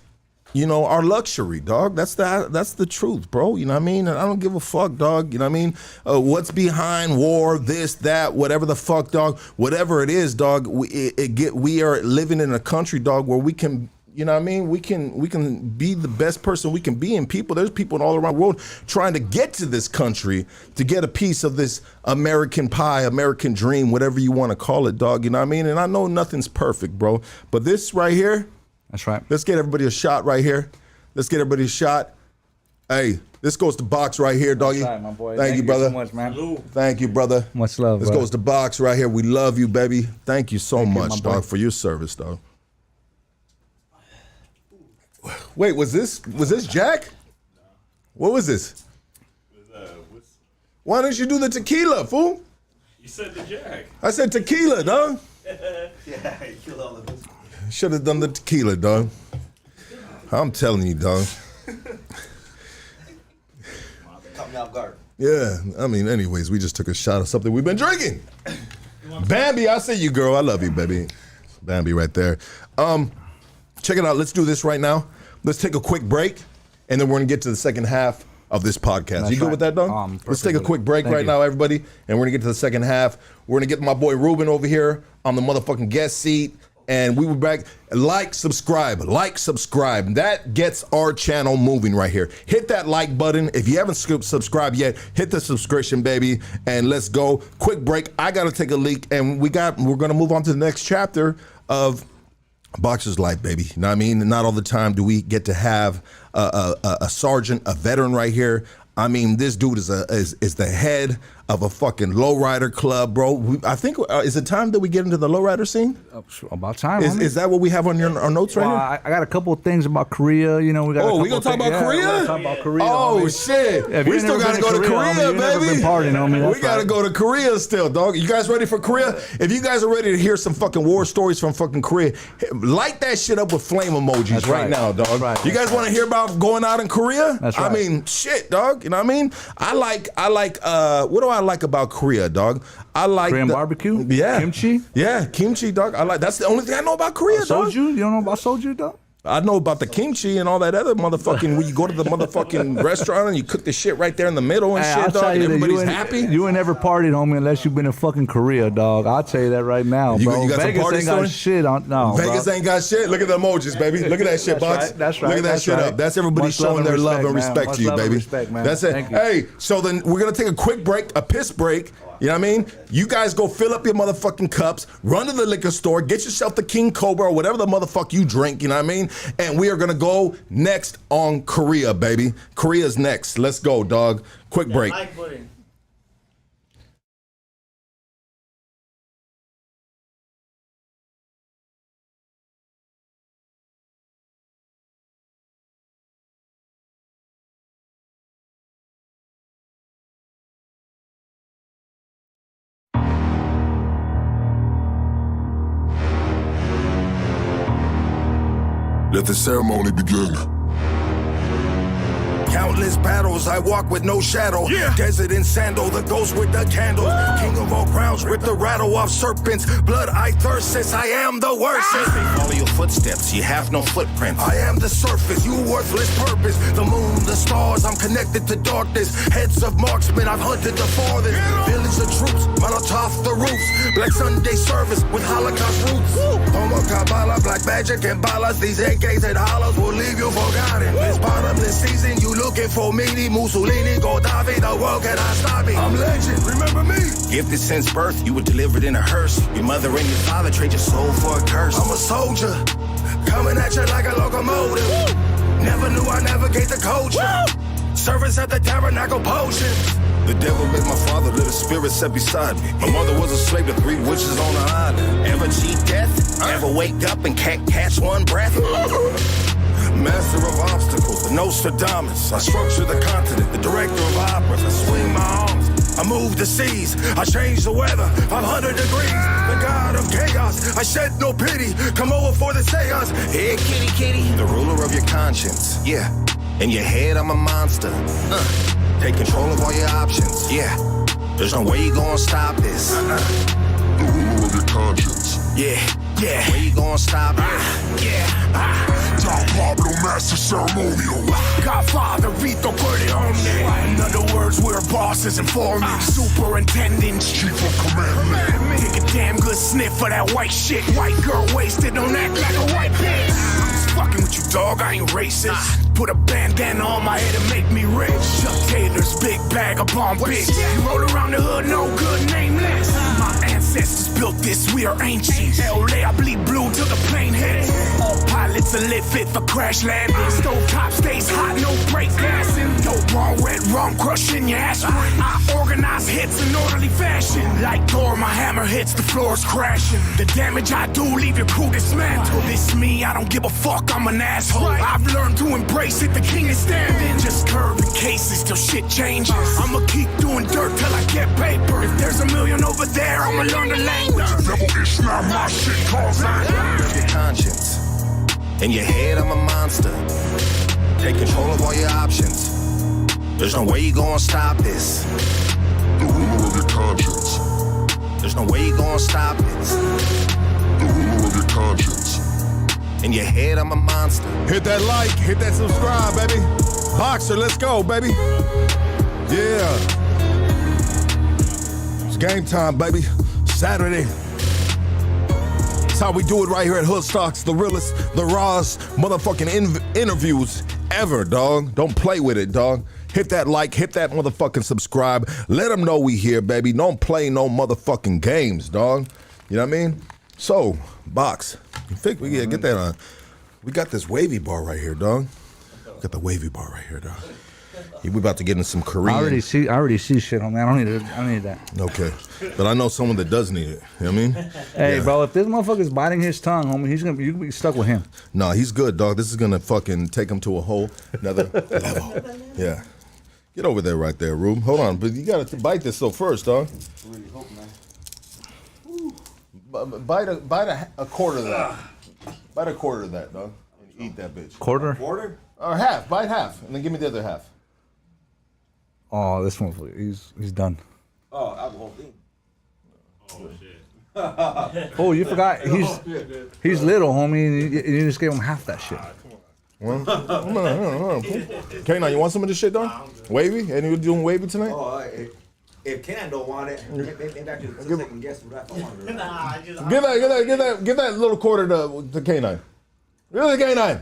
our luxury, dog. That's the truth, bro. You know what I mean? And I don't give a fuck, dog. You know what I mean? What's behind war, this, that, whatever the fuck, dog. Whatever it is, dog. We are living in a country, dog, where we can, you know what I mean? We can be the best person we can be. And there's people all around the world trying to get to this country to get a piece of this American pie, American dream, whatever you want to call it, dog. You know what I mean? And I know nothing's perfect, bro. But this right here. That's right. Let's get everybody a shot right here. Let's get everybody a shot. Hey, this goes to Box right here, doggy. That's right, my boy. Thank you, brother. So much, man. Thank you, brother. Much love, This goes to Box right here. We love you, baby. Thank you so much, dog, for your service, dog. Wait, was this Jack? What was this? Why don't you do the tequila, fool? You said the Jack. I said tequila, dog. Yeah, you killed all of us. Should have done the tequila, dog. I'm telling you, dog. Caught me off guard. Yeah, I mean, anyways, we just took a shot of something we've been drinking. Bambi, I see you, girl. I love you, baby. Bambi right there. Check it out. Let's do this right now. Let's take a quick break, and then we're going to get to the second half of this podcast. That's you good right. with that, dog? Let's take a quick break Thank right you. now, everybody, and we're going to get to the second half. We're going to get my boy Reuben over here on the motherfucking guest seat, and we will back. Like, subscribe. That gets our channel moving right here. Hit that like button. If you haven't subscribed yet, hit the subscription, baby, and let's go. Quick break. I got to take a leak, and we're going to move on to the next chapter of Boxer's life, baby. You know what I mean? Not all the time do we get to have a sergeant, a veteran right here. I mean, this dude is the head of a fucking lowrider club, bro. I think is it time that we get into the lowrider scene? About time. Is that what we have on our notes right Well, here? I got a couple of things about Korea. You know, we got. Oh, we gonna talk about Korea? We're gonna talk about Korea. Oh homie. shit! Yeah, if you We ain't still never gotta been go to Korea, homie, you never baby. been partying, homie. We That's gotta right. go to Korea still, dog. You guys ready for Korea? If you guys are ready to hear some fucking war stories from fucking Korea, light that shit up with flame emojis That's right right. now, dog. That's right. You guys want to hear about going out in Korea? That's I right. mean, shit, dog. You know what I mean? I like. What do I like about Korea, dog? I like Korean barbecue? Yeah, Kimchi? Yeah, kimchi, dog. That's the only thing I know about Korea, dog. Soju? You don't know about soju, dog? I know about the kimchi and all that other motherfucking. When you go to the motherfucking restaurant and you cook the shit right there in the middle and Hey, shit, I'll dog, tell and you that everybody's you happy. You ain't never partied, homie, unless you've been in fucking Korea, dog. I'll tell you that right now, You- bro. you got some Vegas party ain't got stories? shit on. No, Vegas bro. ain't got shit. Look at the emojis, baby. Look at that shit, That's Box. right, that's right, Look at that that's shit right. up. That's everybody Much love showing and their love respect, and man. respect Much to you, love and baby. respect, man. That's it. Thank you. Hey, so then we're gonna take a quick break, a piss break. You know what I mean? You guys go fill up your motherfucking cups, run to the liquor store, get yourself the King Cobra or whatever the motherfucker you drink, you know what I mean? And we are gonna go next on Korea, baby. Korea's next. Let's go, dog. Quick break. Like button. Let the ceremony begin. Countless battles, I walk with no shadow. Desert in sandal, the ghost with the candle. King of all crowns, rip the rattle off serpents. Blood I thirst, since I am the worst. Follow your footsteps, you have no footprints. I am the surface, you worthless purpose. The moon, the stars, I'm connected to darkness. Heads of marksmen, I've hunted the farthest. Village of troops, Molotov the roofs. Black Sunday service with Holocaust roots. Homo Kabbalah, black magic and balas. These AKs and hollows will leave you forgotten. This bottomless season, you looking for me, Mussolini, Gaddafi, the world cannot stop me. I'm legend, remember me? Gifted since birth, you were delivered in a hearse. Your mother and your father trade your soul for a curse. I'm a soldier, coming at you like a locomotive. Never knew I navigate the culture. Service at the tabernacle potion. The devil made my father, little spirit set beside me. My mother was a slave to 3 witches on the island. Ever cheat death? Ever wake up and can't catch one breath? Master of obstacles, the Nostradamus. I structure the continent, the director of operas. I swing my arms, I move the seas. I change the weather, 500 degrees. The god of chaos, I shed no pity. Come over for the seance. Hey, kitty, kitty. The ruler of your conscience, yeah. In your head, I'm a monster. Take control of all your options, yeah. There's no way you gonna stop this. The ruler of your conscience. Yeah, yeah. Where you gonna stop it? Yeah. Don Pablo, master ceremonial. Godfather, Vito Corleone. In other words, we're bosses and foremen. Superintendents, chief of command. Take a damn good sniff of that white shit. White girl wasted, don't act like a white bitch. I'm just fucking with you, dog, I ain't racist. Put a bandana on my head and make me rich. Chuck Taylor's big bag of bomb bitch. You roll around the hood, no good, nameless. My ancestors built this, we are ancient. LA, I bleed blue till the plane hit. All pilots are lit fit for crash landing. Stove top stays hot, no break dancing. Dope raw red rum crushing your aspirin. I organize hits in orderly fashion. Like Thor, my hammer hits, the floor's crashing. The damage I do leave your crew dismantled. This me, I don't give a fuck, I'm an asshole. I've learned to embrace it, the king is standing. Just curving cases till shit changes. I'ma keep doing dirt till I get paper. If there's a million over there, I'ma learn the language. Devil, it's not my shit, cause your conscience. In your head, I'm a monster. Take control of all your options. There's no way you gonna stop this. The ruler of your conscience. There's no way you gonna stop this. The ruler of your conscience. In your head, I'm a monster. Hit that like, hit that subscribe, baby. Boxer, let's go, baby. Yeah. It's game time, baby. Saturday. That's how we do it right here at Hoodstocks, the realest, the rawest motherfucking interviews ever, dog. Don't play with it, dog. Hit that like, hit that motherfucking subscribe. Let them know we here, baby. Don't play no motherfucking games, dog. You know what I mean? So, Box, you think we get that on? We got this wavy bar right here, dog. We got the wavy bar right here, dog. We about to get in some Korean. I already see shit on that. I don't need that. Okay, but I know someone that does need it. You know what I mean? Hey, bro, if this motherfucker's biting his tongue, homie, you can be stuck with him. No, he's good, dog. This is gonna fucking take him to a whole another level. Yeah. Get over there right there, Reuben. Hold on, but you gotta bite this so first, dog. Really hope, man. Bite a quarter of that. Bite a quarter of that, dog. And eat that bitch. Quarter? Quarter? Or half. Bite half, and then give me the other half. Oh, this motherfucker, he's done. Oh, I have the whole thing. Oh shit. Oh, you forgot he's little, homie. You just gave him half that shit. K9, you want some of this shit, dog? Wavy? And you doing wavy tonight? Oh, if Ken don't want it, maybe I should second guess what I want. Give that little quarter to K9. Give it to K9.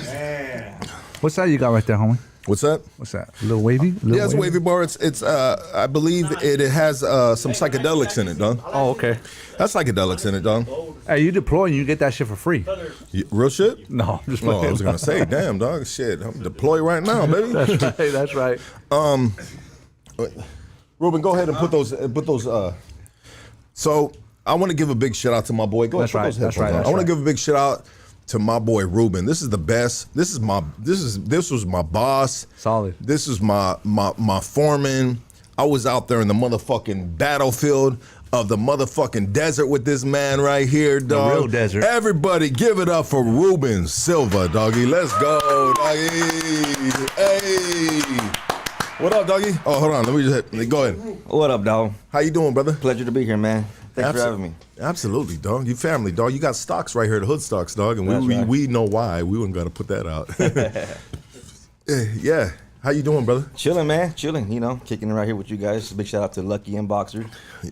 Man. What's that you got right there, homie? What's that? What's that? A little wavy? Yeah, it's a wavy bar. It's I believe it has some psychedelics in it, dog. Oh, okay. That's psychedelics in it, dog. Hey, you deploy and you get that shit for free. Real shit? No, I'm just No, I playing. was gonna say, damn, dog, shit. I'm deployed right now, baby. That's right. That's right. Reuben, go ahead and put those. So I want to give a big shout out to my boy. Go ahead, That's right, put those that's headphones right, on. that's I want right. to give a big shout out to my boy Reuben. This is the best. This was my boss. Solid. This is my foreman. I was out there in the motherfucking battlefield of the motherfucking desert with this man right here, dog. real desert. Everybody give it up for Reuben Silva, doggy. Let's go, doggy. Hey. What up, doggy? Oh, hold on. Let me just go ahead. What up, dog? How you doing, brother? Pleasure to be here, man. Thanks for having me. Absolutely, dog. You family, dog. You got stocks right here at Hood Stocks, dog, and That's right. we know why. We weren't gonna put that out. Yeah. How you doing, brother? Chilling, man. Chilling. You know, kicking it right here with you guys. Big shout out to Lucky and Boxer.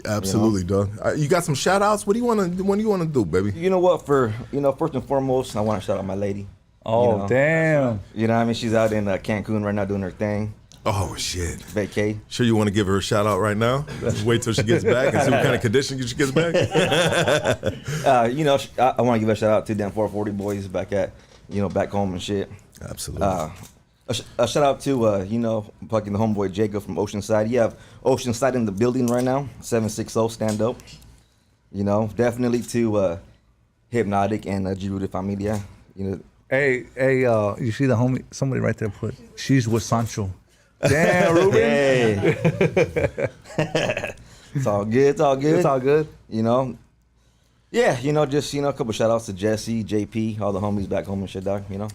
Absolutely, dog. You got some shout outs? What do you want to do, baby? You know what? First and foremost, I want to shout out my lady. Oh, You know? damn. You know what I mean? She's out in Cancun right now doing her thing. Oh shit. Vacay. Sure you want to give her a shout out right now? Just wait till she gets back and see what kind of condition she gets back. You know, I want to give a shout out to them 440 boys back back home and shit. Absolutely. A shout out to, fucking the homeboy Jacob from Oceanside. You have Oceanside in the building right now, 760, stand up. You know, definitely to Hypnotic and Giru Familia. You know. Hey, you see the homie? Somebody right there put, she's with Sancho. Damn, Reuben. Hey. It's all good. It's all good. It's all good. You know. Yeah, just a couple shout outs to Jesse, JP, all the homies back home and shit, dog. You know.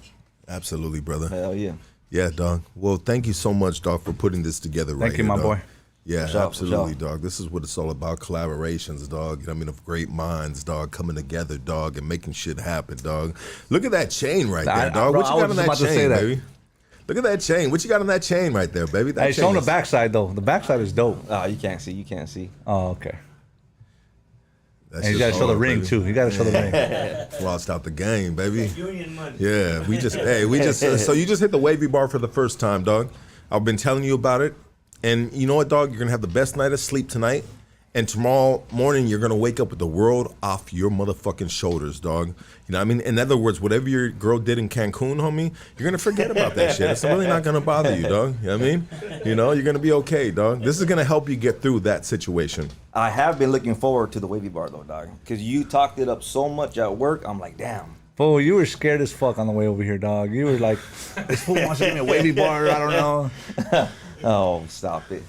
Absolutely, brother. Hell yeah. Yeah, dog. Well, thank you so much, dog, for putting this together right Thank you, here, my dog. boy. Yeah, For sure, for absolutely, sure. dog. This is what it's all about, collaborations, dog. You know what I mean? Of great minds, dog, coming together, dog, and making shit happen, dog. Look at that chain right there, dog. bro, What you I got was on just that about to say chain, that. baby? Look at that chain. What you got on that chain right there, baby? That Hey, show chain on the is- backside, though. The backside is dope. Oh, you can't see. You can't see. Oh, okay. That's And you just got to show the hard, ring, baby. too. You got to show the ring. Lost out the game, baby. Union money. Yeah, we just so you just hit the wavy bar for the first time, dog. I've been telling you about it, and you know what, dog? You're gonna have the best night of sleep tonight, And tomorrow morning, you're going to wake up with the world off your motherfucking shoulders, dog. You know what I mean? In other words, whatever your girl did in Cancun, homie, you're going to forget about that shit. It's really not going to bother you, dog. You know what I mean? You know, you're going to be okay, dog. This is going to help you get through that situation. I have been looking forward to the wavy bar, though, dog. Because you talked it up so much at work, I'm like, damn. Fool, you were scared as fuck on the way over here, dog. You were like, this fool wants to give me a wavy bar, I don't know. Oh, stop it.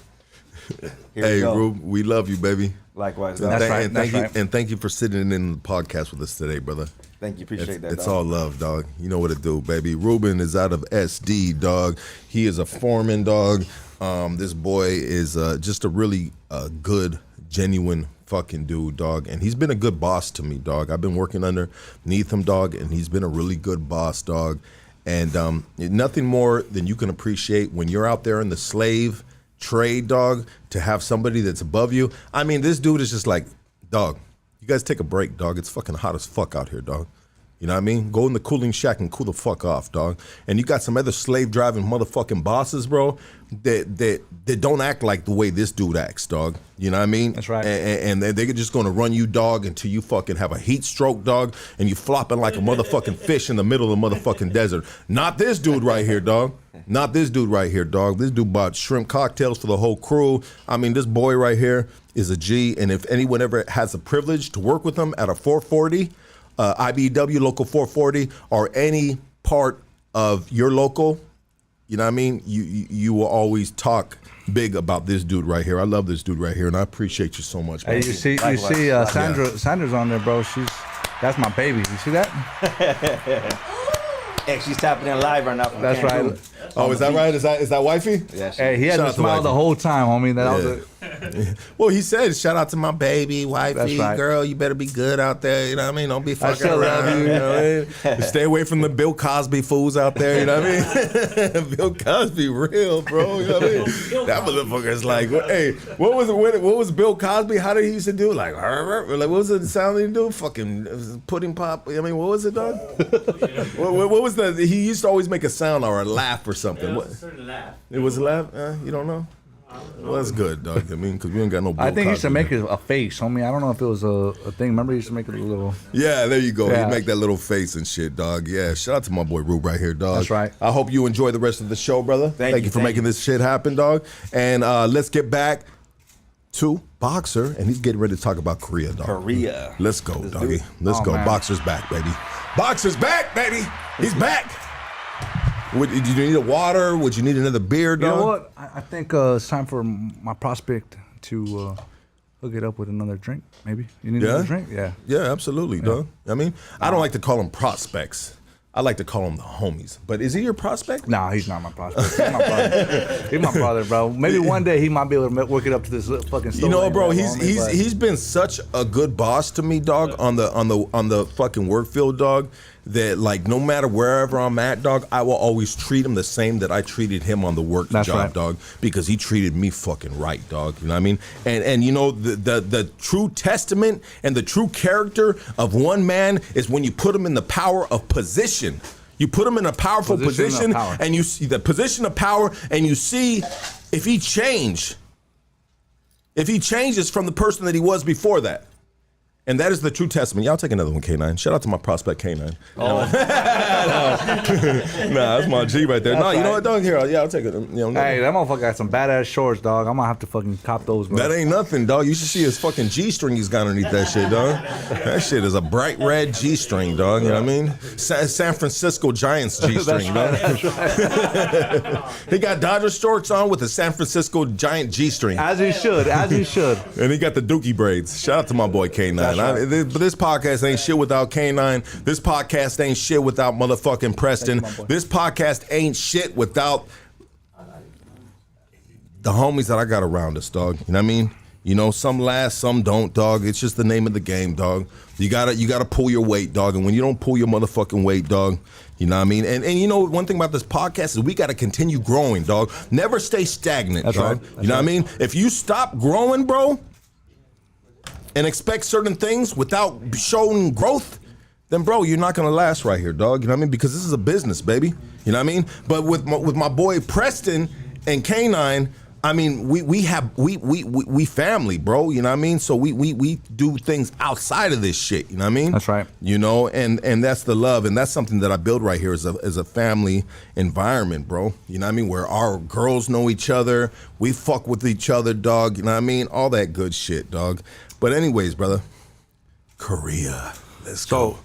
Hey, Rube, we love you, baby. Likewise, And, dog. That's right. and thank you for sitting in the podcast with us today, brother. Thank you, appreciate that, It's dog. all love, dog. You know what to do, baby. Reuben is out of SD, dog. He is a foreman, dog. This boy is just a really good, genuine fucking dude, dog. And he's been a good boss to me, dog. I've been working underneath him, dog, and he's been a really good boss, dog. And nothing more than you can appreciate when you're out there in the slave trade, dog, to have somebody that's above you. I mean, this dude is just like, dog, you guys take a break, dog. It's fucking hot as fuck out here, dog. You know what I mean? Go in the cooling shack and cool the fuck off, dog. And you got some other slave driving motherfucking bosses, bro, that don't act like the way this dude acts, dog. You know what I mean? That's right. And they're just gonna run you, dog, until you fucking have a heat stroke, dog, and you flopping like a motherfucking fish in the middle of the motherfucking desert. Not this dude right here, dog. Not this dude right here, dog. This dude bought shrimp cocktails for the whole crew. I mean, this boy right here is a G, and if anyone ever has the privilege to work with him at a 440, IBW local 440, or any part of your local, you know what I mean? You will always talk big about this dude right here. I love this dude right here, and I appreciate you so much, Hey, man. you see Sandra's on there, bro. That's my baby. You see that? Hey, she's tapping in live right now from That's Cancun. right. Oh, is that right? Is that wifey? Yeah, Hey, he had Shout to out to smile wifey. the whole time, homie. That was Yeah. it. Well, he said, shout out to my baby, wifey, That's right. girl, you better be good out there, you know what I mean? Don't be fucking still love around, you. you know what I mean? Stay away from the Bill Cosby fools out there, you know what I mean? Bill Cosby real, bro, you know what I mean? That motherfucker's like, hey, what was Bill Cosby? How did he used to do? Like, what was the sound he do? Fucking pudding pop, I mean, what was it, dog? what was the, he used to always make a sound or a laugh or something. What? It was a laugh? You don't know? Well, that's good, dog. I mean, because we ain't got no Bill I think he used to Cosby. make it a face, homie. I don't know if it was a thing. Remember, he used to make it a little. Yeah, there you go. Yeah. You make that little face and shit, dog. Yeah, shout out to my boy Rube right here, dog. That's right. I hope you enjoy the rest of the show, brother. Thank you for making this shit happen, dog. And let's get back to Boxer, and he's getting ready to talk about Korea, dog. Korea. Let's go, Let's do doggy. it. Let's Oh, go. man. Boxer's back, baby. Boxer's back, baby. He's back. Did you need a water? Would you need another beer, You dog? know what? I think it's time for my prospect to hook it up with another drink. Maybe you need another drink. Yeah. Yeah, absolutely, dog. I mean, I don't like to call them prospects. I like to call them the homies. But is he your prospect? Nah, he's not my prospect. He's my brother. He's my brother, bro. Maybe one day he might be able to work it up to this fucking store. You know, bro, ain't that, homie, but- he's been such a good boss to me, dog, on the fucking work field, dog. That like no matter wherever I'm at, dog, I will always treat him the same that I treated him on the work That's job, right. dog. Because he treated me fucking right, dog. You know what I mean? And you know the true testament and the true character of one man is when you put him in the power of position. You put him in a powerful Position of position, power. and you see the position of power, and you see if he changes from the person that he was before that. And that is the true testament. Y'all take another one, K9. Shout out to my prospect, K9. Nah, that's my G right there. That's No, you know right. what, dog? Here, yeah, I'll take it. You know, Hey, that motherfucker got some badass shorts, dog. I'm gonna have to fucking cop those, bro. that ain't nothing, dog. You should see his fucking G-string he's got underneath that shit, dog. That shit is a bright red G-string, dog. You know what I mean? San Francisco Giants G-string, dog. He got Dodger shorts on with a San Francisco Giant G-string. As he should, as he should. And he got the dookie braids. Shout out to my boy K9. That's right. This podcast ain't shit without K9. This podcast ain't shit without motherfucking Preston. Thank you, my boy. This podcast ain't shit without the homies that I got around us, dog. You know what I mean? You know, some last, some don't, dog. It's just the name of the game, dog. You gotta pull your weight, dog. And when you don't pull your motherfucking weight, dog, you know what I mean? And you know, one thing about this podcast is we gotta continue growing, dog. Never stay stagnant, That's dog. right. You know what I mean? If you stop growing, bro, and expect certain things without showing growth, then bro, you're not gonna last right here, dog. You know what I mean? Because this is a business, baby. You know what I mean? But with my boy Preston and K9, I mean, we family, bro. You know what I mean? So we do things outside of this shit. You know what I mean? That's right. You know, and that's the love, and that's something that I build right here as a family environment, bro. You know what I mean? Where our girls know each other, we fuck with each other, dog. You know what I mean? All that good shit, dog. But anyways, brother, Korea. Let's go.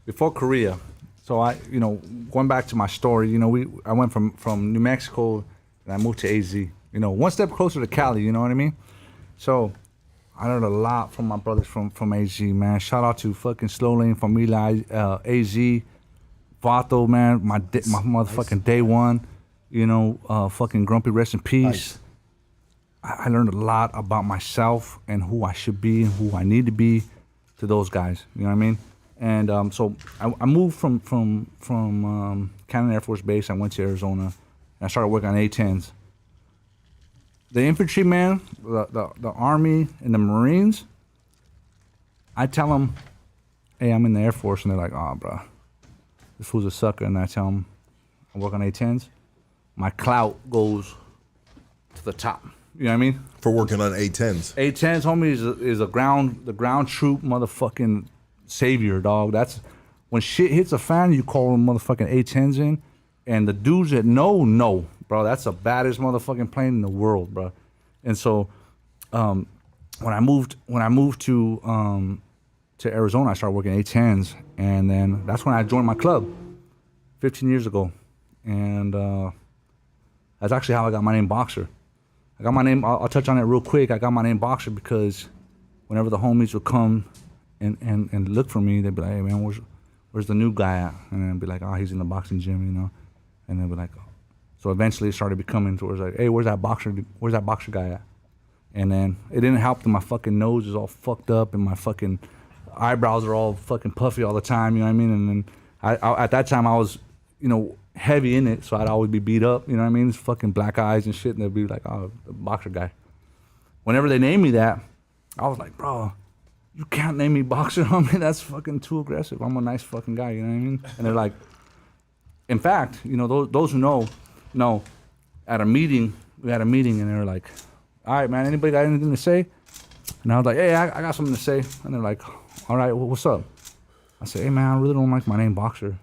Before Korea, so I, you know, going back to my story, you know, I went from New Mexico and I moved to AZ. You know, one step closer to Cali, you know what I mean? So I learned a lot from my brothers from AZ, man. Shout out to fucking Slow Lane Familia, AZ, Vato, man, my motherfucking day one, you know, fucking Grumpy, rest in peace. Nice. I learned a lot about myself and who I should be and who I need to be to those guys, you know what I mean? And so I moved from Cannon Air Force Base. I went to Arizona and I started working on A-10s. The infantry, man, the Army and the Marines, I tell them, hey, I'm in the Air Force, and they're like, oh, bro, this fool's a sucker. And I tell them I work on A-10s. My clout goes to the top. You know what I mean? For working on A-10s. A-10s, homie, is the ground troop motherfucking savior, dog. That's when shit hits a fan, you call them motherfucking A-10s in, and the dudes that know, bro. That's the baddest motherfucking plane in the world, bro. And so, when I moved to Arizona, I started working A-10s, and then that's when I joined my club 15 years ago, and that's actually how I got my name BOXER. I got my name. I'll touch on it real quick. I got my name BOXER because whenever the homies would come and look for me, they'd be like, "Hey man, where's the new guy at?" And I'd be like, "Oh, he's in the boxing gym, you know." And they'd be like, oh. So eventually it started becoming towards like, "Hey, where's that boxer guy at?" And then it didn't help that my fucking nose is all fucked up and my fucking eyebrows are all fucking puffy all the time, you know what I mean? And then I at that time I was, you know, heavy in it, so I'd always be beat up, you know what I mean? It's fucking black eyes and shit, and they'd be like, "Oh, the boxer guy." Whenever they named me that, I was like, "Bro, you can't name me BOXER, homie. That's fucking too aggressive. I'm a nice fucking guy," you know what I mean? And they're like, in fact, you know, those who know, at a meeting, we had a meeting, and they were like, "All right, man, anybody got anything to say?" And I was like, "Hey, I got something to say." And they're like, "All right, what's up?" I said, "Hey, man, I really don't like my name BOXER."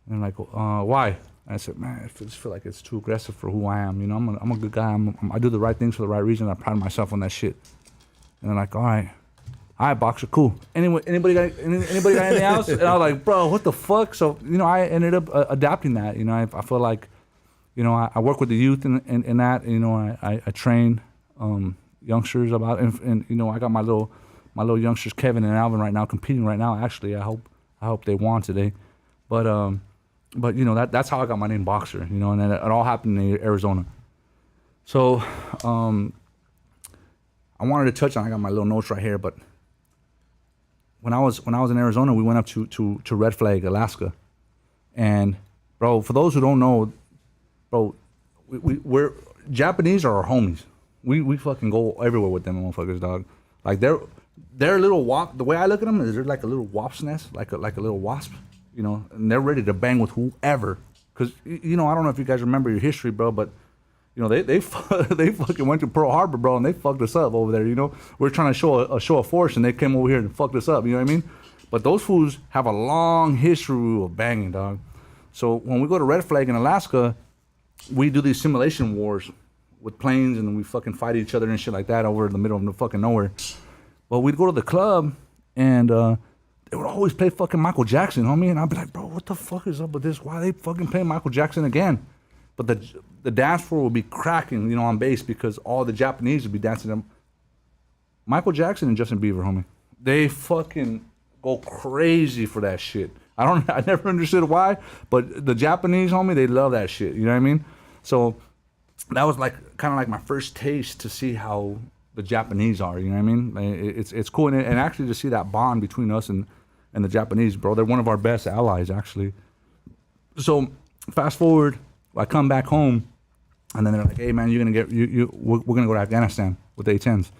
And they're like, "Why?" I said, "Man, I just feel like it's too aggressive for who I am. You know, I'm a good guy. I do the right things for the right reason. I pride myself on that shit." And they're like, all right, BOXER, cool. Anyway, anybody got anything else? And I was like, "Bro, what the fuck?" So, you know, I ended up adapting that. You know, I feel like, you know, I work with the youth in that. You know, I train youngsters about, and you know, I got my little youngsters, Kevin and Alvin, right now competing right now. Actually, I hope they won today, but you know, that's how I got my name BOXER. You know, and then it all happened in Arizona. So I wanted to touch on. I got my little notes right here, but when I was in Arizona, we went up to Red Flag, Alaska, and bro, for those who don't know, bro, we're Japanese are our homies. We fucking go everywhere with them motherfuckers, dog. Like they're little wasp. The way I look at them is they're like a little wasp's nest, like a little wasp, you know, and they're ready to bang with whoever. Cause you know, I don't know if you guys remember your history, bro, but you know, they fucking went to Pearl Harbor, bro, and they fucked us up over there. You know, we're trying to show a show of force, and they came over here and fucked us up. You know what I mean? But those fools have a long history of banging, dog. So when we go to Red Flag in Alaska, we do these simulation wars with planes, and we fucking fight each other and shit like that over in the middle of the fucking nowhere. But we'd go to the club, and they would always play fucking Michael Jackson, homie, and I'd be like, "Bro, what the fuck is up with this? Why are they fucking playing Michael Jackson again?" But the dance floor would be cracking, you know, on bass because all the Japanese would be dancing them. Michael Jackson and Justin Bieber, homie, they fucking go crazy for that shit. I never understood why, but the Japanese, homie, they love that shit. You know what I mean? So that was like kind of like my first taste to see how the Japanese are. You know what I mean? It's cool, and actually to see that bond between us and the Japanese, bro. They're one of our best allies, actually. So fast forward. I come back home, and then they're like, "Hey man, you're gonna get we're gonna go to Afghanistan with the A-10s."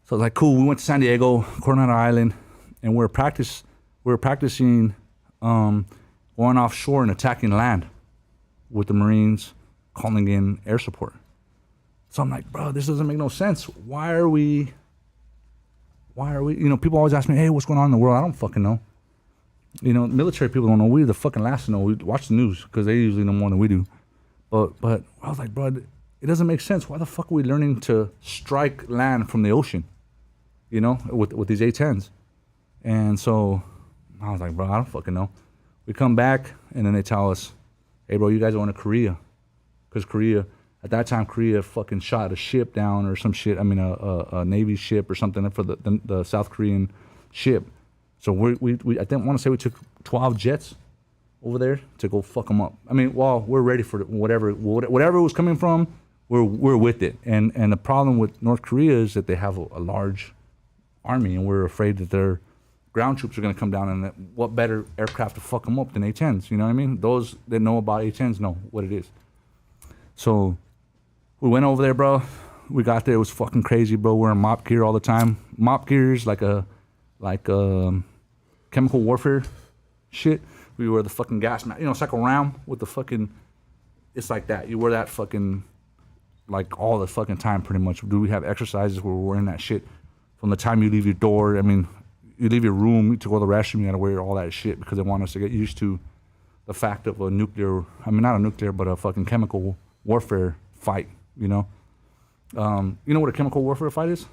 So I was like, "Cool." We went to San Diego, Coronado Island, and we were practicing going offshore and attacking land with the Marines, calling in air support. So I'm like, bro, this doesn't make no sense. Why are we, you know, people always ask me, hey, what's going on in the world? I don't fucking know. You know, military people don't know. We're the fucking last to know. We watch the news because they usually know more than we do. But I was like, bro, it doesn't make sense. Why the fuck are we learning to strike land from the ocean, you know, with these A-10s? And so I was like, bro, I don't fucking know. We come back, and then they tell us, hey, bro, you guys are going to Korea. Because Korea, at that time, Korea fucking shot a ship down or some shit. I mean, a Navy ship or something for the South Korean ship. So we I didn't want to say we took 12 jets over there to go fuck them up. I mean, well, we're ready for whatever it was coming from. We're with it. And the problem with North Korea is that they have a large army, and we're afraid that their ground troops are going to come down, and that what better aircraft to fuck them up than A-10s? You know what I mean? Those that know about A-10s know what it is. So we went over there, bro. We got there. It was fucking crazy, bro. We're in mop gear all the time. Mop gear is like chemical warfare shit. We wear the fucking gas mask. You know, it's like a round with the fucking. It's like that. You wear that fucking, like all the fucking time, pretty much. Do we have exercises where we're wearing that shit from the time you leave your door? I mean, you leave your room to go to the restroom. You gotta wear all that shit because they want us to get used to the fact of a nuclear. I mean, not a nuclear, but a fucking chemical warfare fight. You know. You know what a chemical warfare fight is?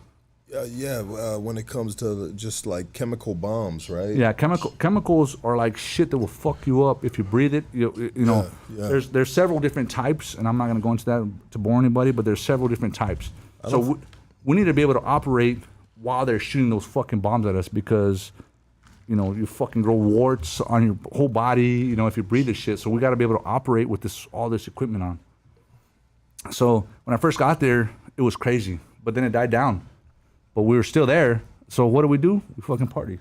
When it comes to just like chemical bombs, right? Yeah, chemicals are like shit that will fuck you up if you breathe it. You know, there's several different types, and I'm not gonna go into that to bore anybody, but there's several different types. So we need to be able to operate while they're shooting those fucking bombs at us because, you know, you fucking grow warts on your whole body, you know, if you breathe this shit. So we got to be able to operate with all this equipment on. So when I first got there, it was crazy, but then it died down. But we were still there. So what do? We fucking party.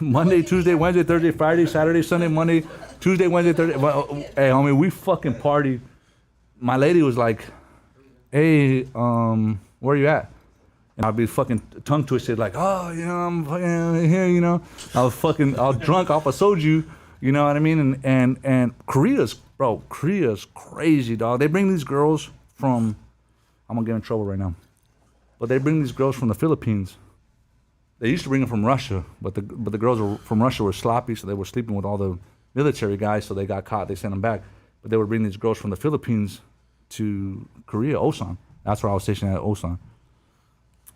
Monday, Tuesday, Wednesday, Thursday, Friday, Saturday, Sunday, Monday, Tuesday, Wednesday, Thursday. Hey, homie, we fucking partied. My lady was like, hey, where you at? And I'd be fucking tongue twisted like, oh, you know, I'm fucking here, you know. I was drunk off of soju, you know what I mean? And Korea's crazy, dog. They bring these girls from, I'm gonna get in trouble right now. But they bring these girls from the Philippines. They used to bring them from Russia, but the girls from Russia were sloppy, so they were sleeping with all the military guys, so they got caught. They sent them back. But they would bring these girls from the Philippines to Korea, Osan. That's where I was stationed at, Osan.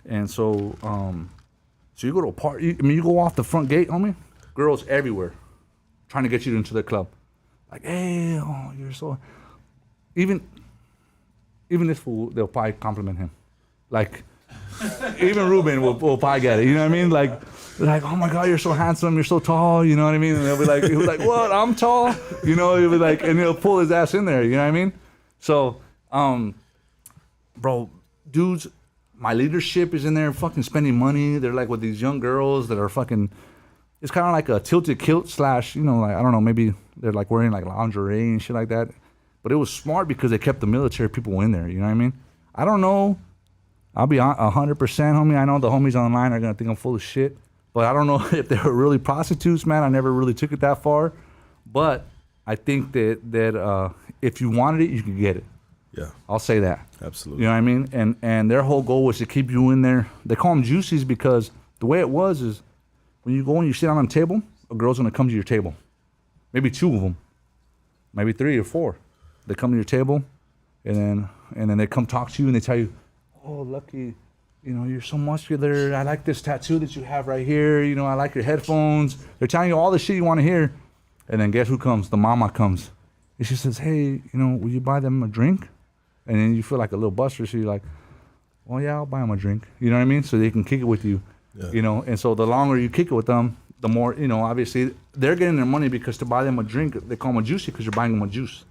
And so, so you go to a party. I mean, you go off the front gate, homie. Girls everywhere, trying to get you into the club. Like, hey, oh, you're so. Even this fool, they'll probably compliment him. Like, even Reuben will probably get it. You know what I mean? Like, oh my God, you're so handsome, you're so tall. You know what I mean? And he'll be like, what? I'm tall. You know, he'll be like, and he'll pull his ass in there. You know what I mean? So, bro, dudes. My leadership is in there fucking spending money. They're like with these young girls that are fucking, it's kind of like a tilted kilt / you know, like, I don't know, maybe they're like wearing like lingerie and shit like that. But it was smart because they kept the military people in there, you know what I mean? I don't know. I'll be 100%, homie. I know the homies online are going to think I'm full of shit. But I don't know if they were really prostitutes, man. I never really took it that far. But I think that if you wanted it, you could get it. Yeah. I'll say that. Absolutely. You know what I mean? And their whole goal was to keep you in there. They call them juicies because the way it was is when you go and you sit down on a table, a girl's going to come to your table. Maybe 2 of them. Maybe 3 or 4. They come to your table and then they come talk to you and they tell you, oh, Lucky, you know, you're so muscular. I like this tattoo that you have right here. You know, I like your headphones. They're telling you all the shit you want to hear. And then guess who comes? The mama comes. And she says, hey, you know, will you buy them a drink? And then you feel like a little buster, so you're like, well, yeah, I'll buy them a drink. You know what I mean? So they can kick it with you, you know? And so the longer you kick it with them, the more, you know, obviously, they're getting their money because to buy them a drink, they call them a juicy because you're buying them a juice.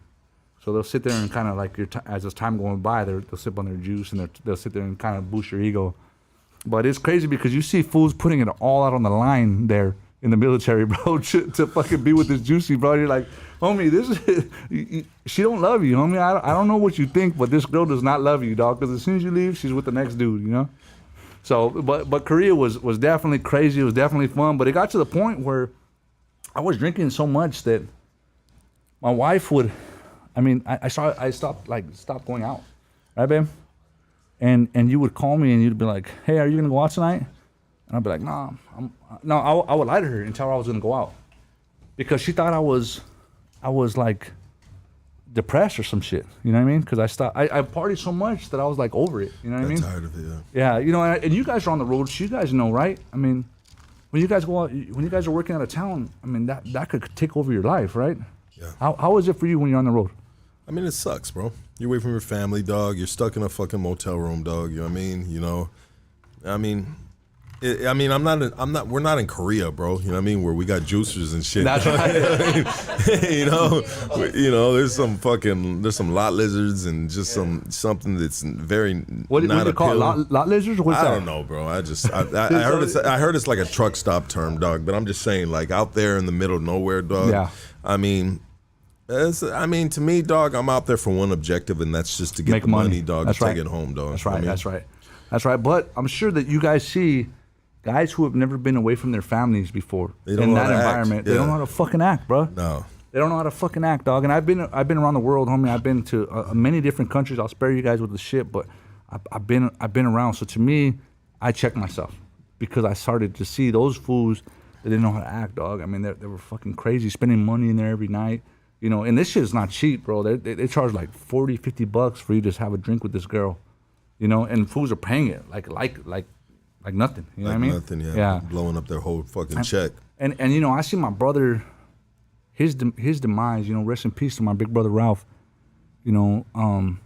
So they'll sit there and kind of like, as this time going by, they'll sip on their juice and they'll sit there and kind of boost your ego. But it's crazy because you see fools putting it all out on the line there in the military, bro, to fucking be with this juicy, bro. You're like, homie, she don't love you, homie. I don't know what you think, but this girl does not love you, dog. Because as soon as you leave, she's with the next dude, you know. So, but Korea was definitely crazy. It was definitely fun. But it got to the point where I was drinking so much that my wife would. I mean, I stopped going out. right, babe? And you would call me and you'd be like, hey, are you gonna go out tonight? And I'd be like, nah, I would lie to her and tell her I was gonna go out because she thought I was like depressed or some shit. You know what I mean? Because I partied so much that I was like over it. You know what I mean? Tired of it. Yeah. Yeah, you know, and you guys are on the road, so you guys know, right? I mean, when you guys go out, when you guys are working out of town, I mean, that could take over your life, right? Yeah. How is it for you when you're on the road? I mean, it sucks, bro. You're away from your family, dog. You're stuck in a fucking motel room, dog. You know what I mean? You know, we're not in Korea, bro. You know what I mean? Where we got juicers and shit. That's right. you know, there's some lot lizards and just something that's very What do not you call it? Lot lizards? Or what's I that? don't know, bro. I heard it's like a truck stop term, dog. But I'm just saying, like out there in the middle of nowhere, dog. Yeah. I mean, to me, dog, I'm out there for one objective, and that's just to get Make the money, dog, That's and right. take it home, dog. That's You know right. what I mean? That's right. That's right. But I'm sure that you guys see guys who have never been away from their families before They don't in know that how to act. environment. They Yeah. don't know how to fucking act, bro. No. They don't know how to fucking act, dog. And I've been around the world, homie. I've been to many different countries. I'll spare you guys with the shit, but I've been around. So to me, I checked myself because I started to see those fools that didn't know how to act, dog. I mean, they were fucking crazy, spending money in there every night. You know, and this shit is not cheap, bro. They charge like $40, $50 for you to just have a drink with this girl. You know, and fools are paying it like nothing. You know what I mean? Nothing, yeah. Yeah. Blowing up their whole fucking check. And you know, I see my brother, his demise. You know, rest in peace to my big brother Ralph. You know,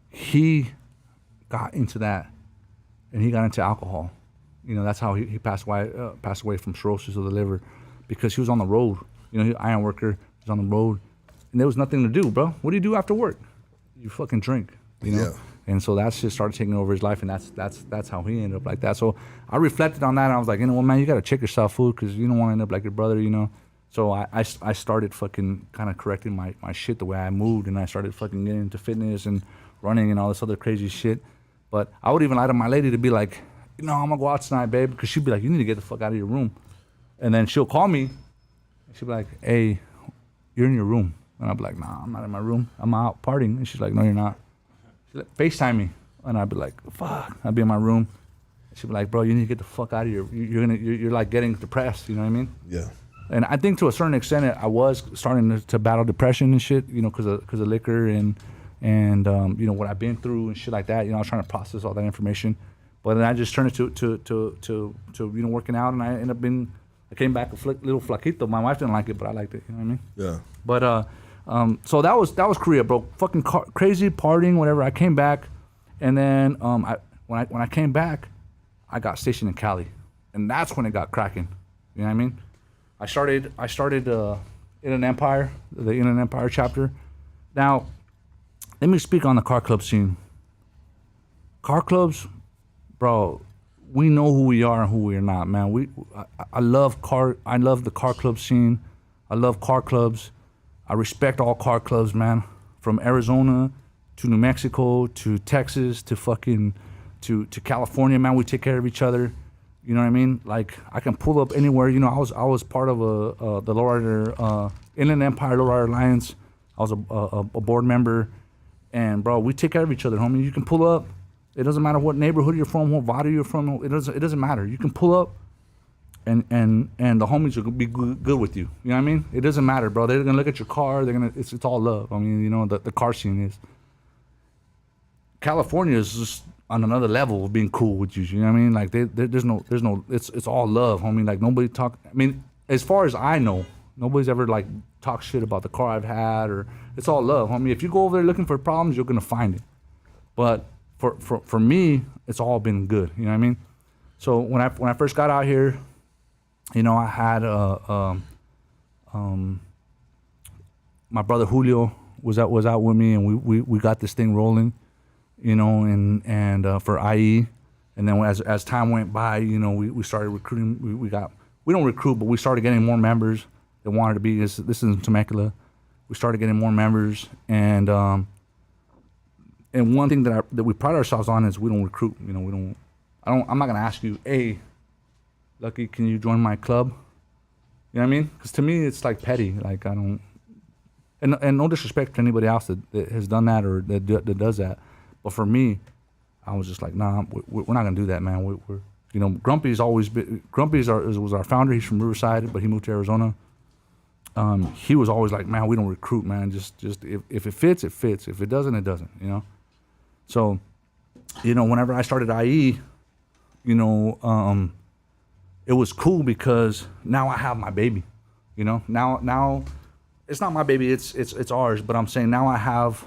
he got into that, and he got into alcohol. You know, that's how he passed away from cirrhosis of the liver, because he was on the road. You know, he was an iron worker. He was on the road, and there was nothing to do, bro. What do you do after work? You fucking drink. You know. Yeah. And so that shit started taking over his life, and that's how he ended up like that. So I reflected on that, and I was like, you know what, man, you gotta check yourself, fool, because you don't want to end up like your brother, you know. So I started fucking kind of correcting my shit, the way I moved, and I started fucking getting into fitness and running and all this other crazy shit. But I would even lie to my lady to be like, you know, I'm gonna go out tonight, babe, because she'd be like, you need to get the fuck out of your room. And then she'll call me, and she'll be like, hey, you're in your room. And I'll be like, nah, I'm not in my room. I'm out partying. And she's like, no, you're not. She'd like, FaceTime me. And I'd be like, fuck. I'd be in my room. She'd be like, bro, you need to get the fuck out of here. You're like getting depressed. You know what I mean? Yeah. And I think to a certain extent, I was starting to battle depression and shit, you know, because of liquor and you know, what I've been through and shit like that. You know, I was trying to process all that information. But then I just turned it to you know, working out, and I came back a little flaquito. My wife didn't like it, but I liked it. You know what I mean? Yeah. But so that was Korea, bro. Fucking crazy partying, whatever. I came back, and then when I came back, I got stationed in Cali, and that's when it got cracking. You know what I mean? I started Inland Empire, the Inland Empire chapter. Now, let me speak on the car club scene. Car clubs, bro. We know who we are and who we are not, man. I love the car club scene. I love car clubs. I respect all car clubs, man. From Arizona to New Mexico to Texas to fucking to California, man. We take care of each other. You know what I mean? Like, I can pull up anywhere. You know, I was part of the Lowrider Inland Empire Lowrider Alliance. I was a board member, and bro, we take care of each other, homie. You can pull up. It doesn't matter what neighborhood you're from, what body you're from. It doesn't matter. You can pull up, and the homies will be good with you. You know what I mean? It doesn't matter, bro. They're gonna look at your car. It's all love. I mean, you know, the car scene is. California is just on another level of being cool with you. You know what I mean? Like there's no. It's all love, homie. Like nobody talk. I mean, as far as I know, nobody's ever like talked shit about the car I've had, or it's all love, homie. If you go over there looking for problems, you're gonna find it. But for me, it's all been good. You know what I mean? So when I first got out here, you know, I had my brother Julio was out with me, and we got this thing rolling. You know, and for IE, and then as time went by, you know, we started recruiting. We don't recruit, but we started getting more members that wanted to be. This is in Temecula. We started getting more members, and one thing that we pride ourselves on is we don't recruit. You know, I'm not gonna ask you, hey, Lucky, can you join my club? You know what I mean? Because to me, it's like petty. Like I don't, and no disrespect to anybody else that has done that or that does that. But for me, I was just like, nah, we're not gonna do that, man. We're you know, Grumpy's always been, was our founder. He's from Riverside, but he moved to Arizona. He was always like, man, we don't recruit, man. Just if it fits, it fits. If it doesn't, it doesn't, you know? So, you know, whenever I started IE, you know, it was cool because now I have my baby, you know? Now it's not my baby, it's ours, but I'm saying now I have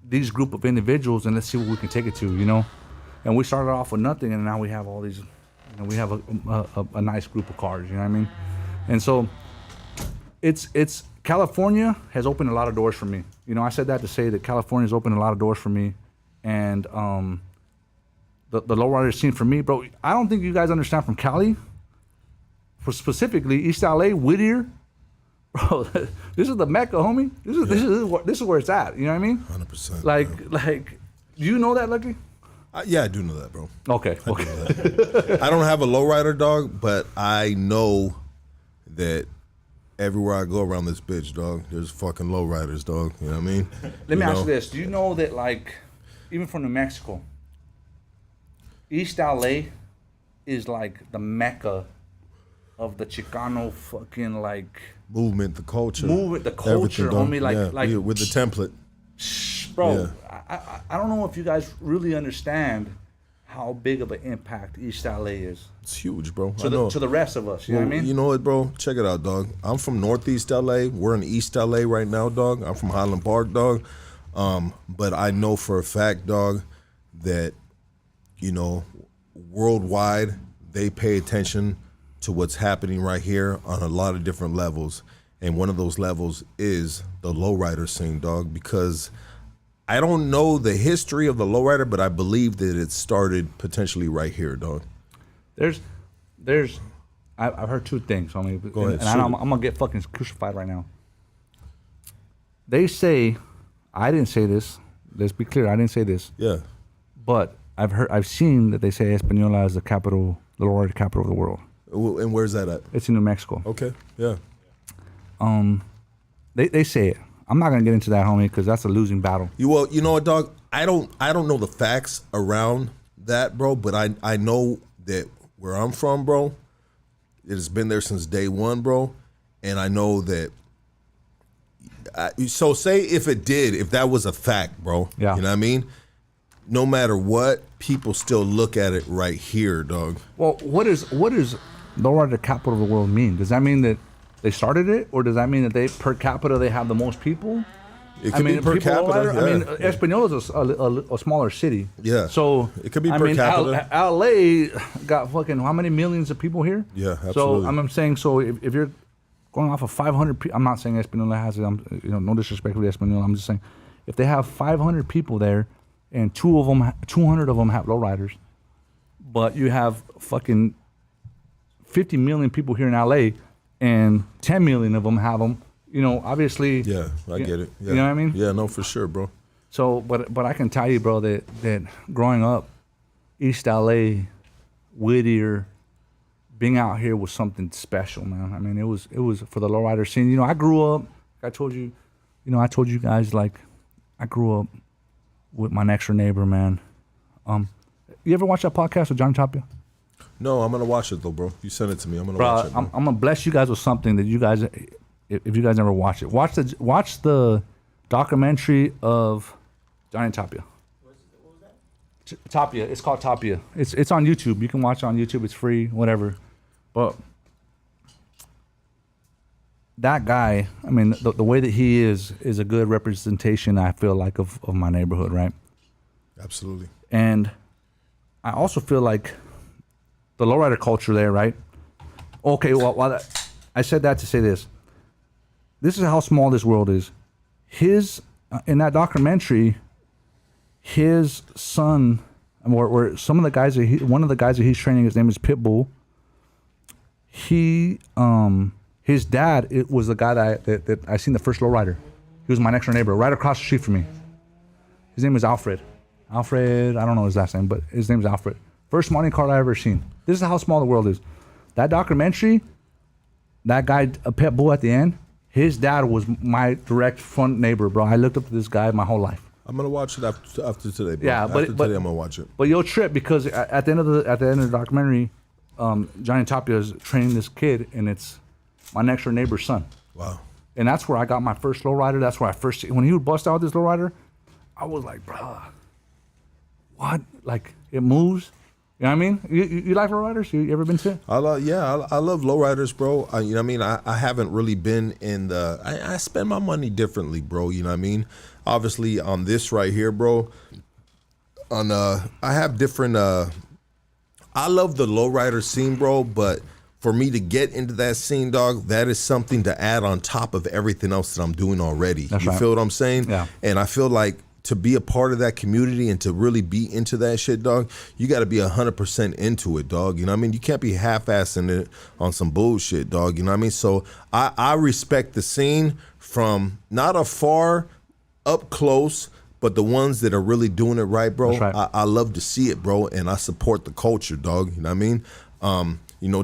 these group of individuals and let's see what we can take it to, you know? And we started off with nothing and now we have all these, you know, we have a nice group of cars, you know what I mean? And so it's California has opened a lot of doors for me. You know, I said that to say that California's opened a lot of doors for me. And the lowrider scene for me, bro, I don't think you guys understand from Cali, for specifically East LA, Whittier, bro, this is the Mecca, homie. This is where it's at, you know what I mean? 100%. Like, do you know that, Lucky? Yeah, I do know that, bro. Okay. I don't have a lowrider, dog, but I know that everywhere I go around this bitch, dog, there's fucking lowriders, dog. You know what I mean? Let me ask you this. Do you know that, like, even from New Mexico, East LA is like the Mecca of the Chicano fucking, like... Movement, the culture. Everything, homie. Like with the template. Bro, yeah. I don't know if you guys really understand how big of an impact East LA is. It's huge, bro. To the rest of us, you know what I mean? You know what, bro? Check it out, dog. I'm from Northeast LA. We're in East LA right now, dog. I'm from Highland Park, dog. But I know for a fact, dog, that, you know, worldwide, they pay attention to what's happening right here on a lot of different levels. And one of those levels is the lowrider scene, dog, because I don't know the history of the lowrider, but I believe that it started potentially right here, dog. I've heard two things. I mean, Go ahead, and I'm gonna get fucking crucified right now. They say, I didn't say this. Let's be clear, I didn't say this. Yeah. But I've seen that they say Española is the lowrider capital of the world. And where's that at? It's in New Mexico. Okay. Yeah. They say it. I'm not gonna get into that, homie, because that's a losing battle. You know what, dog? I don't know the facts around that, bro. But I know that where I'm from, bro, it has been there since day one, bro. And I know that. So say if that was a fact, bro. Yeah. You know what I mean? No matter what, people still look at it right here, dog. Well, what is lowrider capital of the world mean? Does that mean that they started it, or does that mean that they per capita they have the most people? It could be per capita. Yeah. I mean, Española is a smaller city. Yeah. So it could be per capita. LA got fucking how many millions of people here? Yeah, absolutely. So I'm saying, so if you're going off of 500 people, I'm not saying Española has it. No disrespect to Española. I'm just saying, if they have 500 people there, and 200 of them have lowriders, but you have fucking 50 million people here in LA, and 10 million of them have them. You know, obviously. Yeah, I get it. Yeah. You know what I mean? Yeah, no, for sure, bro. So, but I can tell you, bro, that growing up, East LA, Whittier, being out here was something special, man. I mean, it was for the lowrider scene. You know, I grew up. I told you guys, like, I grew up with my next door neighbor, man. You ever watch that podcast with Johnny Tapia? No, I'm gonna watch it though, bro. You sent it to me. I'm gonna watch it. Bro. I'm gonna bless you guys with something that you guys, if you guys never watch it, watch the documentary of Johnny Tapia. What was that? Tapia. It's called Tapia. It's on YouTube. You can watch it on YouTube. It's free, whatever. But that guy, I mean, the way that he is a good representation, I feel like, of my neighborhood, right? Absolutely. And I also feel like the lowrider culture there, right? Okay, well, I said that to say this. This is how small this world is. In that documentary, his son, or some of the guys one of the guys that he's training, his name is Pitbull. His dad, it was the guy that I seen the first lowrider. He was my next door neighbor, right across the street from me. His name is Alfred. Alfred, I don't know his last name, but his name is Alfred. First money car I ever seen. This is how small the world is. That documentary, that guy, a Pitbull at the end, his dad was my direct front neighbor, bro. I looked up to this guy my whole life. I'm gonna watch it after today, bro. Yeah, but after today, I'm gonna watch it. But you'll trip because at the end of the documentary, Johnny Tapia is training this kid, and it's my next door neighbor's son. Wow. And that's where I got my first lowrider. That's where when he would bust out this lowrider, I was like, bro, what? Like it moves. You know what I mean? You like lowriders? You ever been to it? I love lowriders, bro. You know what I mean? I haven't really been in the. I spend my money differently, bro. You know what I mean? Obviously, on this right here, bro. I have different. I love the lowrider scene, bro. But for me to get into that scene, dog, that is something to add on top of everything else that I'm doing already. That's you right. feel what I'm saying? Yeah. And I feel like, to be a part of that community and to really be into that shit, dog, you got to be 100% into it, dog. You know what I mean? You can't be half-assing it on some bullshit, dog. You know what I mean? So I respect the scene from not afar, up close, but the ones that are really doing it right, bro. That's right. I love to see it, bro, and I support the culture, dog. You know what I mean? You know,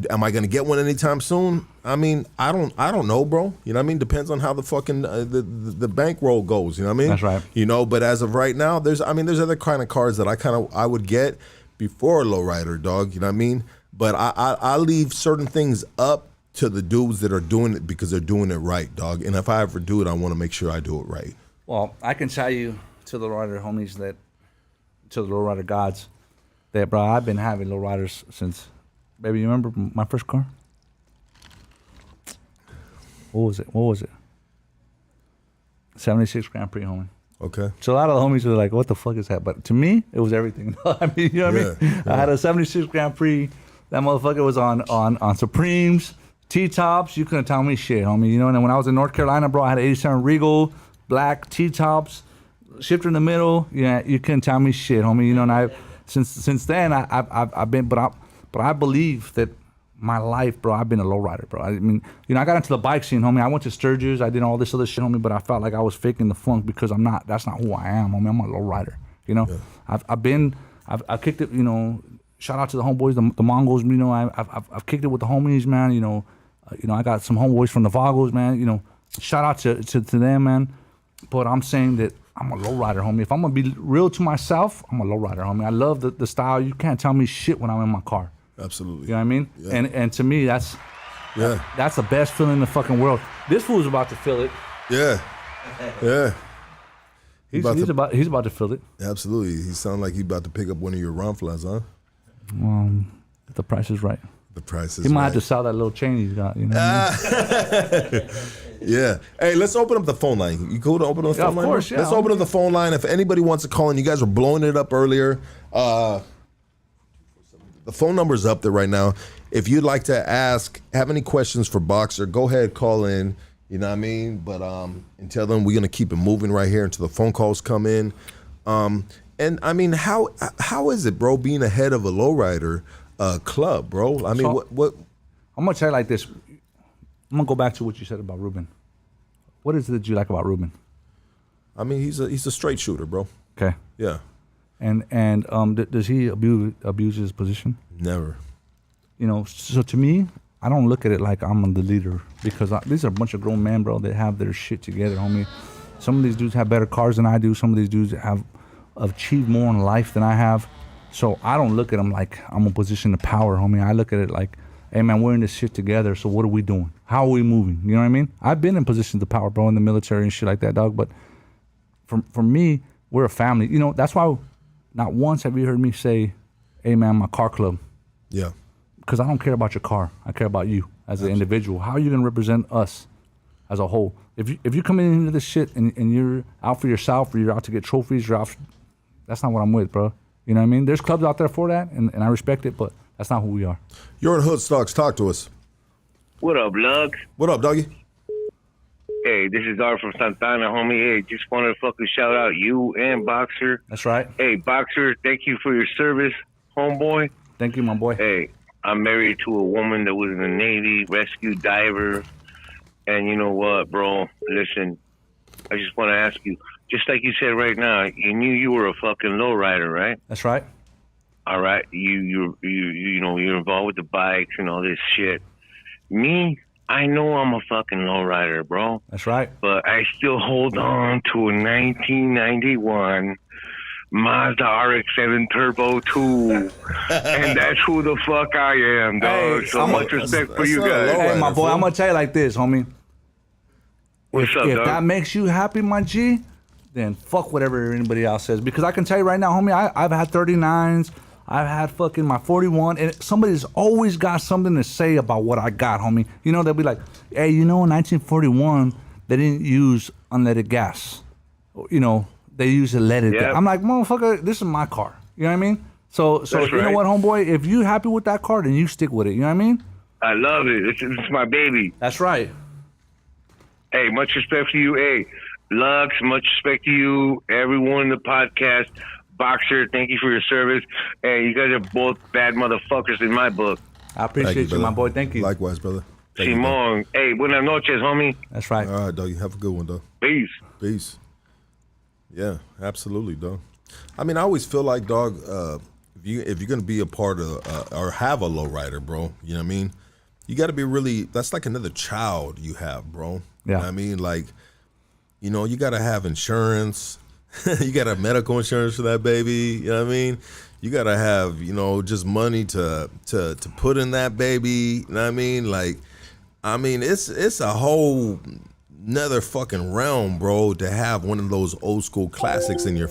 am I gonna get one anytime soon? I mean, I don't know, bro. You know what I mean? Depends on how the fucking the bankroll goes. You know what I mean? That's right. You know, but as of right now, there's other kind of cars that I would get before a lowrider, dog. You know what I mean? But I leave certain things up to the dudes that are doing it because they're doing it right, dog. And if I ever do it, I want to make sure I do it right. Well, I can tell you to the lowrider homies to the lowrider gods, that bro, I've been having lowriders since. Baby, you remember my first car? What was it? 76 Grand Prix, homie. Okay. So a lot of the homies were like, what the fuck is that? But to me, it was everything. I mean, you know what I mean? I had a 76 Grand Prix. That motherfucker was on Supremes, T-tops. You couldn't tell me shit, homie. You know, and then when I was in North Carolina, bro, I had an 87 Regal, black T-tops, shifter in the middle. Yeah, you couldn't tell me shit, homie. You know, and since then, I've been, but I believe that my life, bro, I've been a lowrider, bro. I mean, you know, I got into the bike scene, homie. I went to Sturgis. I did all this other shit, homie, but I felt like I was faking the funk because I'm not. That's not who I am, homie. I'm a lowrider, you know? Yeah. I've kicked it, you know, shout out to the homeboys, the Mongols, you know, I've kicked it with the homies, man, you know, I got some homeboys from the Vagos, man, you know, shout out to them, man. But I'm saying that I'm a lowrider, homie. If I'm going to be real to myself, I'm a lowrider, homie. I love the style. You can't tell me shit when I'm in my car. Absolutely. You know what I mean? Yeah. And to me, that's the best feeling in the fucking world. This fool's about to feel it. Yeah. Yeah. He's about to feel it. Absolutely. He sounds like he's about to pick up one of your Ronflas, huh? If the price is right. The price is He might right. have to sell that little chain he's got, you know what I mean? Yeah. Hey, let's open up the phone line. You cool to open up the phone line? Of course, yeah. Let's open up the phone line. If anybody wants to call in, you guys were blowing it up earlier. The phone number's up there right now. If you'd like to have any questions for Boxer, go ahead, call in. You know what I mean? But until then, we're gonna keep it moving right here until the phone calls come in. And I mean, how is it, bro, being a head of a lowrider club, bro? I mean, So, what? I'm gonna tell you like this. I'm gonna go back to what you said about Reuben. What is it that you like about Reuben? I mean, he's a straight shooter, bro. Okay. Yeah. And does he abuse his position? Never. You know, so to me, I don't look at it like I'm the leader because these are a bunch of grown men, bro, that have their shit together, homie. Some of these dudes have better cars than I do. Some of these dudes have achieved more in life than I have. So I don't look at them like I'm a position of power, homie. I look at it like, hey, man, we're in this shit together, so what are we doing? How are we moving? You know what I mean? I've been in positions of power, bro, in the military and shit like that, dog. But for me, we're a family. You know, that's why not once have you heard me say, hey, man, my car club. Yeah. Because I don't care about your car. I care about you as an individual. How are you going to represent us as a whole? If you come into this shit and you're out for yourself or you're out to get trophies, that's not what I'm with, bro. You know what I mean? There's clubs out there for that, and I respect it, but that's not who we are. You're in Hood Stocks. Talk to us. What up, Lug? What up, doggy? Hey, this is Art from Santana, homie. Hey, just wanted to fucking shout out you and Boxer. That's right. Hey, Boxer, thank you for your service, homeboy. Thank you, my boy. Hey, I'm married to a woman that was in the Navy, rescue diver. And you know what, bro? Listen, I just want to ask you, just like you said right now, you knew you were a fucking lowrider, right? That's right. All right. You know, you're involved with the bikes and all this shit. Me, I know I'm a fucking lowrider, bro. That's right. But I still hold on to a 1991 Mazda RX-7 Turbo 2. And that's who the fuck I am, dog. Hey, so much respect for you guys. Hey, my boy, I'm gonna tell you like this, homie. What's up, if dog? that makes you happy, my G, then fuck whatever anybody else says. Because I can tell you right now, homie, I've had 39s, I've had fucking my 41, and somebody's always got something to say about what I got, homie. You know, they'll be like, hey, you know, in 1941, they didn't use unleaded gas. You know, they used leaded gas. I'm like, motherfucker, this is my car. You know what I mean? So you know what, homeboy? If you happy with that car, then you stick with it. You know what I mean? I love it. It's my baby. That's right. Hey, much respect for you. Hey, Lux, much respect to you. Everyone in the podcast. Boxer, thank you for your service. Hey, you guys are both bad motherfuckers in my book. I appreciate you, my boy. Thank you. Likewise, brother. Thank you, Simon. Hey, buenas noches, homie. That's right. All right, dog. You have a good one, dog. Peace. Peace. Yeah, absolutely, dog. I mean, I always feel like, dog, if you're gonna be a part of or have a lowrider, bro, you know what I mean? You got to be really. That's like another child you have, bro. Yeah. You know what I mean, like, you know, you got to have insurance. You got to have medical insurance for that baby. You know what I mean? You got to have, you know, just money to put in that baby. You know what I mean? Like, I mean, it's a whole another fucking realm, bro, to have one of those old school classics in your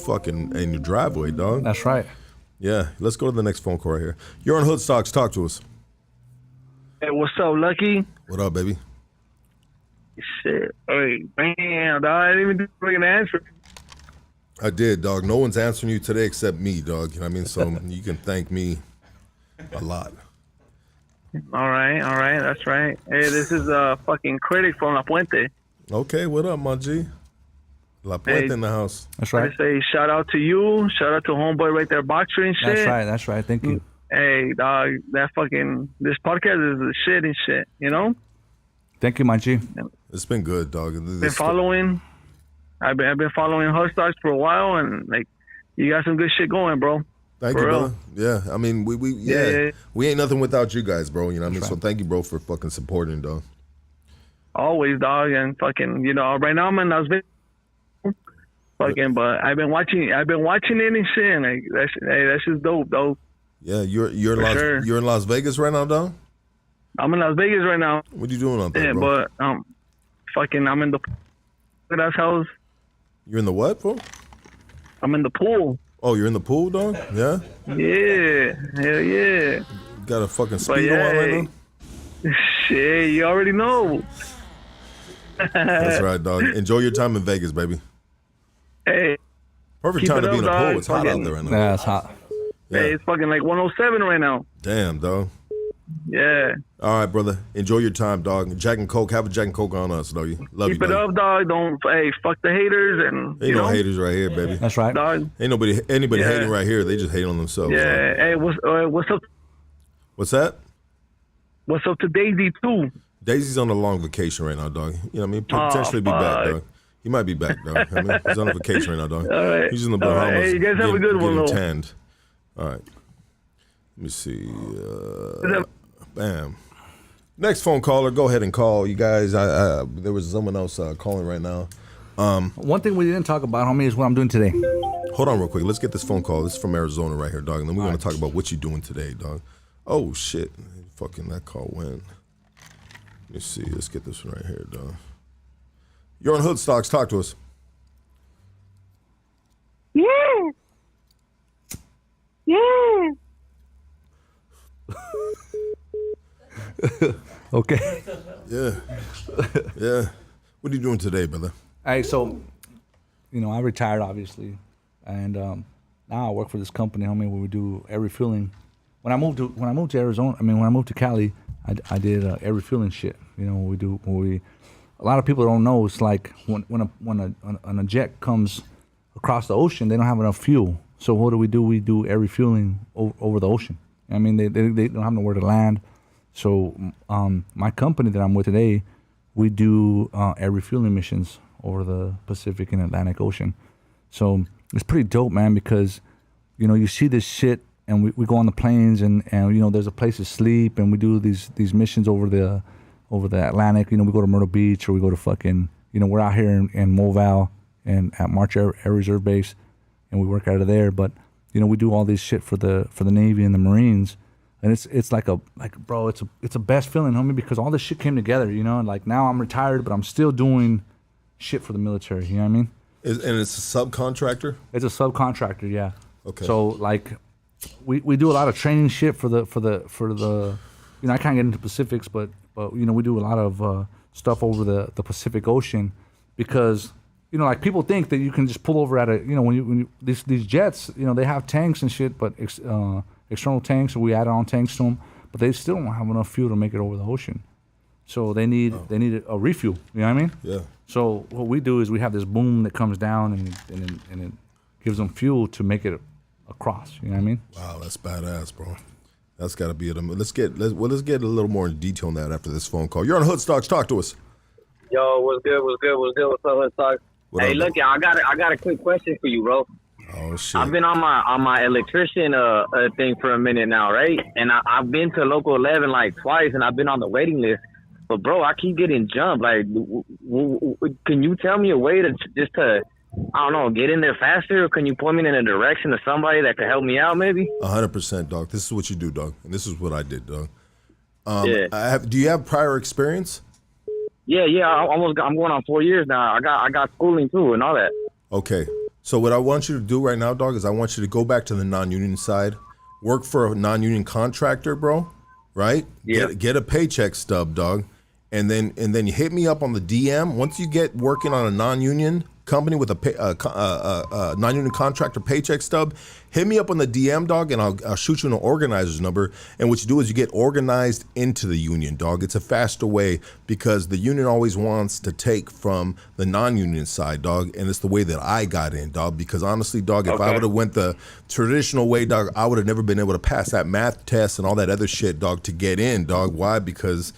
driveway, dog. That's right. Yeah. Let's go to the next phone call right here. You're on Hood Stocks. Talk to us. Hey, what's up, Lucky? What up, baby? Shit. Hey, man, dog, I didn't even do an answer. I did, dog. No one's answering you today except me, dog. You know what I mean? So you can thank me a lot. All right, that's right. Hey, this is a fucking critic from La Puente. Okay, what up, my G? La Puente in the house. That's I right. say shout out to you, shout out to homeboy right there, Boxer and shit. That's right. Thank you. Hey, dog, this podcast is the shit and shit, you know? Thank you, my G. It's been good, dog. I've been following Hot Stocks for a while, and like, you got some good shit going, bro. Thank you, brother. Yeah, I mean, we ain't nothing without you guys, bro. You know what I mean? Right. So thank you, bro, for fucking supporting, dog. Always, dog, and fucking, you know, right now I'm in Las Vegas. Fucking, but I've been watching it and shit. And like, that's just dope, though. Yeah, you're in Las Vegas right now, dog. I'm in Las Vegas right now. What are you doing out there, Yeah, bro? but fucking, I'm in the that's house. You're in the what, bro? I'm in the pool. Oh, you're in the pool, dog? Yeah. Yeah, hell yeah. You got a fucking But speed on right now. Shit, you already know. That's right, dog. Enjoy your time in Vegas, baby. Hey, Perfect keep time it to be in up, a pool. dog. It's hot out there right now. Yeah, it's hot. Yeah. Hey, it's fucking like 107 right now. Damn, dog. Yeah. All right, brother. Enjoy your time, dog. Jack and Coke. Have a Jack and Coke on us, dog. Love Keep you, it buddy. up, dog. Don't, fuck the haters and, Ain't no haters right here, baby. That's right. Dog. Ain't anybody Yeah. hating right here. They just hate on themselves. Yeah. Dog. Hey, what's up? What's that? What's up to Daisy too? Daisy's on a long vacation right now, dog. You know what I mean? Potentially be back, fuck. dog. He might be back, dog. I mean, he's on a vacation right now, dog. All right. He's in the All right. Bahamas. Hey, you guys have a good one, getting though. tanned. All right. Let me see. Bam. Next phone caller, go ahead and call. You guys, there was someone else calling right now. One thing we didn't talk about, homie, is what I'm doing today. Hold on real quick. Let's get this phone call. This is from Arizona right here, dog. And then we're going to talk about what you doing today, dog. Oh, shit. Fucking that call went. Let me see. Let's get this one right here, dog. You're on Hood Stocks. Talk to us. Yeah. Yeah. Okay. Yeah. Yeah. What are you doing today, brother? Hey, so, you know, I retired, obviously. And now I work for this company, homie, where we do air refueling. When I moved to Arizona, when I moved to Cali, I did air refueling shit. You know, a lot of people don't know, it's like when a jet comes across the ocean, they don't have enough fuel. So what do? We do air refueling over the ocean. I mean, they don't have nowhere to land. So my company that I'm with today, we do air refueling missions over the Pacific and Atlantic Ocean. So it's pretty dope, man, because, you know, you see this shit and we go on the planes and you know, there's a place to sleep and we do these missions over over the Atlantic. You know, we go to Myrtle Beach, or we go to fucking, you know, we're out here in Moval and at March Air Reserve Base, and we work out of there. But you know, we do all this shit for the Navy and the Marines, and it's like bro, it's a best feeling, homie, because all this shit came together. You know, and like now I'm retired, but I'm still doing shit for the military. You know what I mean? And it's a subcontractor? It's a subcontractor, yeah. Okay. So like, we do a lot of training shit for the you know, I can't get into specifics, but you know, we do a lot of stuff over the Pacific Ocean, because you know, like people think that you can just pull over at a, you know, when you these jets, you know, they have tanks and shit, but external tanks, or we add on tanks to them, but they still don't have enough fuel to make it over the ocean. So they need a refuel. You know what I mean? Yeah. So what we do is we have this boom that comes down and it gives them fuel to make it across. You know what I mean? Wow, that's badass, bro. That's got to be it. Let's get a little more in detail on that after this phone call. You're on Hood Stocks. Talk to us. Yo, what's good? What's up, Hood Stocks? Hey, look, y'all, I got a quick question for you, bro. Oh shit! I've been on my electrician thing for a minute now, right? And I've been to Local 11 like twice, and I've been on the waiting list. But bro, I keep getting jumped. Like, can you tell me a way to just I don't know, get in there faster? Or can you point me in a direction to somebody that could help me out, maybe? 100%, dog. This is what you do, dog, and this is what I did, dog. Yeah. Do you have prior experience? Yeah. I'm going on 4 years now. I got schooling too and all that. Okay. So what I want you to do right now, dog, is I want you to go back to the non-union side, work for a non-union contractor, bro. Right? Yeah. Get a paycheck stub, dog, and then you hit me up on the DM. Once you get working on a non-union company with a non-union contractor paycheck stub, hit me up on the DM, dog, and I'll shoot you an organizer's number. And what you do is you get organized into the union, dog. It's a faster way, because the union always wants to take from the non-union side, dog, and it's the way that I got in, dog. Because honestly, dog, if I would have went the traditional way, dog, I would have never been able to pass that math test and all that other shit, dog, to get in, dog. Why? Because,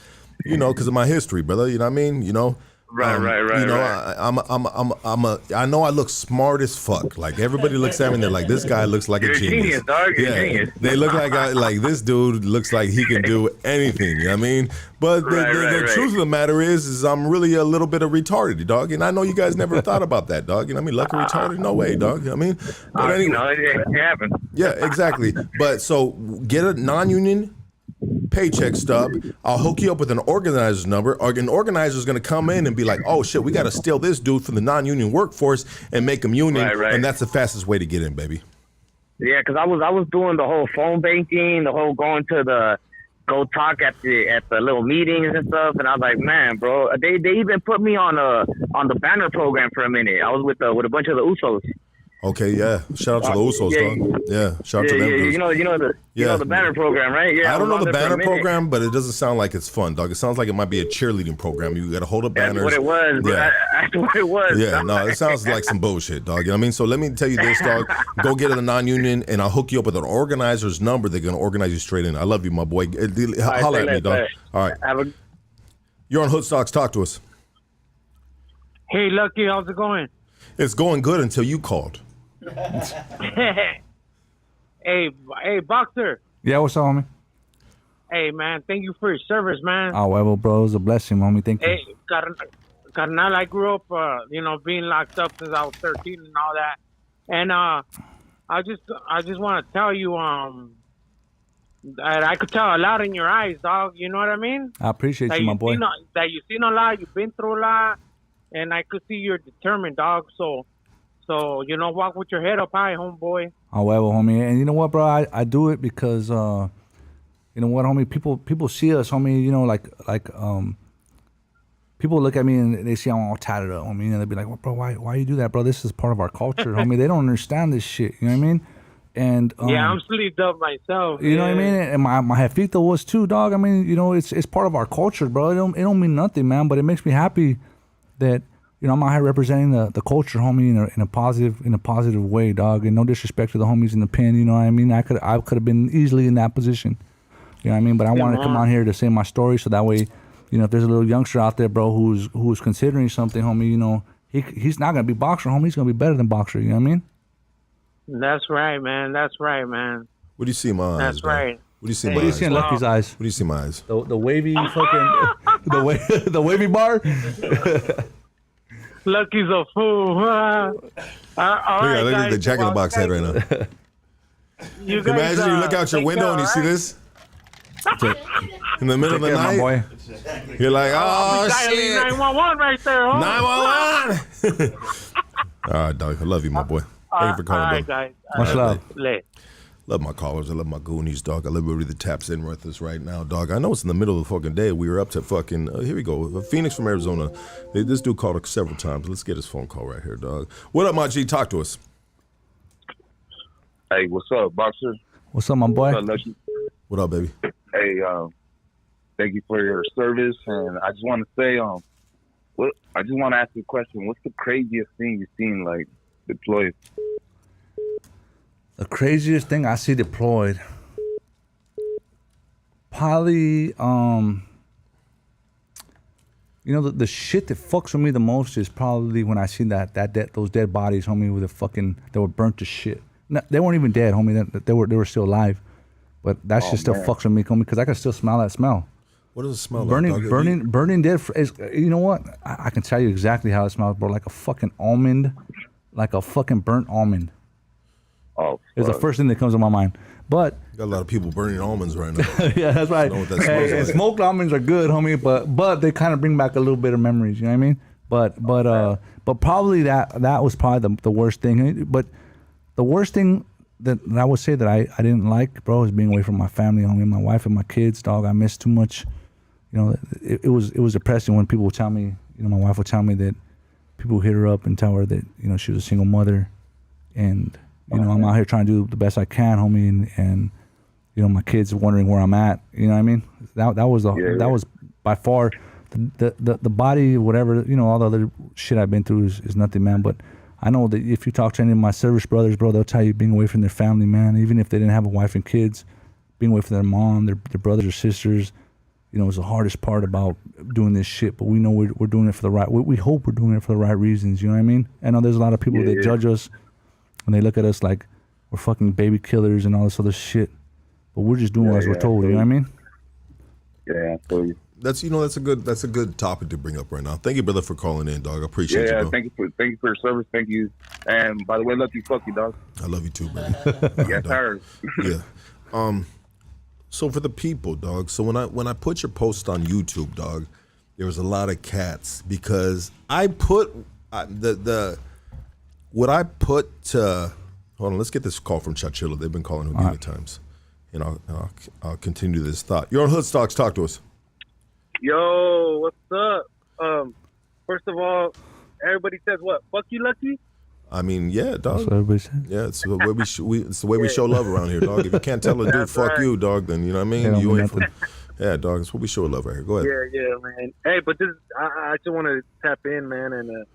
you know, because of my history, brother. You know what I mean? You know. Right. You know, right. I know I look smart as fuck. Like, everybody looks at me and they're like, this guy looks like You're a genius. Dog. You're yeah, genius. They look like this dude looks like he can do anything. You know what I mean? But the truth of the matter is I'm really a little bit of retarded, dog. And I know you guys never thought about that, dog. You know what I mean? Lucky retarded? No way, dog. You know what I mean? But anyway. No, it happened. Yeah, exactly. But so get a non-union paycheck stub. I'll hook you up with an organizer's number, or an organizer's going to come in and be like, oh shit, we got to steal this dude from the non-union workforce and make him union. Right. And that's the fastest way to get in, baby. Yeah, because I was doing the whole phone banking, the whole going to go talk at the little meetings and stuff, and I was like, man, bro, they even put me on the banner program for a minute. I was with a bunch of the Usos. Okay, yeah. Shout out to the Usos, dog. Yeah, shout out to them. Yeah. You know the banner program, right? Yeah. I don't know the banner program, but it doesn't sound like it's fun, dog. It sounds like it might be a cheerleading program. You got to hold up banners. That's what it was. Yeah. That's what it was. Yeah, no, it sounds like some bullshit, dog. You know what I mean? So let me tell you this, dog. Go get a non-union, and I'll hook you up with an organizer's number. They're going to organize you straight in. I love you, my boy. Holla at me, dog. All right. You're on Hood Stocks. Talk to us. Hey, Lucky, how's it going? It's going good until you called. Hey, Boxer. Yeah, what's up, homie? Hey, man, thank you for your service, man. Oh, well, bro, it's a blessing, homie. Thank you. Hey, carnal, I grew up, being locked up since I was 13 and all that. And I just want to tell you, that I could tell a lot in your eyes, dog. You know what I mean? I appreciate you, my boy. That you've seen a lot, you've been through a lot, and I could see you're determined, dog. So, walk with your head up high, homeboy. Oh, well, homie. And you know what, bro? I do it because, you know what, homie? People see us, homie, you know, like people look at me and they see I'm all tatted up, homie, and they'll be like, well, bro, why you do that, bro? This is part of our culture, homie. They don't understand this shit, you know what I mean? And yeah, I'm sleeved up myself. You know what I mean? And my jefito was too, dog. I mean, you know, it's part of our culture, bro. It don't mean nothing, man, but it makes me happy that, you know, I'm out here representing the culture, homie, in a positive way, dog. And no disrespect to the homies in the pen, you know what I mean? I could have been easily in that position, you know what I mean? But I wanted to come on here to say my story, so that way, you know, if there's a little youngster out there, bro, who's considering something, homie, you know, he's not gonna be BOXER, homie. He's gonna be better than BOXER. You know what I mean? That's right, man. That's right, man. What do you see in my eyes? That's right. What do you see in What my do you see in Lucky's eyes? What do you see in my eyes? The wavy fucking the wavy bar. Lucky's a fool. Look at the Jack in the Box head right now. You guys, Imagine you look out your window and you see this in the middle of the night. Boy. You're like, oh shit! 911 right there. 911. All right, dog. I love you, my boy. Thank you for calling, all right, bro. guys. Much love. Love my callers. I love my Goonies, dog. I love everybody that taps in with us right now, dog. I know it's in the middle of the fucking day. We were up to fucking, here we go. Phoenix from Arizona. This dude called us several times. Let's get his phone call right here, dog. What up, my G? Talk to us. Hey, what's up, Boxer? What's up, my boy? What's up, Lucky? What up, baby? Hey, thank you for your service. And I just want to say, I just want to ask you a question. What's the craziest thing you've seen, like, deployed? The craziest thing I see deployed, probably, the shit that fucks with me the most is probably when I see those dead bodies, homie, with they were burnt to shit. No, they weren't even dead, homie. They were still alive, but that shit still fucks with me, homie, because I can still smell that smell. What does it smell burning, like? Burning dead. You know what? I can tell you exactly how it smells, bro. Like a fucking almond, like a fucking burnt almond. Oh, it's the first thing that comes to my mind. But got a lot of people burning almonds right now. Yeah, that's right. Hey, smoked almonds are good, homie, but they kind of bring back a little bit of memories. You know what I mean? But probably that was probably the worst thing. But the worst thing that I would say that I didn't like, bro, is being away from my family, homie, my wife and my kids, dog. I missed too much. You know, it was depressing when people would tell me, my wife would tell me that people would hit her up and tell her that, she was a single mother, and I'm out here trying to do the best I can, homie, and my kids wondering where I'm at. You know what I mean? That was by far the body, whatever, all the other shit I've been through is nothing, man. But I know that if you talk to any of my service brothers, bro, they'll tell you being away from their family, man, even if they didn't have a wife and kids, being away from their mom, their brothers or sisters, is the hardest part about doing this shit. But we know we're doing it for the right. We hope we're doing it for the right reasons. You know what I mean? I know there's a lot of people that judge us. And they look at us like we're fucking baby killers and all this other shit, but we're just doing as we're told. You know what I mean? Yeah, I feel you. That's a good topic to bring up right now. Thank you, brother, for calling in, dog. I appreciate you, bro. Thank you for your service. Thank you. And by the way, Lucky, fuck you, dog. I love you too, baby. Yes, sir. Yeah. So for the people, dog. So when I put your post on YouTube, dog, there was a lot of cats because I put what I put, hold on, let's get this call from Chachilla. They've been calling Houdini times. And I'll continue this thought. You're on Hood Stocks. Talk to us. Yo, what's up? First of all, everybody says what? Fuck you, Lucky? I mean, yeah, dog. That's what everybody says. Yeah, it's the way we show love around here, dog. If you can't tell a dude, fuck you, dog, then you know what I mean? You ain't yeah, dog, it's what we show love right here. Go ahead. Yeah, man. Hey, but I just want to tap in, man, and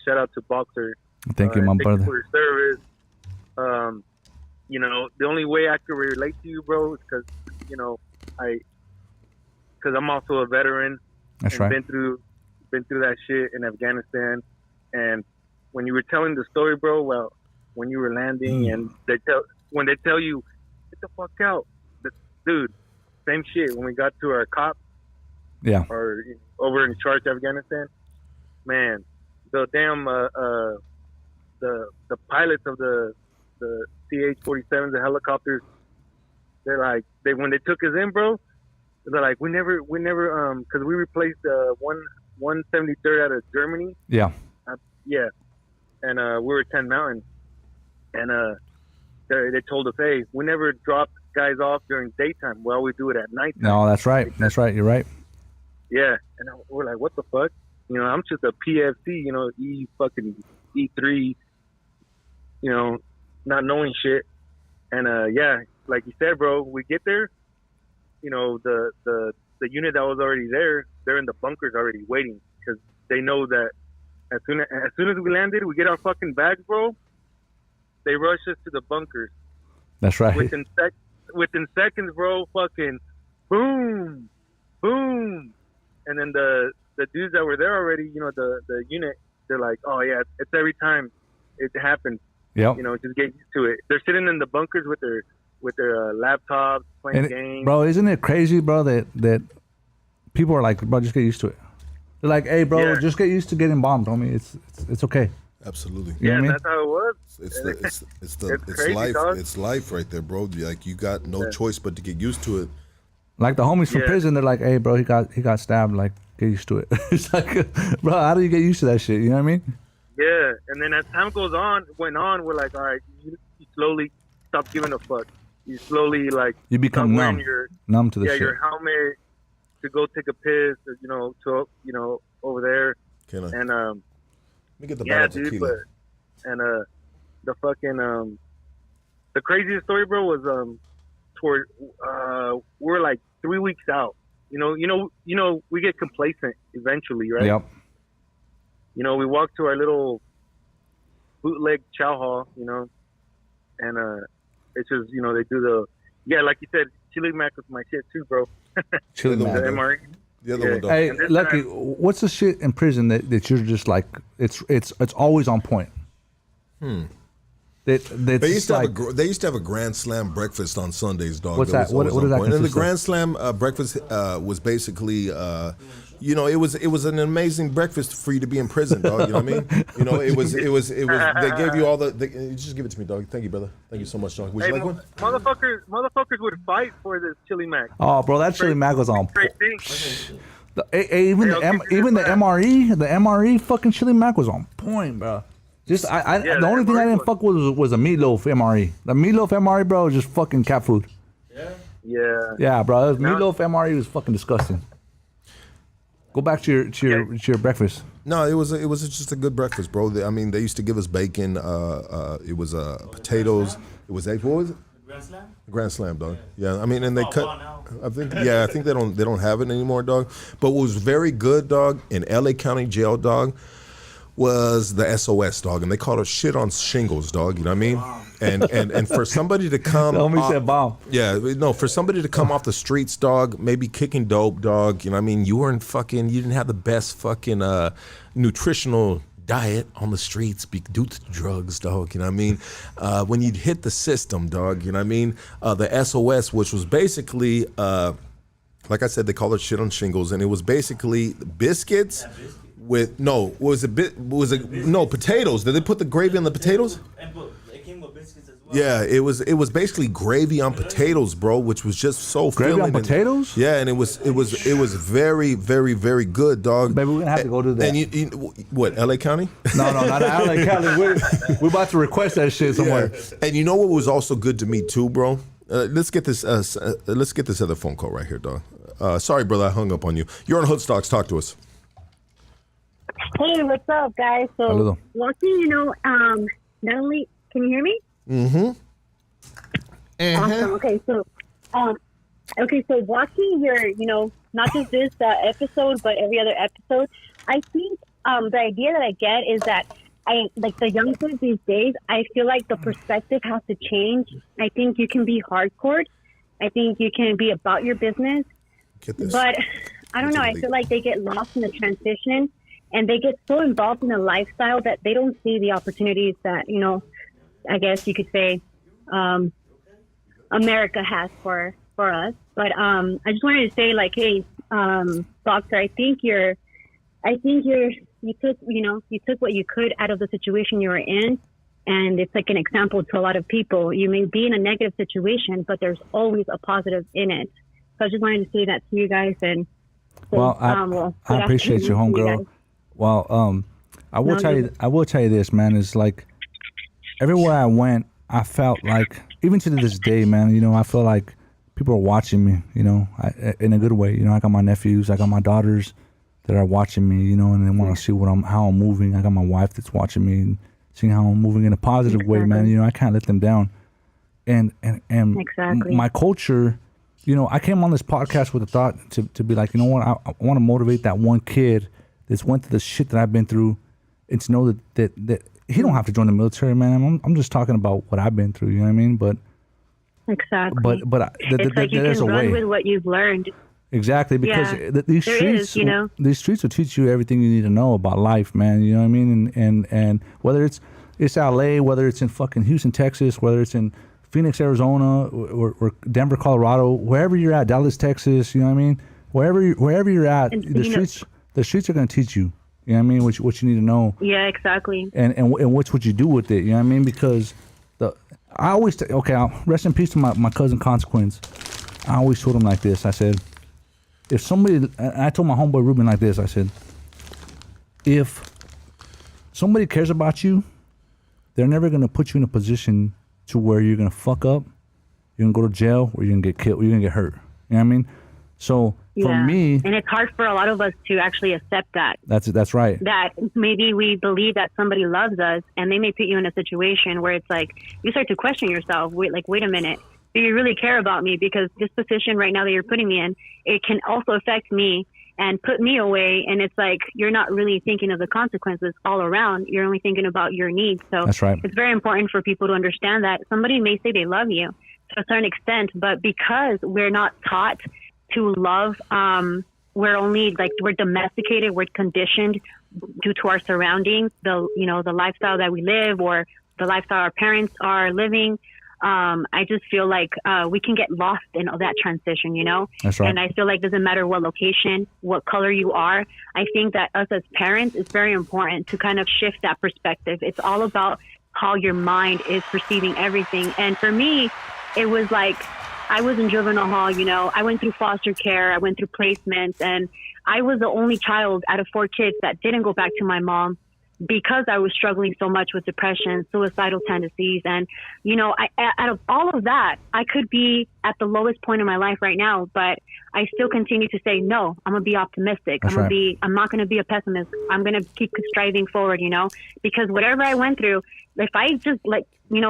shout out to BOXER. Thank you, my brother. Thank you for your service. The only way I could relate to you, bro, is because, because I'm also a veteran. That's and right. Been through that shit in Afghanistan. And when you were telling the story, bro, well, when you were landing and when they tell you, get the fuck out, dude, same shit. When we got to our cop, or over in charge of Afghanistan, man, the damn the pilots of the CH-47s, the helicopters, they're like, when they took us in, bro, they're like, we never, because we replaced 173rd out of Germany. Yeah. And we were at 10 Mountain, and they told us, hey, we never drop guys off during daytime. We always do it at night. No, that's right. That's right. You're right. Yeah, and we're like, what the fuck? I'm just a PFC, E3, not knowing shit. And like you said, bro, we get there, the unit that was already there, they're in the bunkers already waiting because they know that as soon as we landed, we get our fucking bags, bro. They rush us to the bunkers. That's right. Within seconds, bro, fucking boom, boom, and then the dudes that were there already, the unit, they're like, oh yeah, it's every time it happens. Yep. Just get used to it. They're sitting in the bunkers with their laptops, playing games. Bro, isn't it crazy, bro, that people are like, bro, just get used to it. They're like, hey, bro, just get used to getting bombed, homie. It's okay. Absolutely. You know what I mean? That's how it was. It's crazy, life. dog. It's life right there, bro. Like you got no choice but to get used to it. Like the homies from prison, they're like, hey, bro, he got stabbed. Like, get used to it. It's like, bro, how do you get used to that shit? You know what I mean? Yeah, and then as time went on, we're like, all right, you slowly stop giving a fuck. You slowly you become stop wearing numb, numb to the shit. your helmet to go take a piss, or, over there. Can I? And Let me get the yeah, bottle of dude, tequila. the fucking the craziest story, bro, was we're like 3 weeks out. You know, we get complacent eventually, right? Yep. You know, we walk to our little bootleg chow hall, and it's just, they do like you said, chili mac was my shit too, bro. Chili mac. The MRE. The other one, dog. Hey, Lucky, what's the shit in prison that you're just like, it's always on point? They used to have a Grand Slam breakfast on Sundays, dog. What's that? What does that And the consist of? Grand Slam breakfast was basically, it was an amazing breakfast for you to be in prison, dog. You know what I mean? It was. They gave you all just give it to me, dog. Thank you, brother. Thank you so much, dog. Would you like one? Motherfuckers would fight for this chili mac. Oh, bro, that chili mac was on point. Even the MRE fucking chili mac was on point, bro. The only thing I didn't fuck with was a meatloaf MRE. The meatloaf MRE, bro, was just fucking cat food. Yeah. Yeah, bro. Meatloaf MRE was fucking disgusting. Go back to your breakfast. No, it was just a good breakfast, bro. They used to give us bacon. It was potatoes. It was eggs. What was it? Grand Slam? Grand Slam, dog. Yeah, and they cut. I think they don't have it anymore, dog. But what was very good, dog, in LA County Jail, dog, was the SOS, dog, and they called it shit on shingles, dog. You know what I mean? And for somebody to come, the homie said bomb. Yeah, no, for somebody to come off the streets, dog, maybe kicking dope, dog. You know what I mean? You didn't have the best fucking nutritional diet on the streets due to the drugs, dog. You know what I mean? When you'd hit the system, dog. You know what I mean? The SOS, which was basically, like I said, they call it shit on shingles, and it was basically biscuits. Potatoes. Did they put the gravy on the potatoes? It came with biscuits as well. Yeah, it was basically gravy on potatoes, bro, which was just so gravy filling. On potatoes? Yeah, and it was very, very, very good, dog. Baby, we're gonna have to go do that. And you what? LA County? No, not LA County. We're about to request that shit somewhere. Yeah. And you know what was also good to me too, bro? Let's get this other phone call right here, dog. Sorry, brother, I hung up on you. You're on Hoodstocks. Talk to us. Hey, what's up, guys? So, walking, not only can you hear me? Awesome. Okay, so, watching your, not just this episode, but every other episode, I think the idea that I get is that the youngsters these days, I feel like the perspective has to change. I think you can be hardcore. I think you can be about your business. But I don't know. I feel like they get lost in the transition. And they get so involved in the lifestyle that they don't see the opportunities that, I guess you could say, America has for us. But I just wanted to say, hey, Boxer, I think you took what you could out of the situation you were in, and it's like an example to a lot of people. You may be in a negative situation, but there's always a positive in it. So I just wanted to say that to you guys. And well, I appreciate you, homegirl. Well, I will tell you this, man. Is like everywhere I went, I felt like, even to this day, man. I feel like people are watching me. In a good way. I got my nephews, I got my daughters that are watching me. And they want to see how I'm moving. I got my wife that's watching me and seeing how I'm moving in a positive way, man. I can't let them down. And exactly. My culture. I came on this podcast with a thought to be like, what, I want to motivate that one kid that's went through the shit that I've been through, and to know that he don't have to join the military, man. I'm just talking about what I've been through. You know what I mean? But exactly. But it's like you can run with what you've learned. Exactly, because these streets, these streets will teach you everything you need to know about life, man. You know what I mean? And whether it's LA, whether it's in fucking Houston, Texas, whether it's in Phoenix, Arizona, or Denver, Colorado, wherever you're at, Dallas, Texas, you know what I mean? wherever you're at, And, the streets are gonna teach you. You know what I mean? What you need to know. Yeah, exactly. And what's what you do with it. You know what I mean? Because I always I'll rest in peace to my cousin Consequence. I always told him like this. I said, if somebody, I told my homeboy Reuben like this. I said, if somebody cares about you, they're never gonna put you in a position to where you're gonna fuck up, you're gonna go to jail, or you're gonna get killed, or you're gonna get hurt. You know what I mean? So for me, and it's hard for a lot of us to actually accept that. That's right. That maybe we believe that somebody loves us, and they may put you in a situation where it's like you start to question yourself. Wait a minute, do you really care about me? Because this position right now that you're putting me in, it can also affect me and put me away. And it's like you're not really thinking of the consequences all around. You're only thinking about your needs. So that's right. It's very important for people to understand that somebody may say they love you to a certain extent, but because we're not taught to love, we're domesticated, we're conditioned due to our surroundings, the lifestyle that we live or the lifestyle our parents are living. I just feel like we can get lost in that transition, That's right. And I feel like it doesn't matter what location, what color you are. I think that us as parents, it's very important to kind of shift that perspective. It's all about how your mind is perceiving everything. And for me, it was like, I was in juvenile hall, I went through foster care, I went through placements, and I was the only child out of 4 kids that didn't go back to my mom because I was struggling so much with depression, suicidal tendencies. And, out of all of that, I could be at the lowest point in my life right now, but I still continue to say, no, I'm going to be optimistic. That's I'm not going to be a pessimist. I'm going to keep striving forward, because whatever I went through, if I just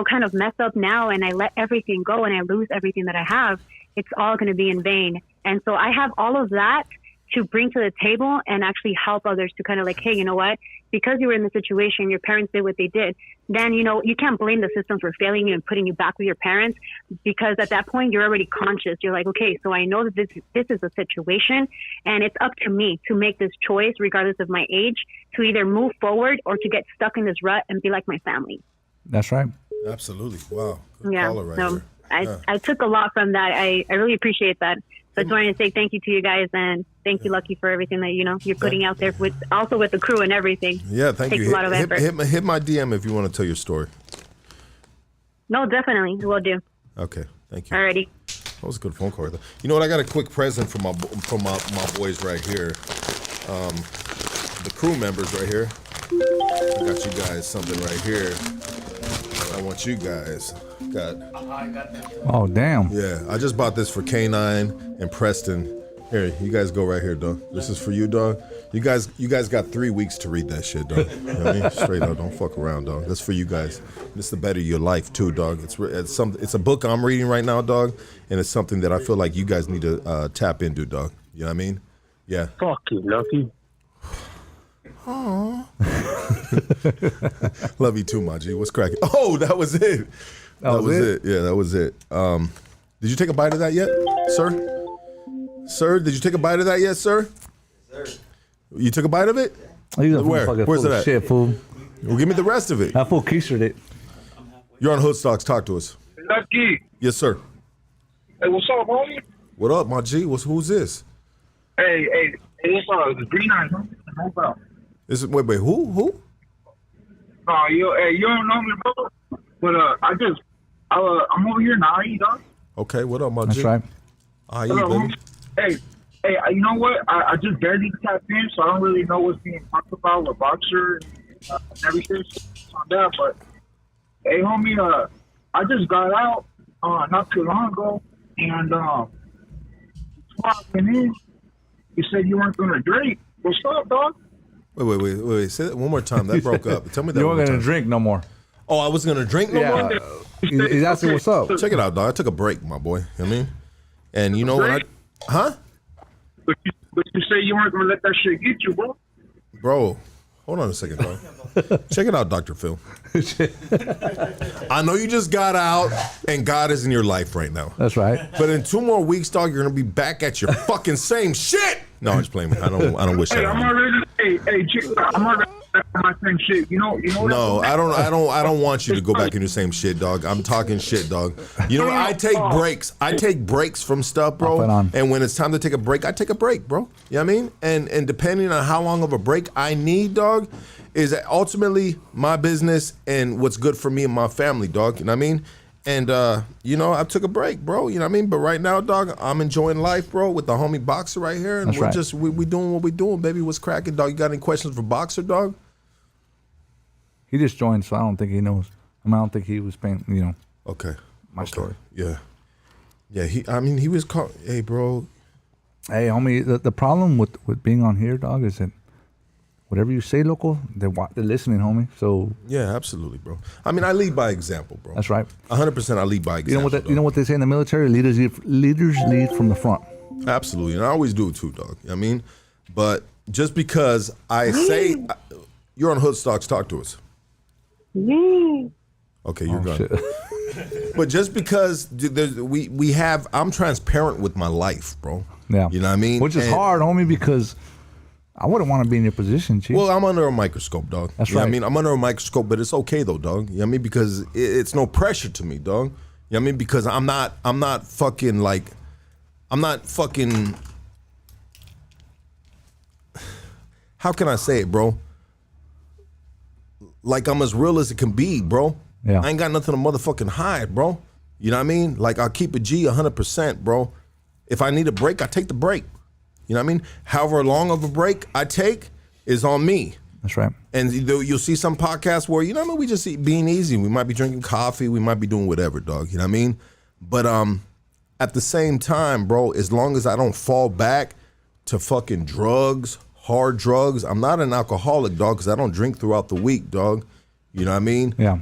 kind of mess up now and I let everything go and I lose everything that I have, it's all going to be in vain. And so I have all of that to bring to the table and actually help others to kind of hey, you know what? Because you were in the situation, your parents did what they did, then, you can't blame the system for failing you and putting you back with your parents, because at that point you're already conscious. You're like, okay, so I know that this is a situation and it's up to me to make this choice regardless of my age to either move forward or to get stuck in this rut and be like my family. That's right. Absolutely. Wow. Good Yeah. caller right So there. I took a lot from that. I really appreciate that. So I just wanted to say thank you to you guys and thank you, Lucky, for everything that you're putting out there with the crew and everything. Yeah, thank Takes you. a lot of effort. Hit my DM if you want to tell your story. No, definitely, we'll do. Okay, thank you. Alrighty. That was a good phone call. You know what? I got a quick present from my boys right here. The crew members right here. I got you guys something right here. I want you guys. Oh, damn. Yeah, I just bought this for K9 and Preston. Here, you guys go right here, dog. This is for you, dog. You guys got 3 weeks to read that shit, dog. You know what I mean? Straight up, don't fuck around, dog. That's for you guys. This is the better your life too, dog. It's a book I'm reading right now, dog, and it's something that I feel like you guys need to tap into, dog. You know what I mean? Yeah. Fuck you, Lucky. Aww. Love you too, my G. What's cracking? Oh, that was it. That was it. Yeah, that was it. Did you take a bite of that yet, sir? Sir, did you take a bite of that yet, sir? Sir. You took a bite of it? Where? Where's it at? Shit, fool. Well, give me the rest of it. That fool keistered it. You're on Hood Stocks. Talk to us. Lucky. Yes, sir. Hey, what's up, homie? What up, my G? Who's this? Hey, it's Green Eyes, huh? Wait, who? You don't know me, bro. But I'm over here in IE, dog. Okay, what up, my That's G? right. IE, baby. Hey, you know what? I just barely tapped in, so I don't really know what's being talked about with BOXER and everything on that. But hey, homie, I just got out not too long ago, and walking in, you said you weren't gonna drink. What's up, dog? Wait. Say that one more time. That broke up. Tell me that You one weren't more gonna time. drink no more. Oh, I wasn't gonna drink no more? He's asking what's up. Check it out, dog. I took a break, my boy. You know what I mean? And you know what? Huh? But you say you weren't gonna let that shit get you, bro. Bro, hold on a second, dog. Check it out, Dr. Phil. I know you just got out and God is in your life right now. That's right. But in 2 more weeks, dog, you're gonna be back at your fucking same shit. No, I'm just playing. I don't wish that. Hey, I'm already. I'm already my same shit. You know. No, I don't want you to go back into the same shit, dog. I'm talking shit, dog. You know, I take breaks. I take breaks from stuff, bro. And when it's time to take a break, I take a break, bro. You know what I mean? And depending on how long of a break I need, dog, is ultimately my business and what's good for me and my family, dog. You know what I mean? And you know, I took a break, bro. You know what I mean? But right now, dog, I'm enjoying life, bro, with the homie Boxer right here, and we doing what we doing, baby. What's cracking, dog? You got any questions for Boxer, dog? He just joined, so I don't think he knows. I mean, I don't think he was paying, you know. Okay. My story. Yeah. Yeah. He was called. Hey, bro. Hey, homie. The problem with being on here, dog, is that whatever you say, local, they're listening, homie. So yeah, absolutely, bro. I mean, I lead by example, bro. That's right. 100%. I lead by example. You know what they say in the military? Leaders lead from the front. Absolutely, and I always do too, dog. You know what I mean, but just because I say you're on Hood Stocks, talk to us. Okay, you're gone. But just because I'm transparent with my life, bro. Yeah, you know what I mean. Which is hard, homie, because I wouldn't want to be in your position, Chief. Well, I'm under a microscope, dog. That's you know right. what I mean, I'm under a microscope, but it's okay though, dog. You know what I mean? Because it's no pressure to me, dog. You know what I mean? Because I'm not fucking. How can I say it, bro? Like I'm as real as it can be, bro. Yeah. I ain't got nothing to motherfucking hide, bro. You know what I mean? Like I'll keep a G 100%, bro. If I need a break, I take the break. You know what I mean? However long of a break I take is on me. That's right. And you'll see some podcasts where, you know what I mean, we just being easy. We might be drinking coffee. We might be doing whatever, dog. You know what I mean? But at the same time, bro, as long as I don't fall back to fucking drugs, hard drugs, I'm not an alcoholic, dog, because I don't drink throughout the week, dog. You know what I mean? Yeah.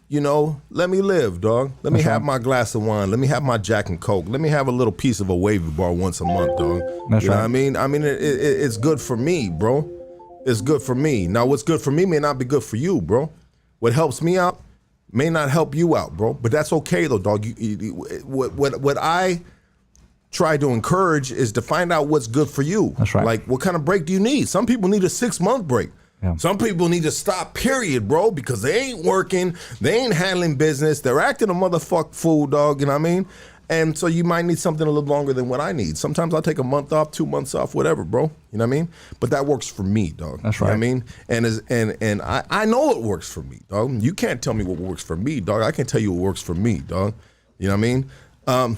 You know, let me live, dog. Let me have my glass of wine. Let me have my Jack and Coke. Let me have a little piece of a wavy bar once a month, dog. That's you know right. what I mean? I mean, it's good for me, bro. It's good for me. Now, what's good for me may not be good for you, bro. What helps me out may not help you out, bro. But that's okay, though, dog. What I try to encourage is to find out what's good for you. That's right. Like, what kind of break do you need? Some people need a 6-month break. Yeah. Some people need to stop, period, bro, because they ain't working, they ain't handling business, they're acting a motherfuck fool, dog, you know what I mean? And so you might need something a little longer than what I need. Sometimes I'll take a month off, 2 months off, whatever, bro. You know what I mean? But that works for me, dog. That's you right. know what I mean? And I know it works for me, dog. You can't tell me what works for me, dog. I can tell you what works for me, dog. You know what I mean?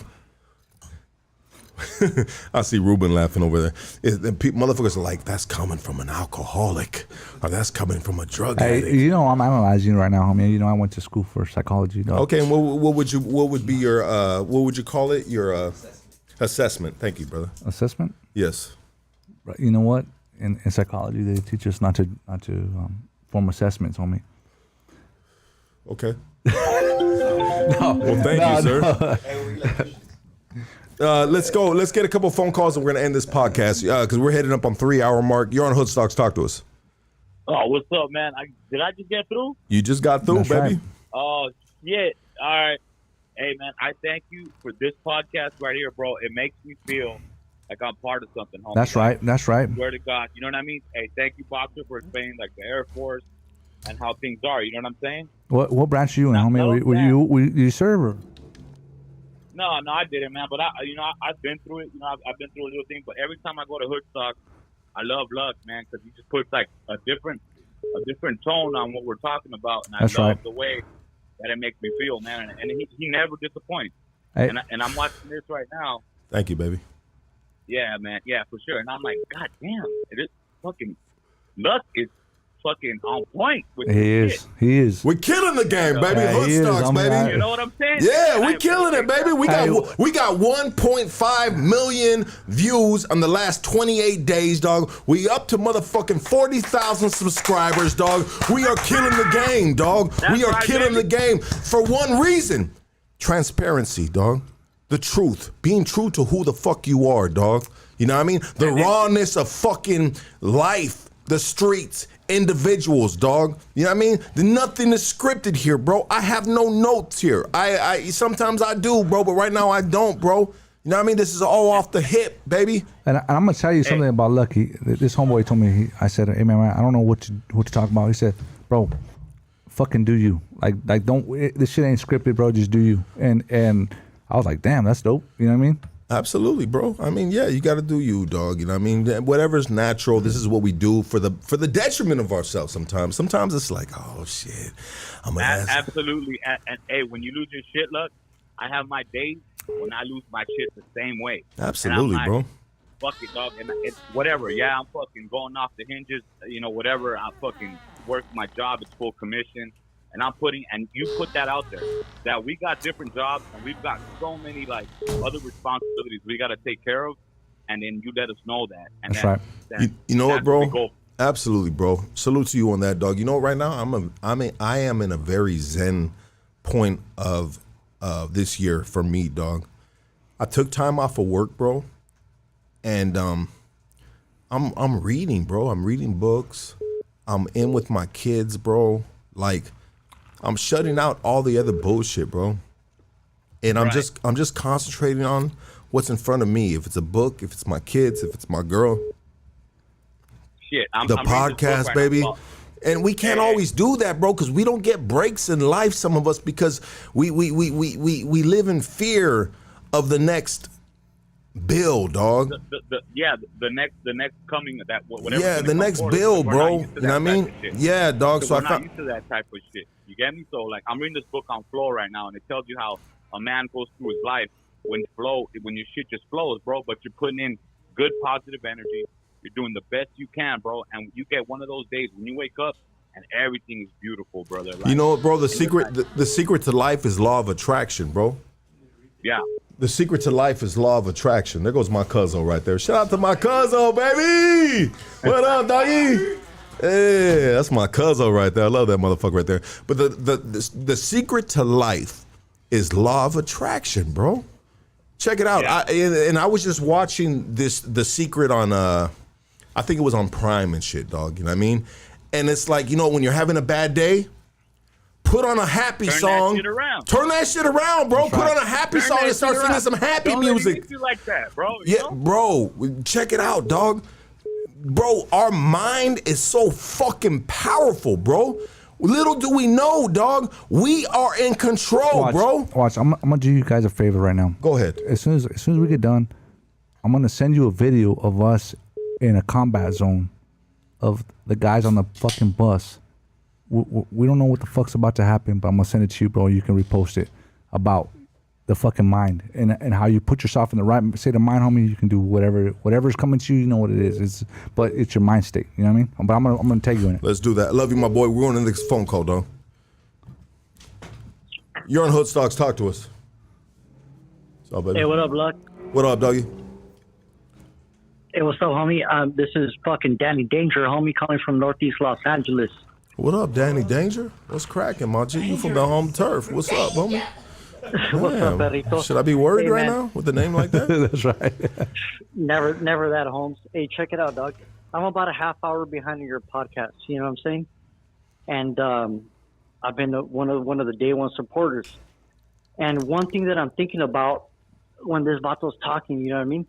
I see Reuben laughing over there. Motherfuckers are like, that's coming from an alcoholic, or that's coming from a drug addict. You know, I'm analyzing right now, homie. You know, I went to school for psychology, dog. Okay, and what would be your what would you call it? Your assessment. Thank you, brother. Assessment? Yes. You know what? In psychology, they teach us not to form assessments, homie. Okay. No. Well, thank you, sir. Let's go. Let's get a couple phone calls and we're gonna end this podcast because we're heading up on 3-hour mark. You're on Hood Stocks. Talk to us. Oh, what's up, man? Did I just get through? You just got through, That's baby. right. Oh, shit. All right. Hey, man, I thank you for this podcast right here, bro. It makes me feel like I'm part of something, homie. That's right. That's right. Swear to God. You know what I mean? Hey, thank you, Boxer, for explaining, like, the Air Force and how things are. You know what I'm saying? What branch are you in, homie? Were you serve or? No, I didn't, man. But I've been through it. You know, I've been through a little thing. But every time I go to Hood Stocks, I love Luck, man, because he just puts like a different tone on what we're talking about, and I love the way that it makes me feel, man. And he never disappoints. Hey. And I'm watching this right now. Thank you, baby. Yeah, man. Yeah, for sure. And I'm like, God damn, it is fucking Luck is fucking on point with this shit. He is. We're killing the game, baby. Yeah, Hood he is. Stocks, baby. You know what I'm saying? Yeah, we're killing it, baby. We got 1.5 million views on the last 28 days, dog. We up to motherfucking 40,000 subscribers, dog. We are killing the game, dog. We are killing the game for one reason. Transparency, dog. The truth. Being true to who the fuck you are, dog. You know what I mean? The rawness of fucking life, the streets, individuals, dog. You know what I mean? Nothing is scripted here, bro. I have no notes here. I sometimes I do, bro, but right now I don't, bro. You know what I mean? This is all off the hip, baby. And I'm gonna tell you something about Lucky. This homeboy told me. I said, "Hey man, I don't know what to talk about." He said, "Bro, fucking do you? Like don't. This shit ain't scripted, bro. Just do you." And I was like, "Damn, that's dope." You know what I mean? Absolutely, bro. I mean, yeah, you got to do you, dog. You know what I mean? Whatever's natural. This is what we do for the detriment of ourselves. Sometimes it's like, oh shit, I'm gonna ask. Absolutely. And hey, when you lose your shit, look, I have my days when I lose my shit the same way. Absolutely, like, bro. Fuck it, dog. And it's whatever. Yeah, I'm fucking going off the hinges. You know, whatever. I fucking work my job. It's full commission. And I'm putting, and you put that out there, that we got different jobs and we've got so many like other responsibilities we got to take care of. And then you let us know that. And that's right. You know what, bro? Absolutely, bro. Salute to you on that, dog. You know what, right now, I am in a very zen point of this year for me, dog. I took time off of work, bro. And I'm reading, bro. I'm reading books. I'm in with my kids, bro. Like, I'm shutting out all the other bullshit, bro. And I'm just concentrating on what's in front of me. If it's a book, if it's my kids, if it's my girl. Shit, I'm podcast, right baby. now. And we can't always do that, bro, because we don't get breaks in life, some of us, because we live in fear of the next bill, dog. The next coming of that whatever. Yeah, the next bill, bro. You know what I mean? Yeah, dog. So we're not used to that type of shit. You get me? So like, I'm reading this book on flow right now, and it tells you how a man goes through his life when your shit just flows, bro. But you're putting in good positive energy. You're doing the best you can, bro. And you get one of those days when you wake up and everything is beautiful, brother. Like, you know what, bro? The secret to life is law of attraction, bro. Yeah. The secret to life is law of attraction. There goes my cousin right there. Shout out to my cousin, baby. What up, doggy? Yeah, that's my cousin right there. I love that motherfucker right there. But the secret to life is law of attraction, bro. Check it out. Yeah. I was just watching The Secret on, I think it was on Prime and shit, dog. You know what I mean? And it's like, you know, when you're having a bad day, put on a happy song. Turn that shit around, bro. Put on a happy song and start singing some happy music. Don't like that, bro. Yeah, bro. Check it out, dog. Bro, our mind is so fucking powerful, bro. Little do we know, dog. We are in control, bro. Watch. I'm gonna do you guys a favor right now. Go ahead. As soon as we get done, I'm gonna send you a video of us in a combat zone of the guys on the fucking bus. We don't know what the fuck's about to happen, but I'm gonna send it to you, bro. You can repost it about the fucking mind and how you put yourself in the right state of mind, homie. You can do whatever's coming to you. You know what it is. But it's your mind state. You know what I mean? But I'm gonna tag you in it. Let's do that. I love you, my boy. We're on the next phone call, dog. You're on Hoodstocks. Talk to us. What's up, baby? Hey, what up, Luck? What up, doggy? Hey, what's up, homie? This is fucking Danny Danger, homie, calling from Northeast Los Angeles. What up, Danny Danger? What's cracking, my G? You from the home turf? What's up, homie? What's up, Perrito? Should I be worried right man. now with a name like that? That's right. Never that, Holmes. Hey, check it out, dog. I'm about a half hour behind your podcast. You know what I'm saying? And I've been one of the day one supporters. And one thing that I'm thinking about when this vato's talking, you know what I mean?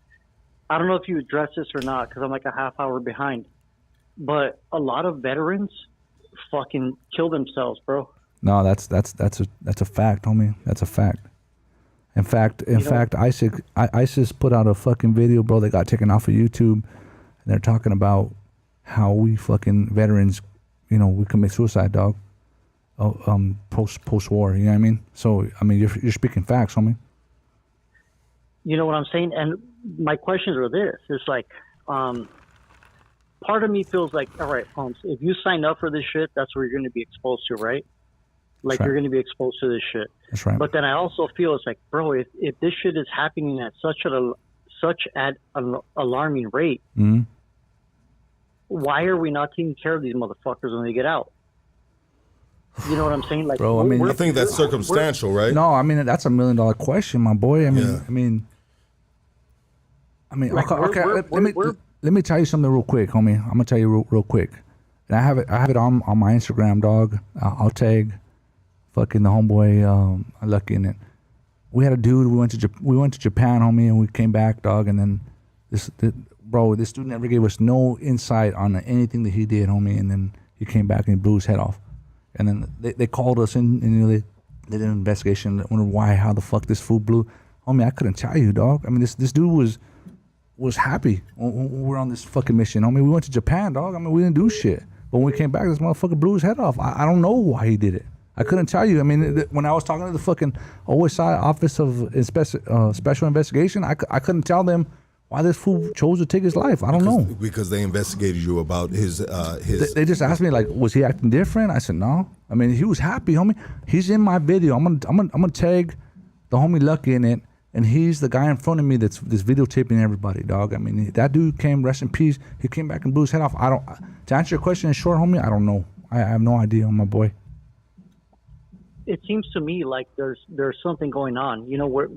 I don't know if you address this or not because I'm like a half hour behind. But a lot of veterans fucking kill themselves, bro. No, that's a fact, homie. That's a fact. In fact, ISIS put out a fucking video, bro, that got taken off of YouTube, and they're talking about how we fucking veterans, you know, we commit suicide, dog. Post war, you know what I mean? So I mean, you're speaking facts, homie. You know what I'm saying? And my questions are this: it's like, part of me feels like, all right, Holmes, if you sign up for this shit, that's where you're going to be exposed to, right? Like you're going to be exposed to this shit. That's right. But then I also feel it's like, bro, if this shit is happening at such an alarming rate, mm-hmm. why are we not taking care of these motherfuckers when they get out? You know what I'm saying? Like, bro, I mean, I think that's circumstantial, right? No, I mean that's $1 million question, my boy. I mean, like, let me tell you something real quick, homie. I'm gonna tell you real quick. And I have it on my Instagram, dog. I'll tag fucking the homeboy Lucky in it. we had a dude. We went to Japan, homie, and we came back, dog. And then this dude never gave us no insight on anything that he did, homie. And then he came back and he blew his head off. And then they called us in, and they did an investigation. Wondered how the fuck this fool blew. Homie, I couldn't tell you, dog. I mean, this dude was happy when we were on this fucking mission, homie. We went to Japan, dog. I mean, we didn't do shit. But when we came back, this motherfucker blew his head off. I don't know why he did it. I couldn't tell you. I mean, when I was talking to the fucking OSI Office of Special Investigation, I couldn't tell them why this fool chose to take his life. I don't know. Because they investigated you about his. They just asked me, like, was he acting different? I said no. I mean, he was happy, homie. He's in my video. I'm gonna tag the homie Lucky in it, and he's the guy in front of me that's videotaping everybody, dog. I mean, that dude came, rest in peace. He came back and blew his head off. To answer your question in short, homie, I don't know. I have no idea, my boy. It seems to me like there's something going on, you know, where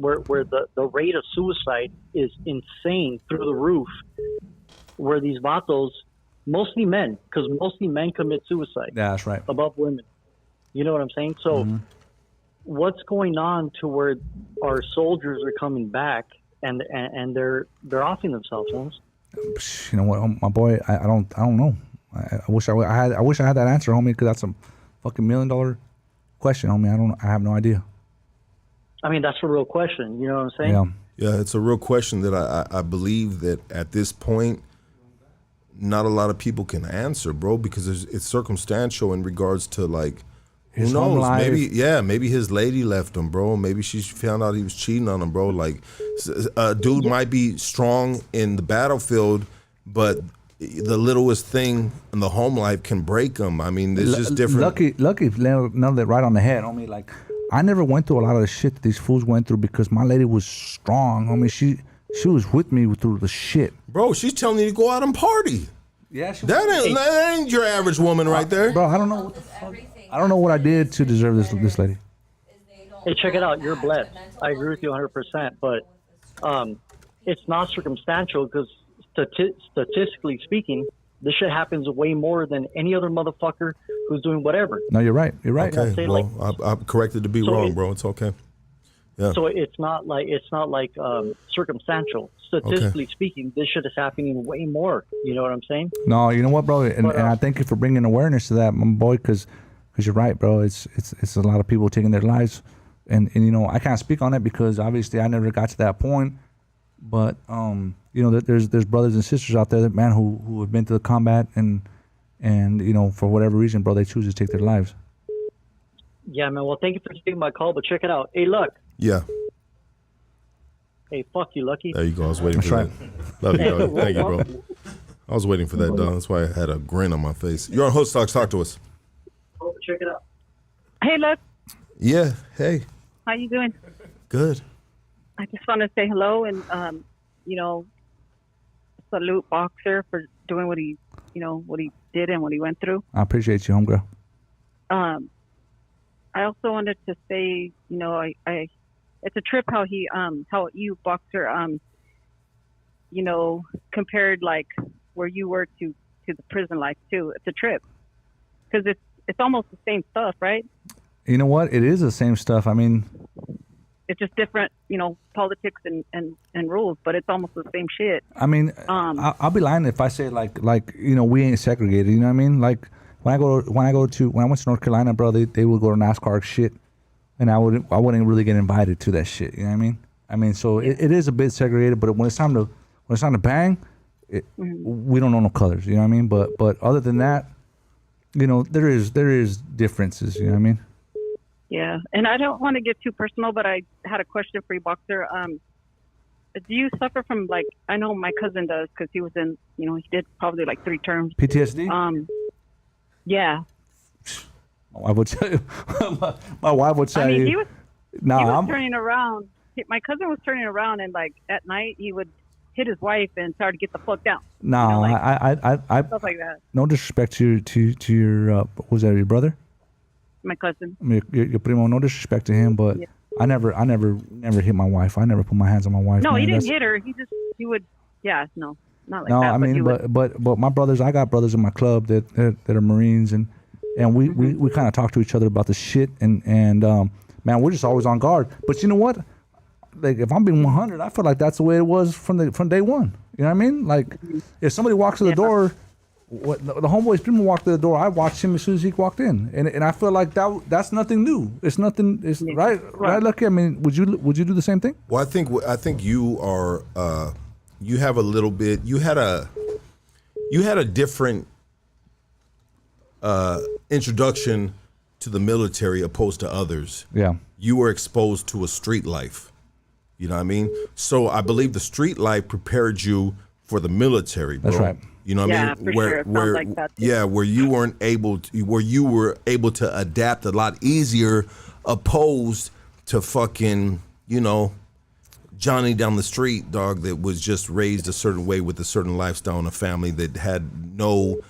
the rate of suicide is insane through the roof, where these vatos, mostly men, because mostly men commit suicide. Yeah, that's right. Above women. You know what I'm saying? So what's going on to where our soldiers are coming back and they're offing themselves, Holmes? You know what, my boy, I don't know. I wish I had that answer, homie, because that's a fucking $1 million question, homie. I have no idea. I mean, that's a real question. You know what I'm saying? Yeah, it's a real question that I believe that at this point, not a lot of people can answer, bro, because it's circumstantial in regards to, like, who knows? Maybe his lady left him, bro. Maybe she found out he was cheating on him, bro. Like, a dude might be strong in the battlefield, but the littlest thing in the home life can break him. I mean, there's just different. Lucky nailed it right on the head, homie. Like, I never went through a lot of the shit that these fools went through because my lady was strong, homie. She was with me through the shit. Bro, she's telling you to go out and party. Yeah, that ain't your average woman right there. Bro, I don't know what the fuck. I don't know what I did to deserve this lady. Hey, check it out. You're blessed. I agree with you 100%. But it's not circumstantial because statistically speaking, this shit happens way more than any other motherfucker who's doing whatever. No, you're right. You're right. Okay, well, I'm corrected to be wrong, bro. It's okay. Yeah. So it's not like circumstantial. Statistically speaking, this shit is happening way more. You know what I'm saying? No, you know what, bro, and I thank you for bringing awareness to that, my boy, because you're right, bro. It's a lot of people taking their lives, and you know, I can't speak on it because obviously I never got to that point. But you know, there's brothers and sisters out there, man, who have been to the combat and you know, for whatever reason, bro, they choose to take their lives. Yeah, man. Well, thank you for taking my call, but check it out. Hey, look. Yeah. Hey, fuck you, Lucky. There you go. I was waiting for that. Love you, dog. Thank you, bro. I was waiting for that, dog. That's why I had a grin on my face. You're on Hood Stocks. Talk to us. Oh, check it out. Hey, look. Yeah. Hey. How you doing? Good. I just want to say hello and, you know, salute BOXER for doing what he did and what he went through. I appreciate you, homegirl. I also wanted to say, you know, I it's a trip how you, BOXER, you know, compared like where you were to the prison life too. It's a trip because it's almost the same stuff, right? You know what? It is the same stuff. I mean, it's just different, you know, politics and rules, but it's almost the same shit. I mean, I'll be lying if I say like you know, we ain't segregated. You know what I mean? Like when I went to North Carolina, bro, they would go to NASCAR shit, and I wouldn't really get invited to that shit. You know what I mean? I mean, so it is a bit segregated, but when it's time to bang, we don't know no colors. You know what I mean? But other than that, you know, there is differences. You know what I mean? Yeah, and I don't want to get too personal, but I had a question for you, BOXER. Do you suffer from, like, I know my cousin does because he was in, you know, he did probably like 3 terms. PTSD? Yeah. My wife would tell you. My wife would tell you. He was turning around. My cousin was turning around, and like at night he would hit his wife and try to get the fuck down. No, you know, like, I stuff like that. No disrespect to your what was that, your brother? My cousin. Your primo. No disrespect to him, but yeah. I never hit my wife. I never put my hands on my wife. No, man. He didn't hit her. He would. Yeah, no, not like that. No, I mean, but my brothers. I got brothers in my club that are Marines, and we kind of talk to each other about the shit, and man, we're just always on guard. But you know what? like if I'm being 100, I feel like that's the way it was from day one. You know what I mean? Like if somebody walks to the door, the homeboy's people walked to the door. I watched him as soon as he walked in, and I feel like that's nothing new. It's nothing. It's right. Lucky. I mean, would you do the same thing? Well, I think you are. You have a little bit. You had a different introduction to the military opposed to others. Yeah. You were exposed to a street life. You know what I mean? So I believe the street life prepared you for the military, bro. That's right. You know what I mean? For sure. It sounds like that too. Where you weren't able to, where you were able to adapt a lot easier opposed to fucking, you know, Johnny down the street, dog, that was just raised a certain way with a certain lifestyle in a family that had no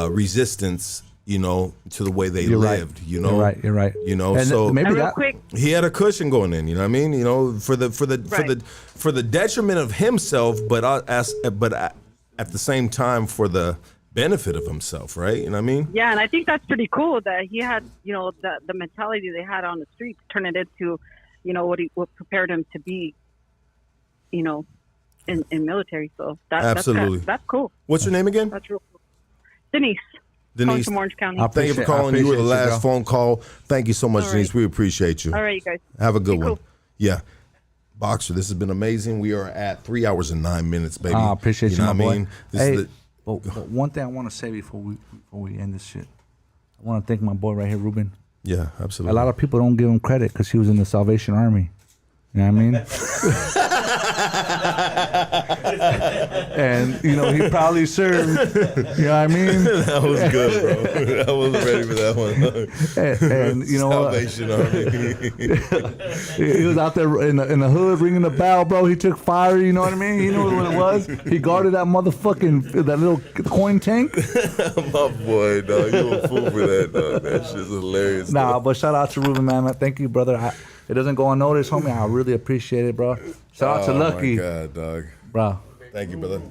resistance, you know, to the way they lived. Right. You know, you're right. You know, and so maybe real quick, he had a cushion going in. You know what I mean? You know, for the detriment of himself, but at the same time for the benefit of himself, right? You know what I mean? Yeah, and I think that's pretty cool that he had, you know, the mentality they had on the street, turn it into, you know, what prepared him to be, you know, in military. So absolutely, that's cool. What's your name again? That's real cool. Denise. Calling from Orange County. Thank you for calling. You were the last phone call. Thank you so much, Denise. We appreciate you. All right, you guys. Have a good one. Cool. Yeah. Boxer, this has been amazing. We are at 3 hours and 9 minutes, baby. I appreciate you, know my what I boy. mean? Hey, but one thing I want to say before we end this shit, I want to thank my boy right here, Reuben. Yeah, absolutely. A lot of people don't give him credit because he was in the Salvation Army. You know what I mean? And, you know, he probably served. You know what I mean? That was good, bro. I wasn't ready for that one. and you know Salvation Army. He was out there in the hood ringing the bell, bro. He took fire, you know what I mean? He knew what it was. He guarded that that little coin tank. My boy, dog. You a fool for that, dog. That shit's hilarious. Nah, but shout out to Reuben, man. Thank you, brother. It doesn't go unnoticed, homie. I really appreciate it, bro. Shout out to Lucky. Oh, my God, dog. Bro. Thank you, brother.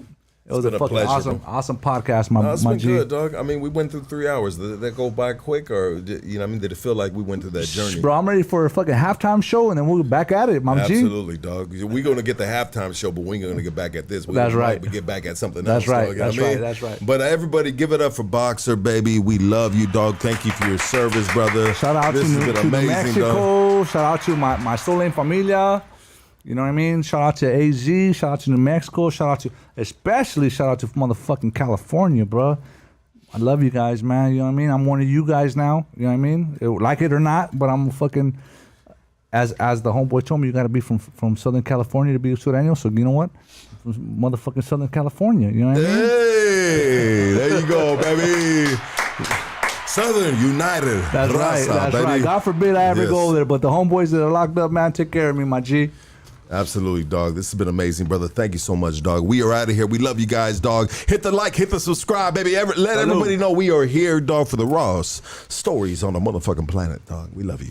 It was a fucking pleasure, awesome podcast, my it's been G. good, dog. I mean, we went through 3 hours. Did that go by quick, or you know what I mean? Did it feel like we went through that journey? Bro, I'm ready for a fucking halftime show, and then we'll get back at it, my G. Absolutely, dog. We're gonna get the halftime show, but we ain't gonna get back at this. That's right. We get back at something That's else. right. Dog, That's you know what I right. mean? That's right. But everybody, give it up for Boxer, baby. We love you, dog. Thank you for your service, brother. Shout out this to has been New amazing, Mexico. dog. Shout out to my Solen Familia. You know what I mean? Shout out to AZ. Shout out to New Mexico. Especially shout out to motherfucking California, bro. I love you guys, man. You know what I mean? I'm one of you guys now. You know what I mean? Like it or not, but I'm fucking, as the homeboy told me, you got to be from Southern California to be a Sureño. So you know what? From motherfucking Southern California. You know what I mean? Hey, there you go, baby. Southern United. That's Raza, right. That's baby. right. God forbid I ever go over there, but the homeboys that are locked up, man, take care of me, my G. Absolutely, dog. This has been amazing, brother. Thank you so much, dog. We are out of here. We love you guys, dog. Hit the like, hit the subscribe, baby. Let everybody know we are here, dog, for the rawest stories on the motherfucking planet, dog. We love you.